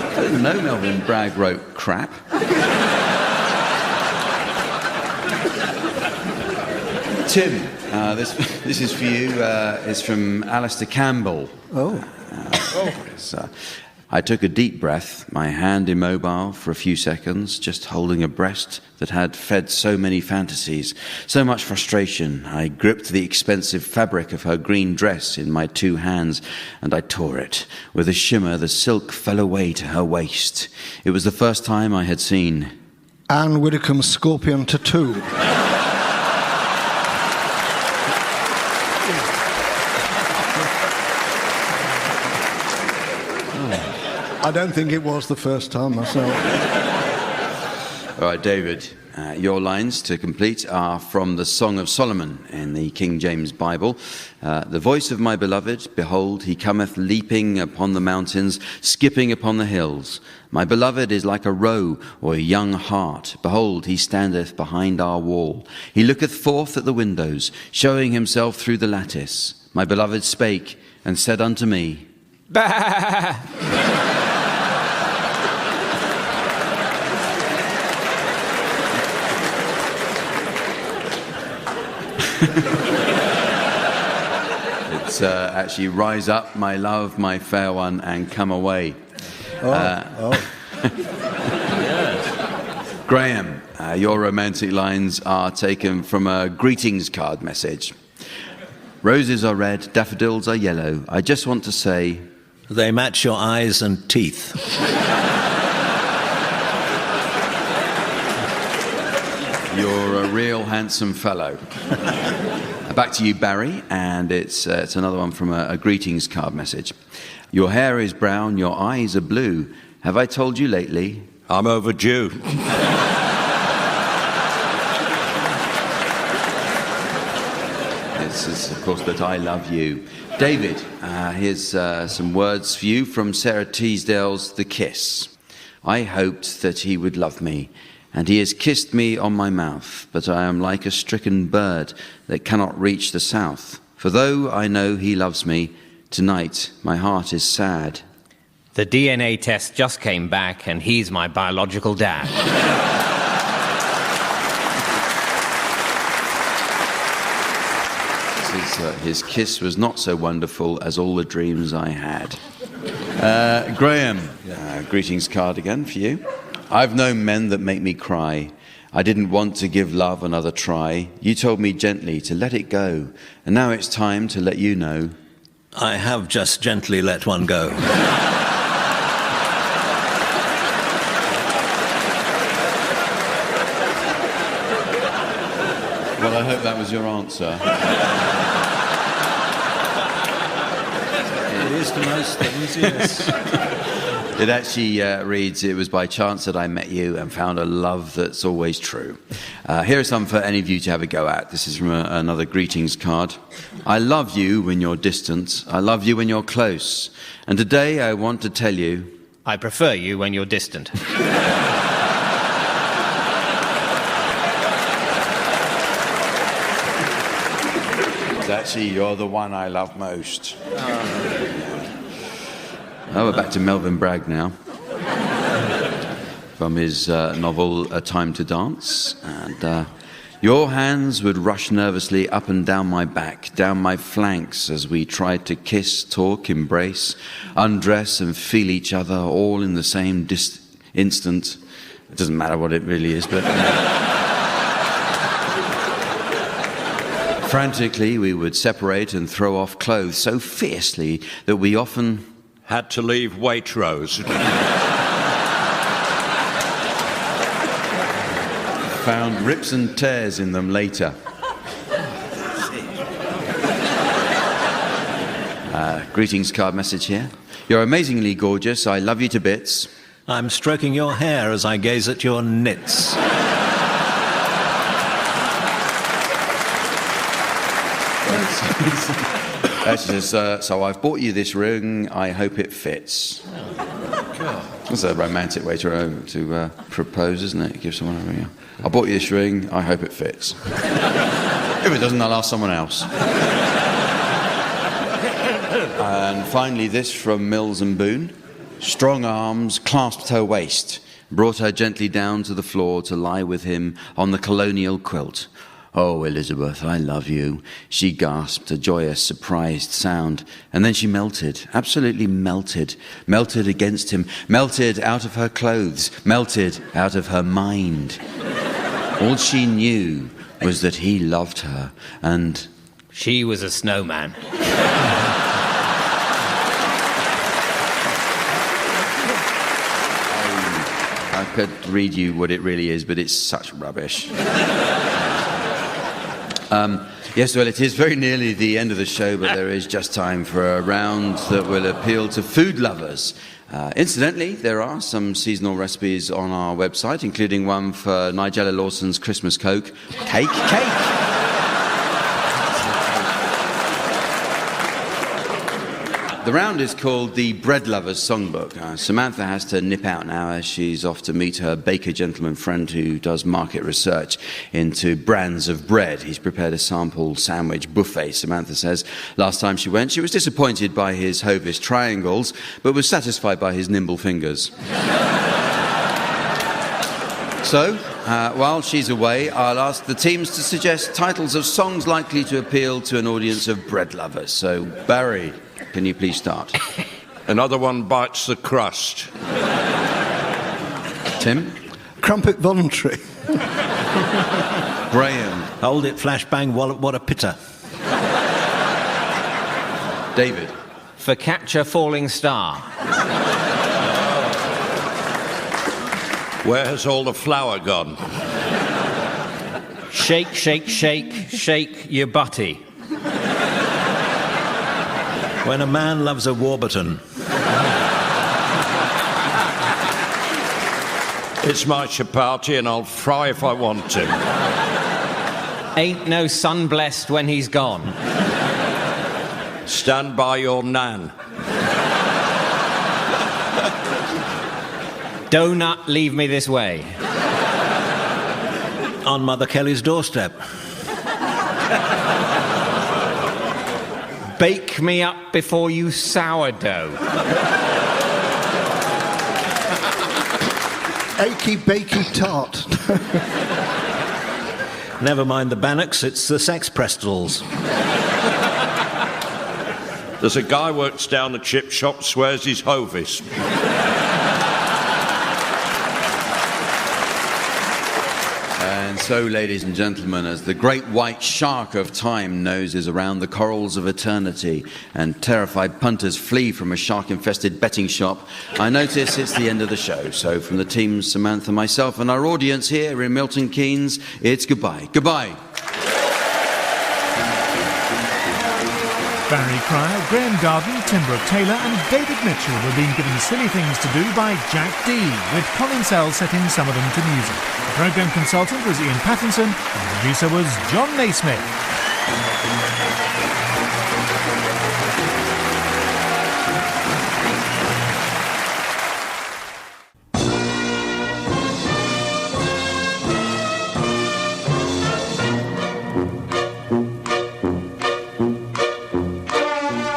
B: I didn't know Melvin Bragg wrote crap. Tim, this is for you. It's from Alistair Campbell. I took a deep breath, my hand immobile for a few seconds, just holding a breast that had fed so many fantasies, so much frustration. I gripped the expensive fabric of her green dress in my two hands, and I tore it. With a shimmer, the silk fell away to her waist. It was the first time I had seen
H: Anne Widdecombe's scorpion tattoo. I don't think it was the first time myself.
B: All right, David, your lines to complete are from the Song of Solomon in the King James Bible. The voice of my beloved, behold, he cometh leaping upon the mountains, skipping upon the hills. My beloved is like a roe or a young hart. Behold, he standeth behind our wall. He looketh forth at the windows, showing himself through the lattice. My beloved spake and said unto me, Bah! It's actually rise up, my love, my fair one, and come away. Graeme, your romantic lines are taken from a greetings card message. Roses are red, daffodils are yellow. I just want to say,
C: they match your eyes and teeth.
B: You're a real handsome fellow. Back to you, Barry, and it's another one from a greetings card message. Your hair is brown, your eyes are blue. Have I told you lately?
C: I'm overdue.
B: It's of course, that I love you. David, here's some words for you from Sarah Teasdale's The Kiss. I hoped that he would love me, and he has kissed me on my mouth, but I am like a stricken bird that cannot reach the south. For though I know he loves me, tonight my heart is sad.
P: The DNA test just came back, and he's my biological dad.
B: His kiss was not so wonderful as all the dreams I had. Graeme, greetings card again for you. I've known men that make me cry. I didn't want to give love another try. You told me gently to let it go, and now it's time to let you know.
C: I have just gently let one go.
B: Well, I hope that was your answer.
C: It is to most things, yes.
B: It actually reads, it was by chance that I met you and found a love that's always true. Here are some for any of you to have a go at. This is from another greetings card. I love you when you're distant. I love you when you're close. And today I want to tell you...
P: I prefer you when you're distant.
B: Actually, you're the one I love most. we're back to Melvyn Bragg now. From his novel A Time to Dance. And your hands would rush nervously up and down my back, down my flanks, as we tried to kiss, talk, embrace, undress and feel each other all in the same instant. It doesn't matter what it really is, but... Frantically, we would separate and throw off clothes so fiercely that we often...
E: had to leave Waitrose.
B: Found rips and tears in them later. Greetings card message here. You're amazingly gorgeous. I love you to bits.
C: I'm stroking your hair as I gaze at your knits.
B: She says, so I've bought you this ring. I hope it fits. That's a romantic way to propose, isn't it? Give someone a ring. I bought you this ring. I hope it fits. If it doesn't, I'll ask someone else. And finally, this from Mills and Boone. Strong arms clasped her waist, brought her gently down to the floor to lie with him on the colonial quilt. Oh, Elizabeth, I love you. She gasped, a joyous, surprised sound. And then she melted, absolutely melted. Melted against him, melted out of her clothes, melted out of her mind. All she knew was that he loved her, and...
P: she was a snowman.
B: I could read you what it really is, but it's such rubbish. Yes, well, it is very nearly the end of the show, but there is just time for a round that will appeal to food lovers. Incidentally, there are some seasonal recipes on our website, including one for Nigella Lawson's Christmas Cake. Cake! The round is called the Bread Lovers Songbook. Samantha has to nip out now as she's off to meet her baker gentleman friend who does market research into brands of bread. He's prepared a sample sandwich buffet, Samantha says. Last time she went, she was disappointed by his Hovis triangles, but was satisfied by his nimble fingers. So, while she's away, I'll ask the teams to suggest titles of songs likely to appeal to an audience of bread lovers. So, Barry... can you please start?
E: Another one bites the crust.
B: Tim?
H: Crumpet voluntary.
B: Graeme?
C: Hold it, flashbang, what a pitter.
B: David?
P: Focaccia falling star.
E: Where has all the flour gone?
P: Shake, shake, shake, shake your butty.
C: When a man loves a Warburton.
E: It's my chapati and I'll fry if I want to.
P: Ain't no sun blessed when he's gone.
E: Stand by your nan.
P: Donut leave me this way.
C: On Mother Kelly's doorstep.
P: Bake me up before you sourdough.
H: Achy, bakey tart.
C: Never mind the Bannocks, it's the Sex Prestals.
E: There's a guy works down the chip shop, swears he's Hovis.
B: And so, ladies and gentlemen, as the great white shark of time noses around the corals of eternity and terrified punters flee from a shark-infested betting shop, I notice it's the end of the show. So from the teams, Samantha, myself and our audience here in Milton Keynes, it's goodbye. Goodbye.
K: Barry Cryer, Graeme Garden, Tim Brooke-Taylor and David Mitchell were being given Silly Things to Do by Jack D, with Colin setting some of them to music. The programme consultant was Ian Pattinson and the producer was John Naismith.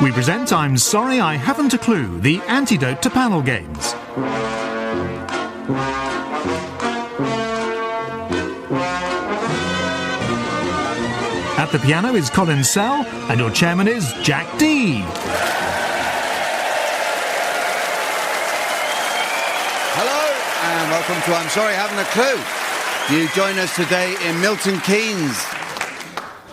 K: We present I'm Sorry I Haven't a Clue, the antidote to panel games. At the piano is Colin Sell, and your chairman is Jack D.
B: Hello, and welcome to I'm Sorry I Haven't a Clue. You join us today in Milton Keynes.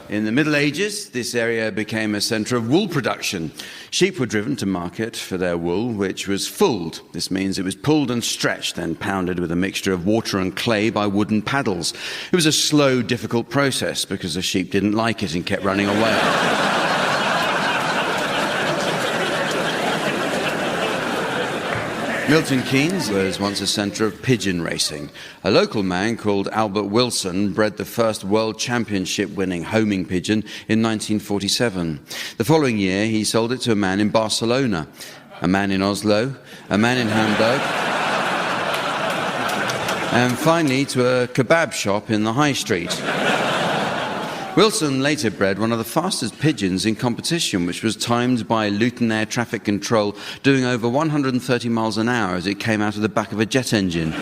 B: In the Middle Ages, this area became a centre of wool production. Sheep were driven to market for their wool, which was fulled. This means it was pulled and stretched, then pounded with a mixture of water and clay by wooden paddles. It was a slow, difficult process because the sheep didn't like it and kept running away. Milton Keynes was once a centre of pigeon racing. A local man called Albert Wilson bred the first world championship winning homing pigeon in 1947. The following year he sold it to a man in Barcelona, a man in Oslo, a man in Hamburg, and finally to a kebab shop in the high street. Wilson later bred one of the fastest pigeons in competition, which was timed by Luton Air Traffic Control doing over 130 miles an hour as it came out of the back of a jet engine.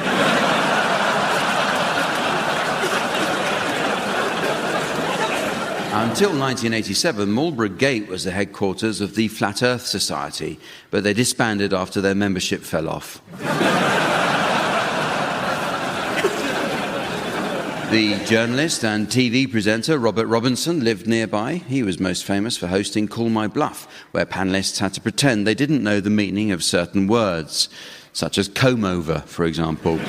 B: Until 1987, Marlborough Gate was the headquarters of the Flat Earth Society, but they disbanded after their membership fell off. The journalist and TV presenter Robert Robinson lived nearby. He was most famous for hosting Call My Bluff, where panellists had to pretend they didn't know the meaning of certain words, such as comb over, for example.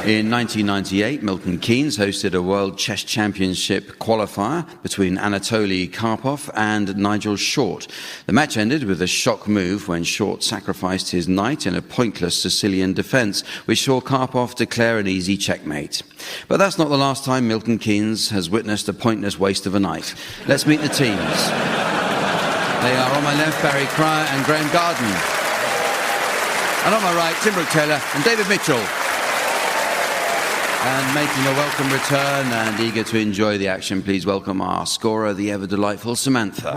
B: In 1998, Milton Keynes hosted a World Chess Championship qualifier between Anatoly Karpov and Nigel Short. The match ended with a shock move when Short sacrificed his knight in a pointless Sicilian defence, which saw Karpov declare an easy checkmate. But that's not the last time Milton Keynes has witnessed a pointless waste of a knight. Let's meet the teams. They are on my left, Barry Cryer and Graeme Garden. And on my right, Tim Brooke-Taylor and David Mitchell. And making a welcome return and eager to enjoy the action, please welcome our scorer, the ever-delightful Samantha.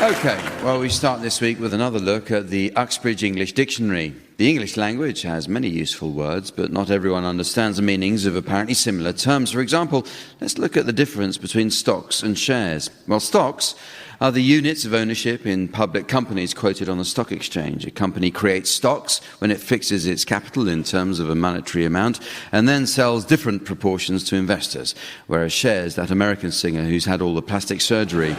B: OK, well, we start this week with another look at the Uxbridge English Dictionary. The English language has many useful words, but not everyone understands the meanings of apparently similar terms. For example, let's look at the difference between stocks and shares. Well, stocks are the units of ownership in public companies quoted on the stock exchange. A company creates stocks when it fixes its capital in terms of a monetary amount and then sells different proportions to investors, whereas shares, that American singer who's had all the plastic surgery.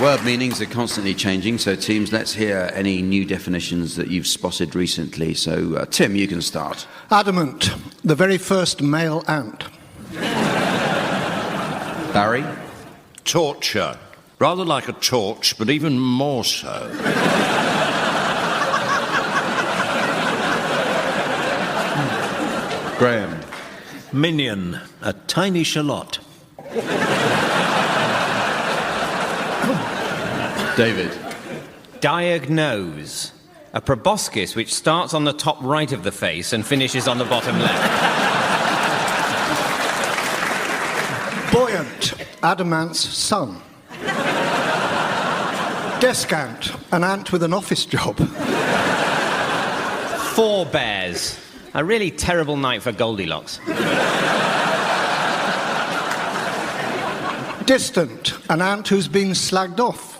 B: Word meanings are constantly changing, so teams, let's hear any new definitions that you've spotted recently. So, Tim, you can start.
H: Adamant, the very first male ant.
B: Barry?
E: Torture. Rather like a torch, but even more so.
B: Graeme?
C: Minion, a tiny shallot.
B: David?
P: Diagnose, a proboscis which starts on the top right of the face and finishes on the bottom left.
H: Buoyant, Adamant's son. Descant, an ant with an office job.
P: Forebears, a really terrible night for Goldilocks.
H: Distant, an ant who's been slagged off.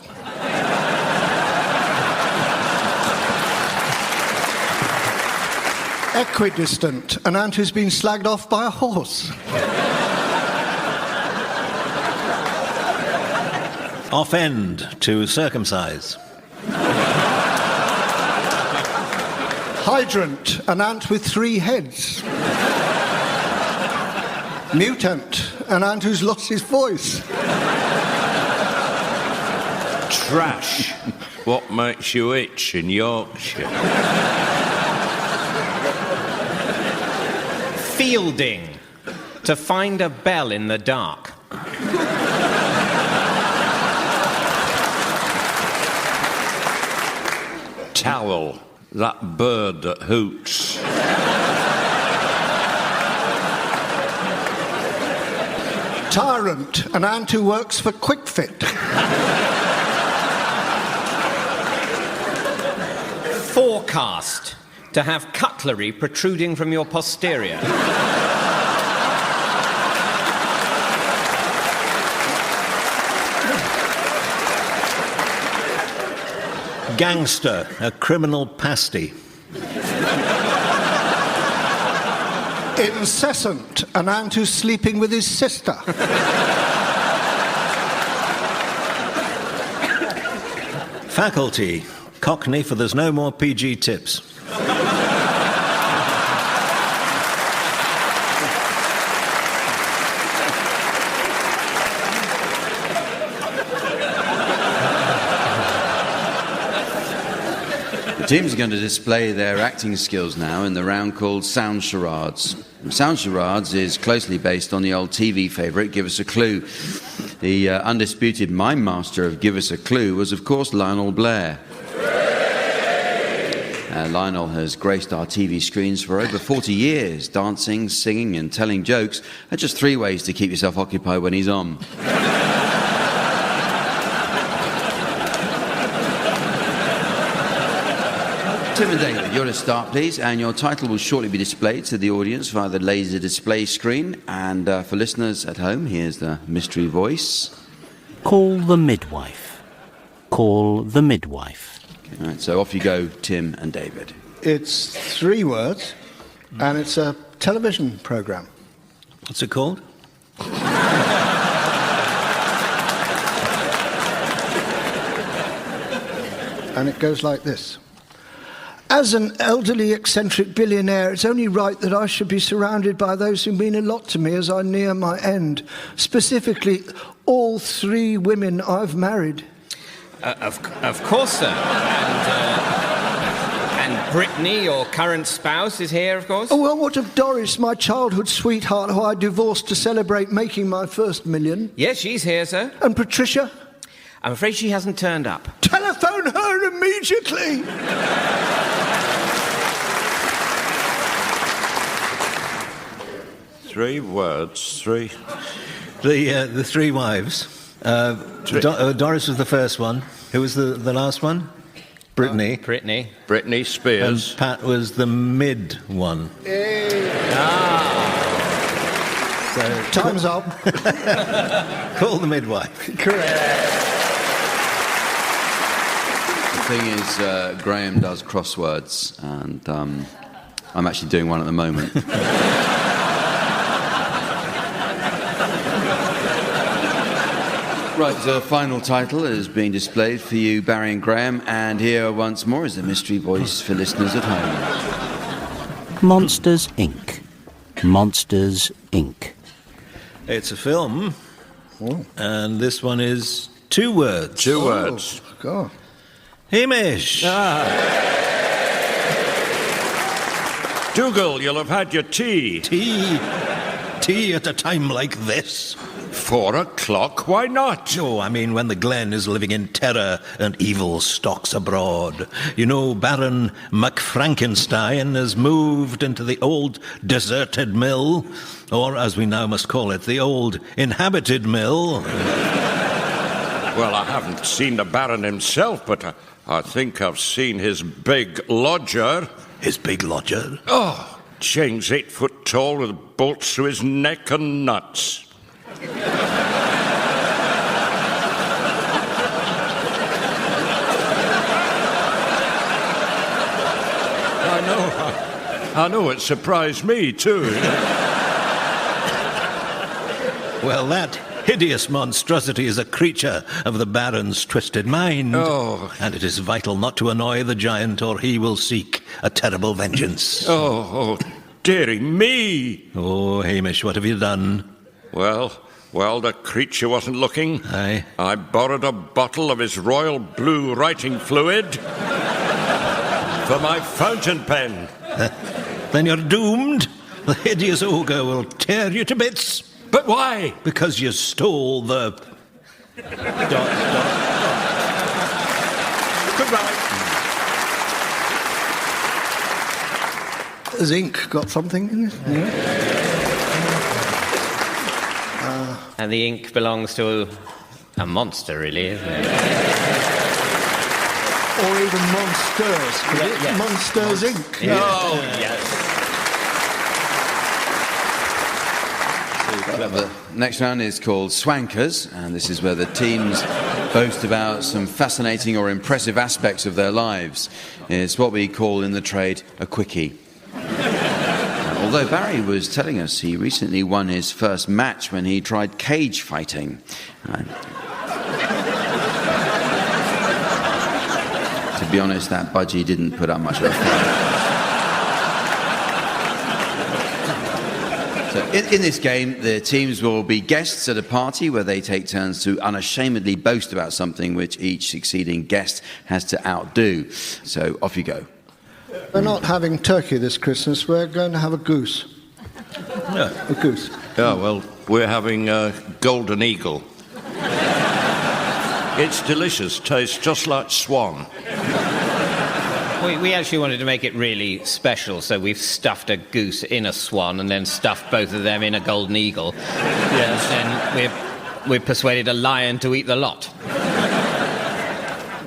H: Equidistant, an ant who's been slagged off by a horse.
C: Offend, to circumcise.
H: Hydrant, an ant with 3 heads. Mutant, an ant who's lost his voice.
E: Trash. What makes you itch in Yorkshire?
P: Fielding, to find a bell in the dark.
E: Towel. That bird that hoots.
H: Tyrant, an ant who works for Quick Fit.
P: Forecast. To have cutlery protruding from your posterior.
C: Gangster, a criminal pasty.
H: Incessant, an ant who's sleeping with his sister.
C: Faculty, Cockney for there's no more PG tips.
B: The teams are going to display their acting skills now in the round called Sound Charades. Sound Charades is closely based on the old TV favourite Give Us a Clue. The undisputed mime master of Give Us a Clue was, of course, Lionel Blair. Lionel has graced our TV screens for over 40 years. Dancing, singing and telling jokes are just 3 ways to keep yourself occupied when he's on. Tim and David, you're to start, please, and your title will shortly be displayed to the audience via the laser display screen. And for listeners at home, here's the mystery voice.
M: Call the midwife. Call the midwife.
B: Okay, right, so off you go, Tim and David.
H: It's 3 words, and it's a television programme.
C: What's it called?
H: And it goes like this. As an elderly, eccentric billionaire, it's only right that I should be surrounded by those who mean a lot to me as I near my end. Specifically, all 3 women I've married.
P: Of course, sir. And Brittany, your current spouse, is here, of course?
H: Oh, well, what of Doris, my childhood sweetheart, who I divorced to celebrate making my first million?
P: Yes, she's here, sir.
H: And Patricia?
P: I'm afraid she hasn't turned up.
H: Telephone her immediately!
E: 3 words, 3.
C: The 3 wives. Doris was the first one. Who was the last one? Brittany.
P: Brittany
E: Spears.
C: And Pat was the mid one.
H: Hey.
C: So,
H: time's up.
C: Call the midwife.
H: Correct.
B: The thing is, Graeme does crosswords, and I'm actually doing one at the moment. Right, the final title is being displayed for you, Barry and Graeme, and here once more is the mystery voice for listeners at home.
M: Monsters, Inc. Monsters, Inc.
C: It's a film, and this one is 2 words.
E: 2 words.
H: God.
C: Hamish!
E: Dougal, you'll have had your tea.
C: Tea at a time like this?
E: 4 o'clock? Why not?
C: No, I mean when the Glen is living in terror and evil stalks abroad. You know, Baron McFrankenstein has moved into the old deserted mill, or as we now must call it, the old inhabited mill.
E: Well, I haven't seen the Baron himself, but I think I've seen his big lodger.
C: His big lodger?
E: Oh, chains 8 foot tall with bolts through his neck and nuts. I know, it surprised me too.
C: Well, that hideous monstrosity is a creature of the Baron's twisted mind.
E: Oh.
C: And it is vital not to annoy the giant, or he will seek a terrible vengeance.
E: Oh, dearie me!
C: Oh, Hamish, what have you done?
E: Well, the creature wasn't looking.
C: Aye.
E: I borrowed a bottle of his royal blue writing fluid for my fountain pen.
C: Then you're doomed. The hideous ogre will tear you to bits.
E: But why?
C: Because you stole the...
E: Goodbye.
H: Has ink got something in it? Yeah.
P: And the ink belongs to a monster, really, isn't it?
H: Or even Monsters.
P: Yes.
H: Monsters Inc.
P: Yeah. Oh, yes.
B: The next round is called Swankers, and this is where the teams boast about some fascinating or impressive aspects of their lives. It's what we call in the trade a quickie. Although Barry was telling us he recently won his first match when he tried cage fighting. To be honest, that budgie didn't put up much of a fight. So in this game, the teams will be guests at a party where they take turns to unashamedly boast about something which each succeeding guest has to outdo. So off you go.
H: We're not having turkey this Christmas. We're going to have a goose.
E: Yeah.
H: A goose.
E: Yeah, well, we're having a golden eagle. It's delicious. Tastes just like swan.
P: We actually wanted to make it really special, so we've stuffed a goose in a swan and then stuffed both of them in a golden eagle. Yes. And we've persuaded a lion to eat the lot.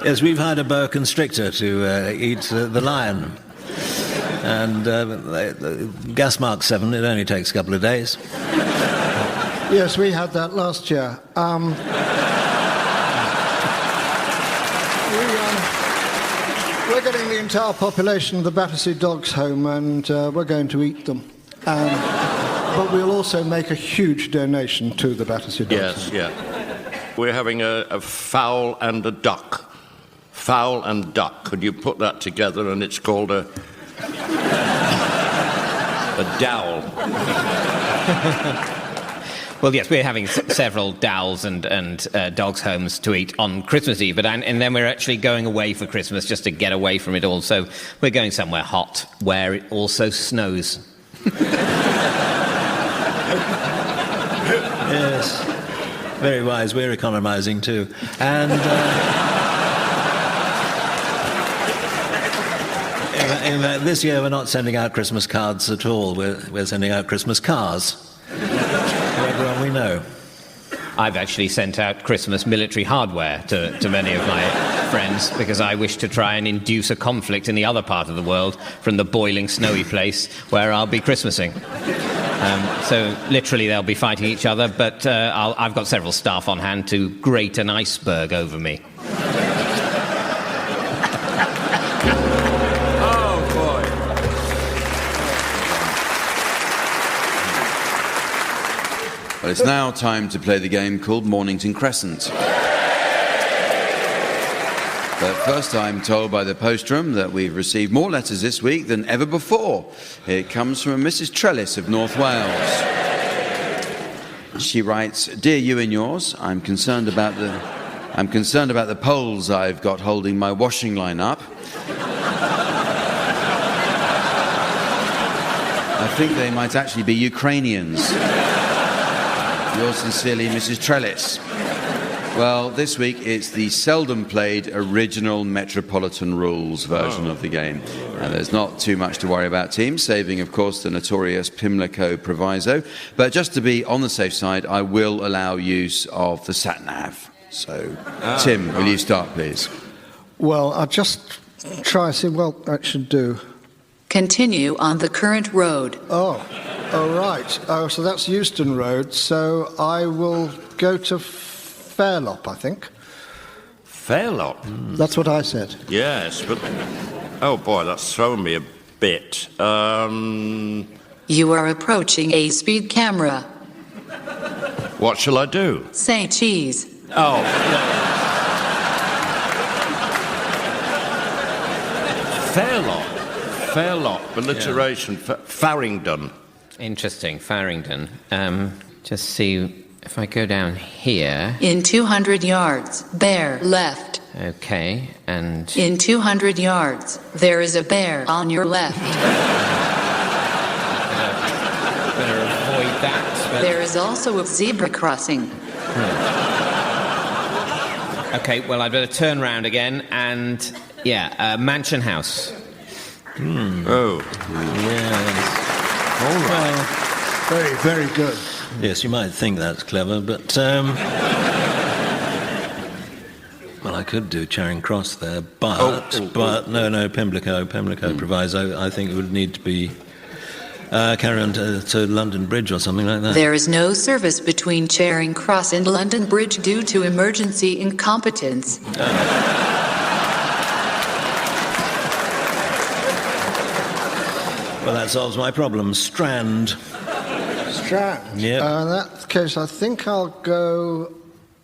Q: Yes, we've hired a boa constrictor to eat the lion. And gas mark 7, it only takes a couple of days.
H: Yes, we had that last year. We're getting the entire population of the Battersea Dogs home, and we're going to eat them. But we'll also make a huge donation to the Battersea Dogs home.
E: Yeah. We're having a fowl and a duck. Fowl and duck. Could you put that together and it's called a dowel.
P: Well, yes, we're having several dowels and dogs' homes to eat on Christmas Eve, and then we're actually going away for Christmas just to get away from it all. So we're going somewhere hot where it also snows.
Q: Yes, very wise. We're economising too. And in fact, this year we're not sending out Christmas cards at all. We're sending out Christmas cars. Everyone we know.
P: I've actually sent out Christmas military hardware to many of my friends because I wish to try and induce a conflict in the other part of the world from the boiling snowy place where I'll be Christmasing. So literally they'll be fighting each other, but I've got several staff on hand to grate an iceberg over me.
B: Well, it's now time to play the game called Mornington Crescent. But first I'm told by the postroom that we've received more letters this week than ever before. It comes from a Mrs. Trellis of North Wales. She writes, "Dear you and yours, I'm concerned about the poles I've got holding my washing line up. I think they might actually be Ukrainians. Yours sincerely, Mrs. Trellis." Well, this week it's the seldom played original Metropolitan Rules version of the game. And there's not too much to worry about, teams, saving, of course, the notorious Pimlico proviso. But just to be on the safe side, I will allow use of the sat-nav. So, Tim, will you start, please?
H: Well, I'll just try and see what I should do.
R: Continue on the current road.
H: Oh, right. Oh, so that's Euston Road. So I will go to Fairlop, I think.
E: Fairlop?
H: That's what I said.
E: Yes, but... Oh, boy, that's thrown me a bit.
R: You are approaching a speed camera.
E: What shall I do?
R: Say cheese.
E: Oh. Fairlop, alliteration, Farringdon.
P: Interesting, Farringdon. Just see if I go down here.
R: In 200 yards, bear left.
P: Okay, and...
R: In 200 yards, there is a bear on your left.
P: Better avoid that. But...
R: There is also a zebra crossing.
P: Okay, well, I'd better turn round again and, Mansion House.
E: Oh.
Q: Yes.
E: All right.
H: Very, very good.
Q: Yes, you might think that's clever, but well, I could do Charing Cross there, but no, Pimlico proviso. I think it would need to be carry on to London Bridge or something like that.
R: There is no service between Charing Cross and London Bridge due to emergency incompetence.
Q: Well, that solves my problem. Strand.
H: Strand?
Q: Yep.
H: In that case, I think I'll go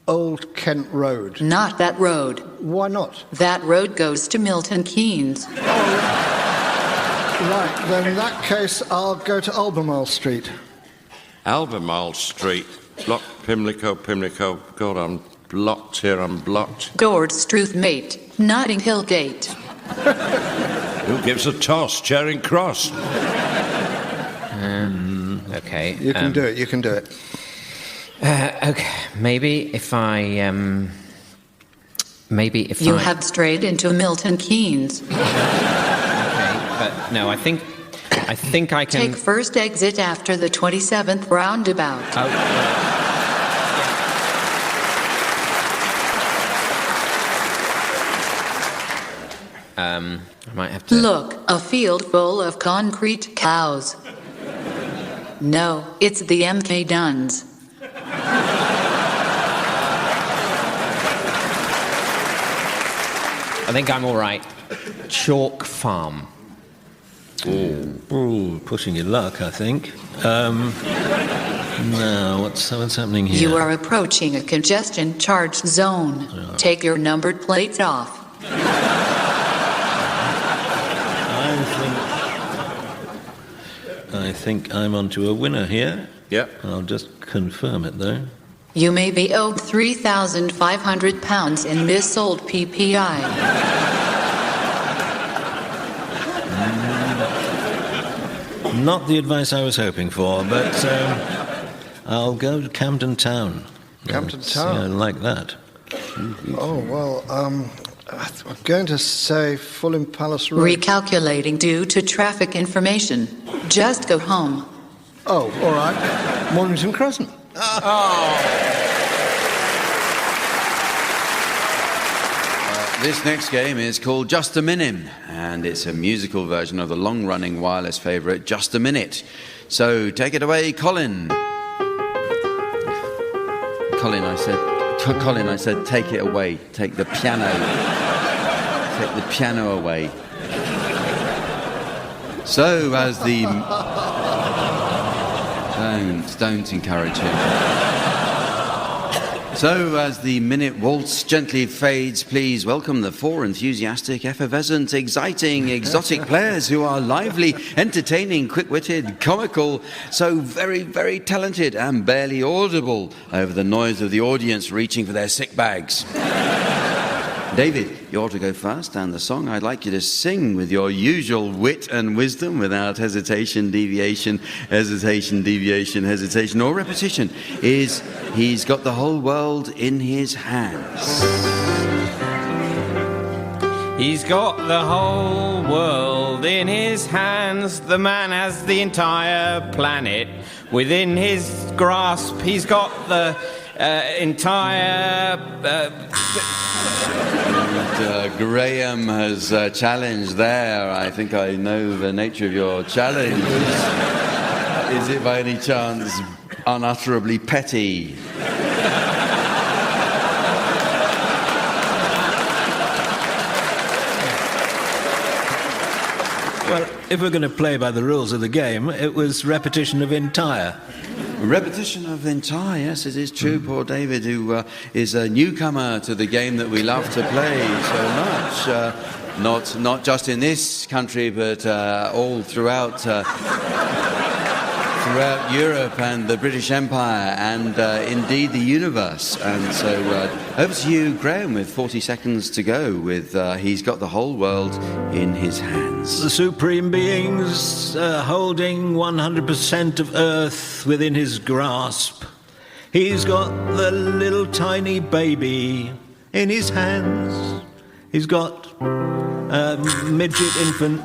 H: Old Kent Road.
R: Not that road.
H: Why not?
R: That road goes to Milton Keynes.
H: Right, then in that case, I'll go to Albemarle Street.
E: Albemarle Street. Block Pimlico. God, I'm blocked here, I'm blocked.
R: Dord Struth Mate. Notting Hill Gate.
E: Who gives a toss? Charing Cross.
P: Okay.
H: You can do it, you can do it.
P: Okay, maybe if
R: You have strayed into Milton Keynes.
P: Okay, but no, I think I can...
R: Take first exit after the 27th roundabout.
P: I might have to...
R: Look, a field full of concrete cows. No, it's the MK Duns.
P: I think I'm all right. Chalk Farm.
Q: Ooh, pushing your luck, I think. Now, what's happening here?
R: You are approaching a congestion charge zone. Take your numbered plates off.
Q: I think I'm onto a winner here.
B: Yep.
Q: I'll just confirm it, though.
R: You may be owed £3,500 in missold PPI.
Q: Not the advice I was hoping for, but I'll go to Camden Town.
H: Camden Town?
Q: I like that.
H: Oh, well, I'm going to say Fulham Palace Road.
R: Recalculating due to traffic information. Just go home.
H: Oh, all right. Mornington Crescent.
B: This next game is called Just a Minute, and it's a musical version of the long-running wireless favourite Just a Minute. So take it away, Colin. Colin, I said, take it away. Take the piano. Take the piano away. So as the... Don't encourage him. So, as the minute waltz gently fades, please welcome the four enthusiastic, effervescent, exciting, exotic players who are lively, entertaining, quick-witted, comical, so very, very talented and barely audible over the noise of the audience reaching for their sick bags. David, you ought to go first, and the song I'd like you to sing with your usual wit and wisdom without hesitation, deviation, or repetition is He's Got the Whole World in His Hands.
P: He's got the whole world in his hands. The man has the entire planet within his grasp. He's got the entire...
B: Graeme has challenged there. I think I know the nature of your challenge. Is it by any chance unutterably petty?
Q: Well, if we're going to play by the rules of the game, it was repetition of entire.
B: Repetition of entire, yes, it is true. Poor David, who is a newcomer to the game that we love to play so much. Not just in this country, but all throughout Europe and the British Empire and indeed the universe. And so over to you, Graeme, with 40 seconds to go with He's Got the Whole World in His Hands.
Q: The supreme beings holding 100% of Earth within his grasp. He's got the little tiny baby in his hands. He's got a midget infant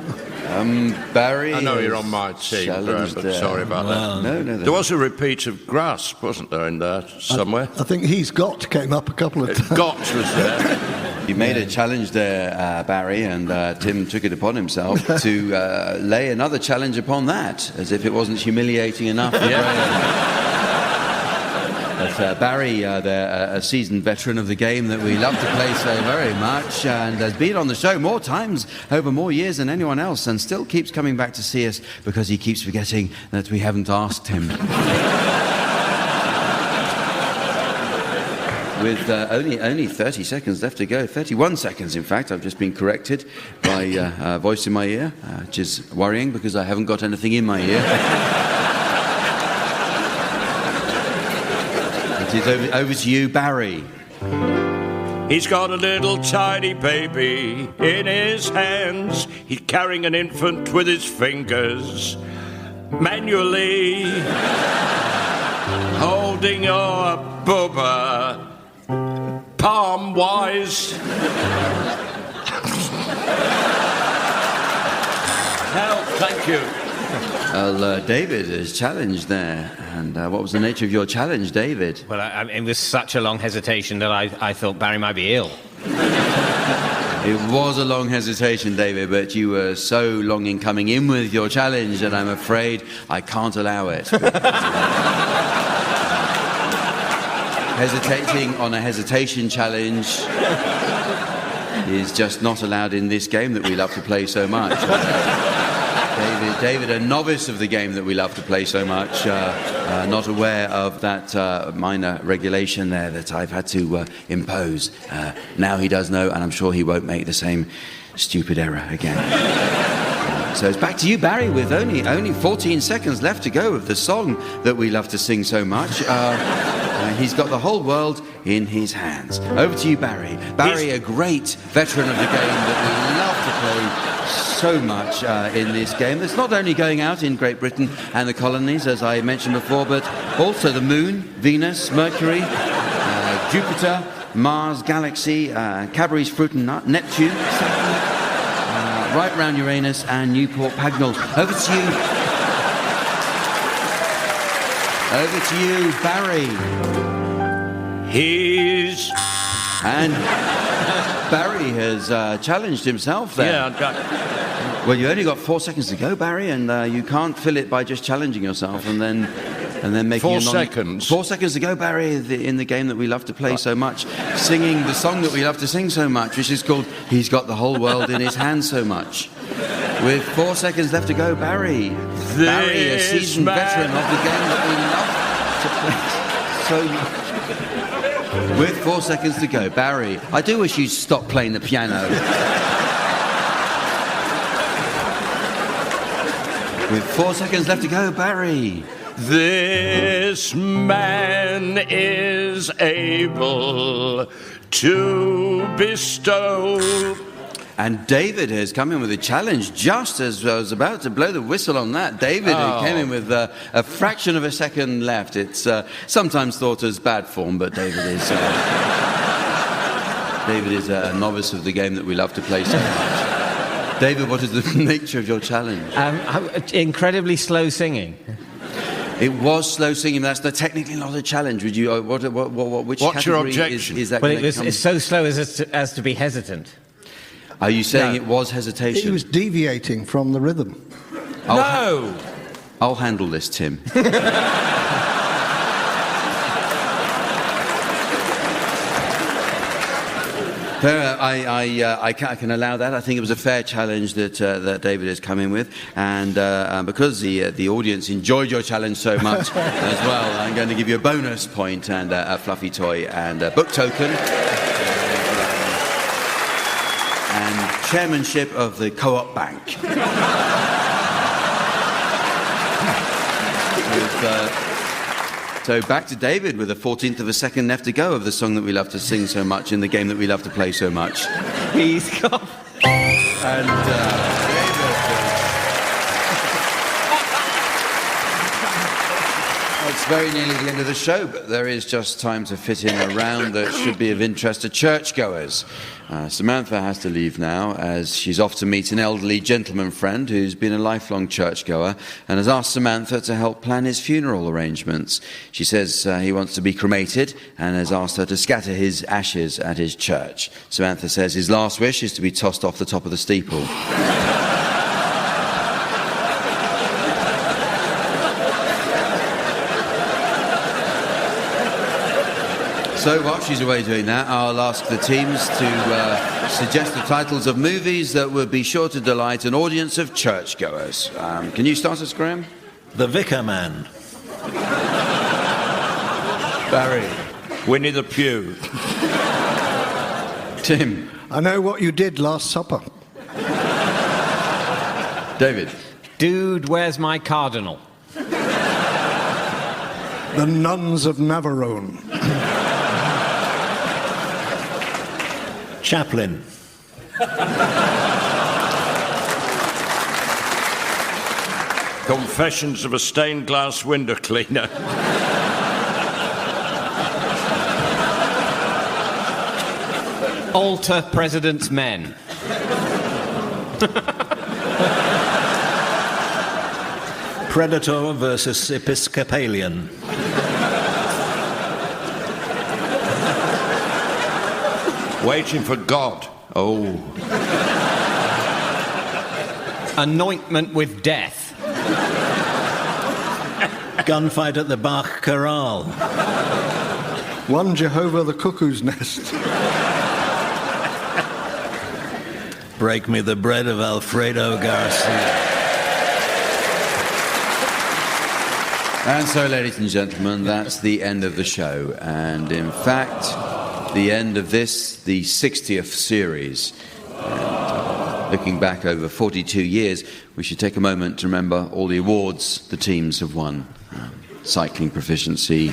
B: Barry.
E: I know you're on my team, Graeme, but sorry about that.
B: No.
E: There was a repeat of Grasp, wasn't there, in there somewhere?
H: I think He's Got came up a couple of times.
E: Got was there.
B: You made a challenge there, Barry, and Tim took it upon himself to lay another challenge upon that, as if it wasn't humiliating enough. But Barry, a seasoned veteran of the game that we love to play so very much, and has been on the show more times over more years than anyone else, and still keeps coming back to see us because he keeps forgetting that we haven't asked him. With only 30 seconds left to go, 31 seconds in fact. I've just been corrected by a voice in my ear, which is worrying because I haven't got anything in my ear. It is over to you, Barry.
E: He's got a little tiny baby in his hands. He's carrying an infant with his fingers, manually holding your bubba. Palm-wise. Help, thank you.
B: Well, David is challenged there. And what was the nature of your challenge, David?
P: Well, it was such a long hesitation that I thought Barry might be ill.
B: It was a long hesitation, David, but you were so long in coming in with your challenge that I'm afraid I can't allow it. Hesitating on a hesitation challenge is just not allowed in this game that we love to play so much. David, a novice of the game that we love to play so much, not aware of that minor regulation there that I've had to impose. Now he does know, and I'm sure he won't make the same stupid error again. So it's back to you, Barry, with only 14 seconds left to go of the song that we love to sing so much. He's got the whole world in his hands. Over to you, Barry. Barry, a great veteran of the game that we love to play so much in this game. That's not only going out in Great Britain and the colonies, as I mentioned before, but also the Moon, Venus, Mercury, Jupiter, Mars, Galaxy, Cadbury's Fruit and Nut, Neptune, Saturn, right round Uranus and Newport Pagnell. Over to you, Barry. And Barry has challenged himself there.
E: Yeah.
B: Well, you only got 4 seconds to go, Barry, and you can't fill it by just challenging yourself and then making
E: 4 seconds.
B: 4 seconds to go, Barry, in the game that we love to play so much, singing the song that we love to sing so much, which is called "He's Got the Whole World in His Hands So Much." With 4 seconds left to go, Barry, a seasoned veteran of the game that we love to play so much. With 4 seconds to go, Barry, I do wish you'd stop playing the piano. With 4 seconds left to go, Barry.
E: This man is able to bestow.
B: And David has come in with a challenge just as I was about to blow the whistle on that. David came in with a fraction of a second left. It's sometimes thought as bad form, but David is a novice of the game that we love to play so much. David, what is the nature of your challenge?
P: Incredibly slow singing.
B: It was slow singing. That's technically not a challenge. Would you? Which
E: What's your
B: category
E: objection?
B: Is that?
P: Well, it's so slow as to be hesitant.
B: Are you saying it was hesitation?
H: He was deviating from the rhythm.
B: I'll handle this, Tim. I can allow that. I think it was a fair challenge that David has come in with, and because the audience enjoyed your challenge so much as well, I'm going to give you a bonus point and a fluffy toy and a book token. And chairmanship of the Co-op Bank. So back to David with a 14th of a second left to go of the song that we love to sing so much in the game that we love to play so much.
P: He's got...
B: And It's very nearly the end of the show, but there is just time to fit in a round that should be of interest to churchgoers. Samantha has to leave now as she's off to meet an elderly gentleman friend who's been a lifelong churchgoer and has asked Samantha to help plan his funeral arrangements. She says he wants to be cremated and has asked her to scatter his ashes at his church. Samantha says his last wish is to be tossed off the top of the steeple. So while she's away doing that, I'll ask the teams to suggest the titles of movies that would be sure to delight an audience of churchgoers. Can you start us, Graeme?
Q: The Vicar Man.
B: Barry.
E: Winnie the Pooh.
B: Tim.
H: I Know What You Did Last Supper.
B: David.
P: Dude, Where's My Cardinal?
H: The Nuns of Navarone.
Q: Chaplin.
E: Confessions of a Stained Glass Window Cleaner.
P: Alter President's Men.
Q: Predator versus Episcopalian.
E: Waiting for God.
B: Oh.
P: Anointment with Death.
Q: Gunfight at the Bach Chorale.
H: One Jehovah the Cuckoo's Nest.
Q: Break Me the Bread of Alfredo Garcia.
B: And so, ladies and gentlemen, that's the end of the show. And in fact, the end of this, the 60th series. And, looking back over 42 years, we should take a moment to remember all the awards the teams have won. Cycling proficiency,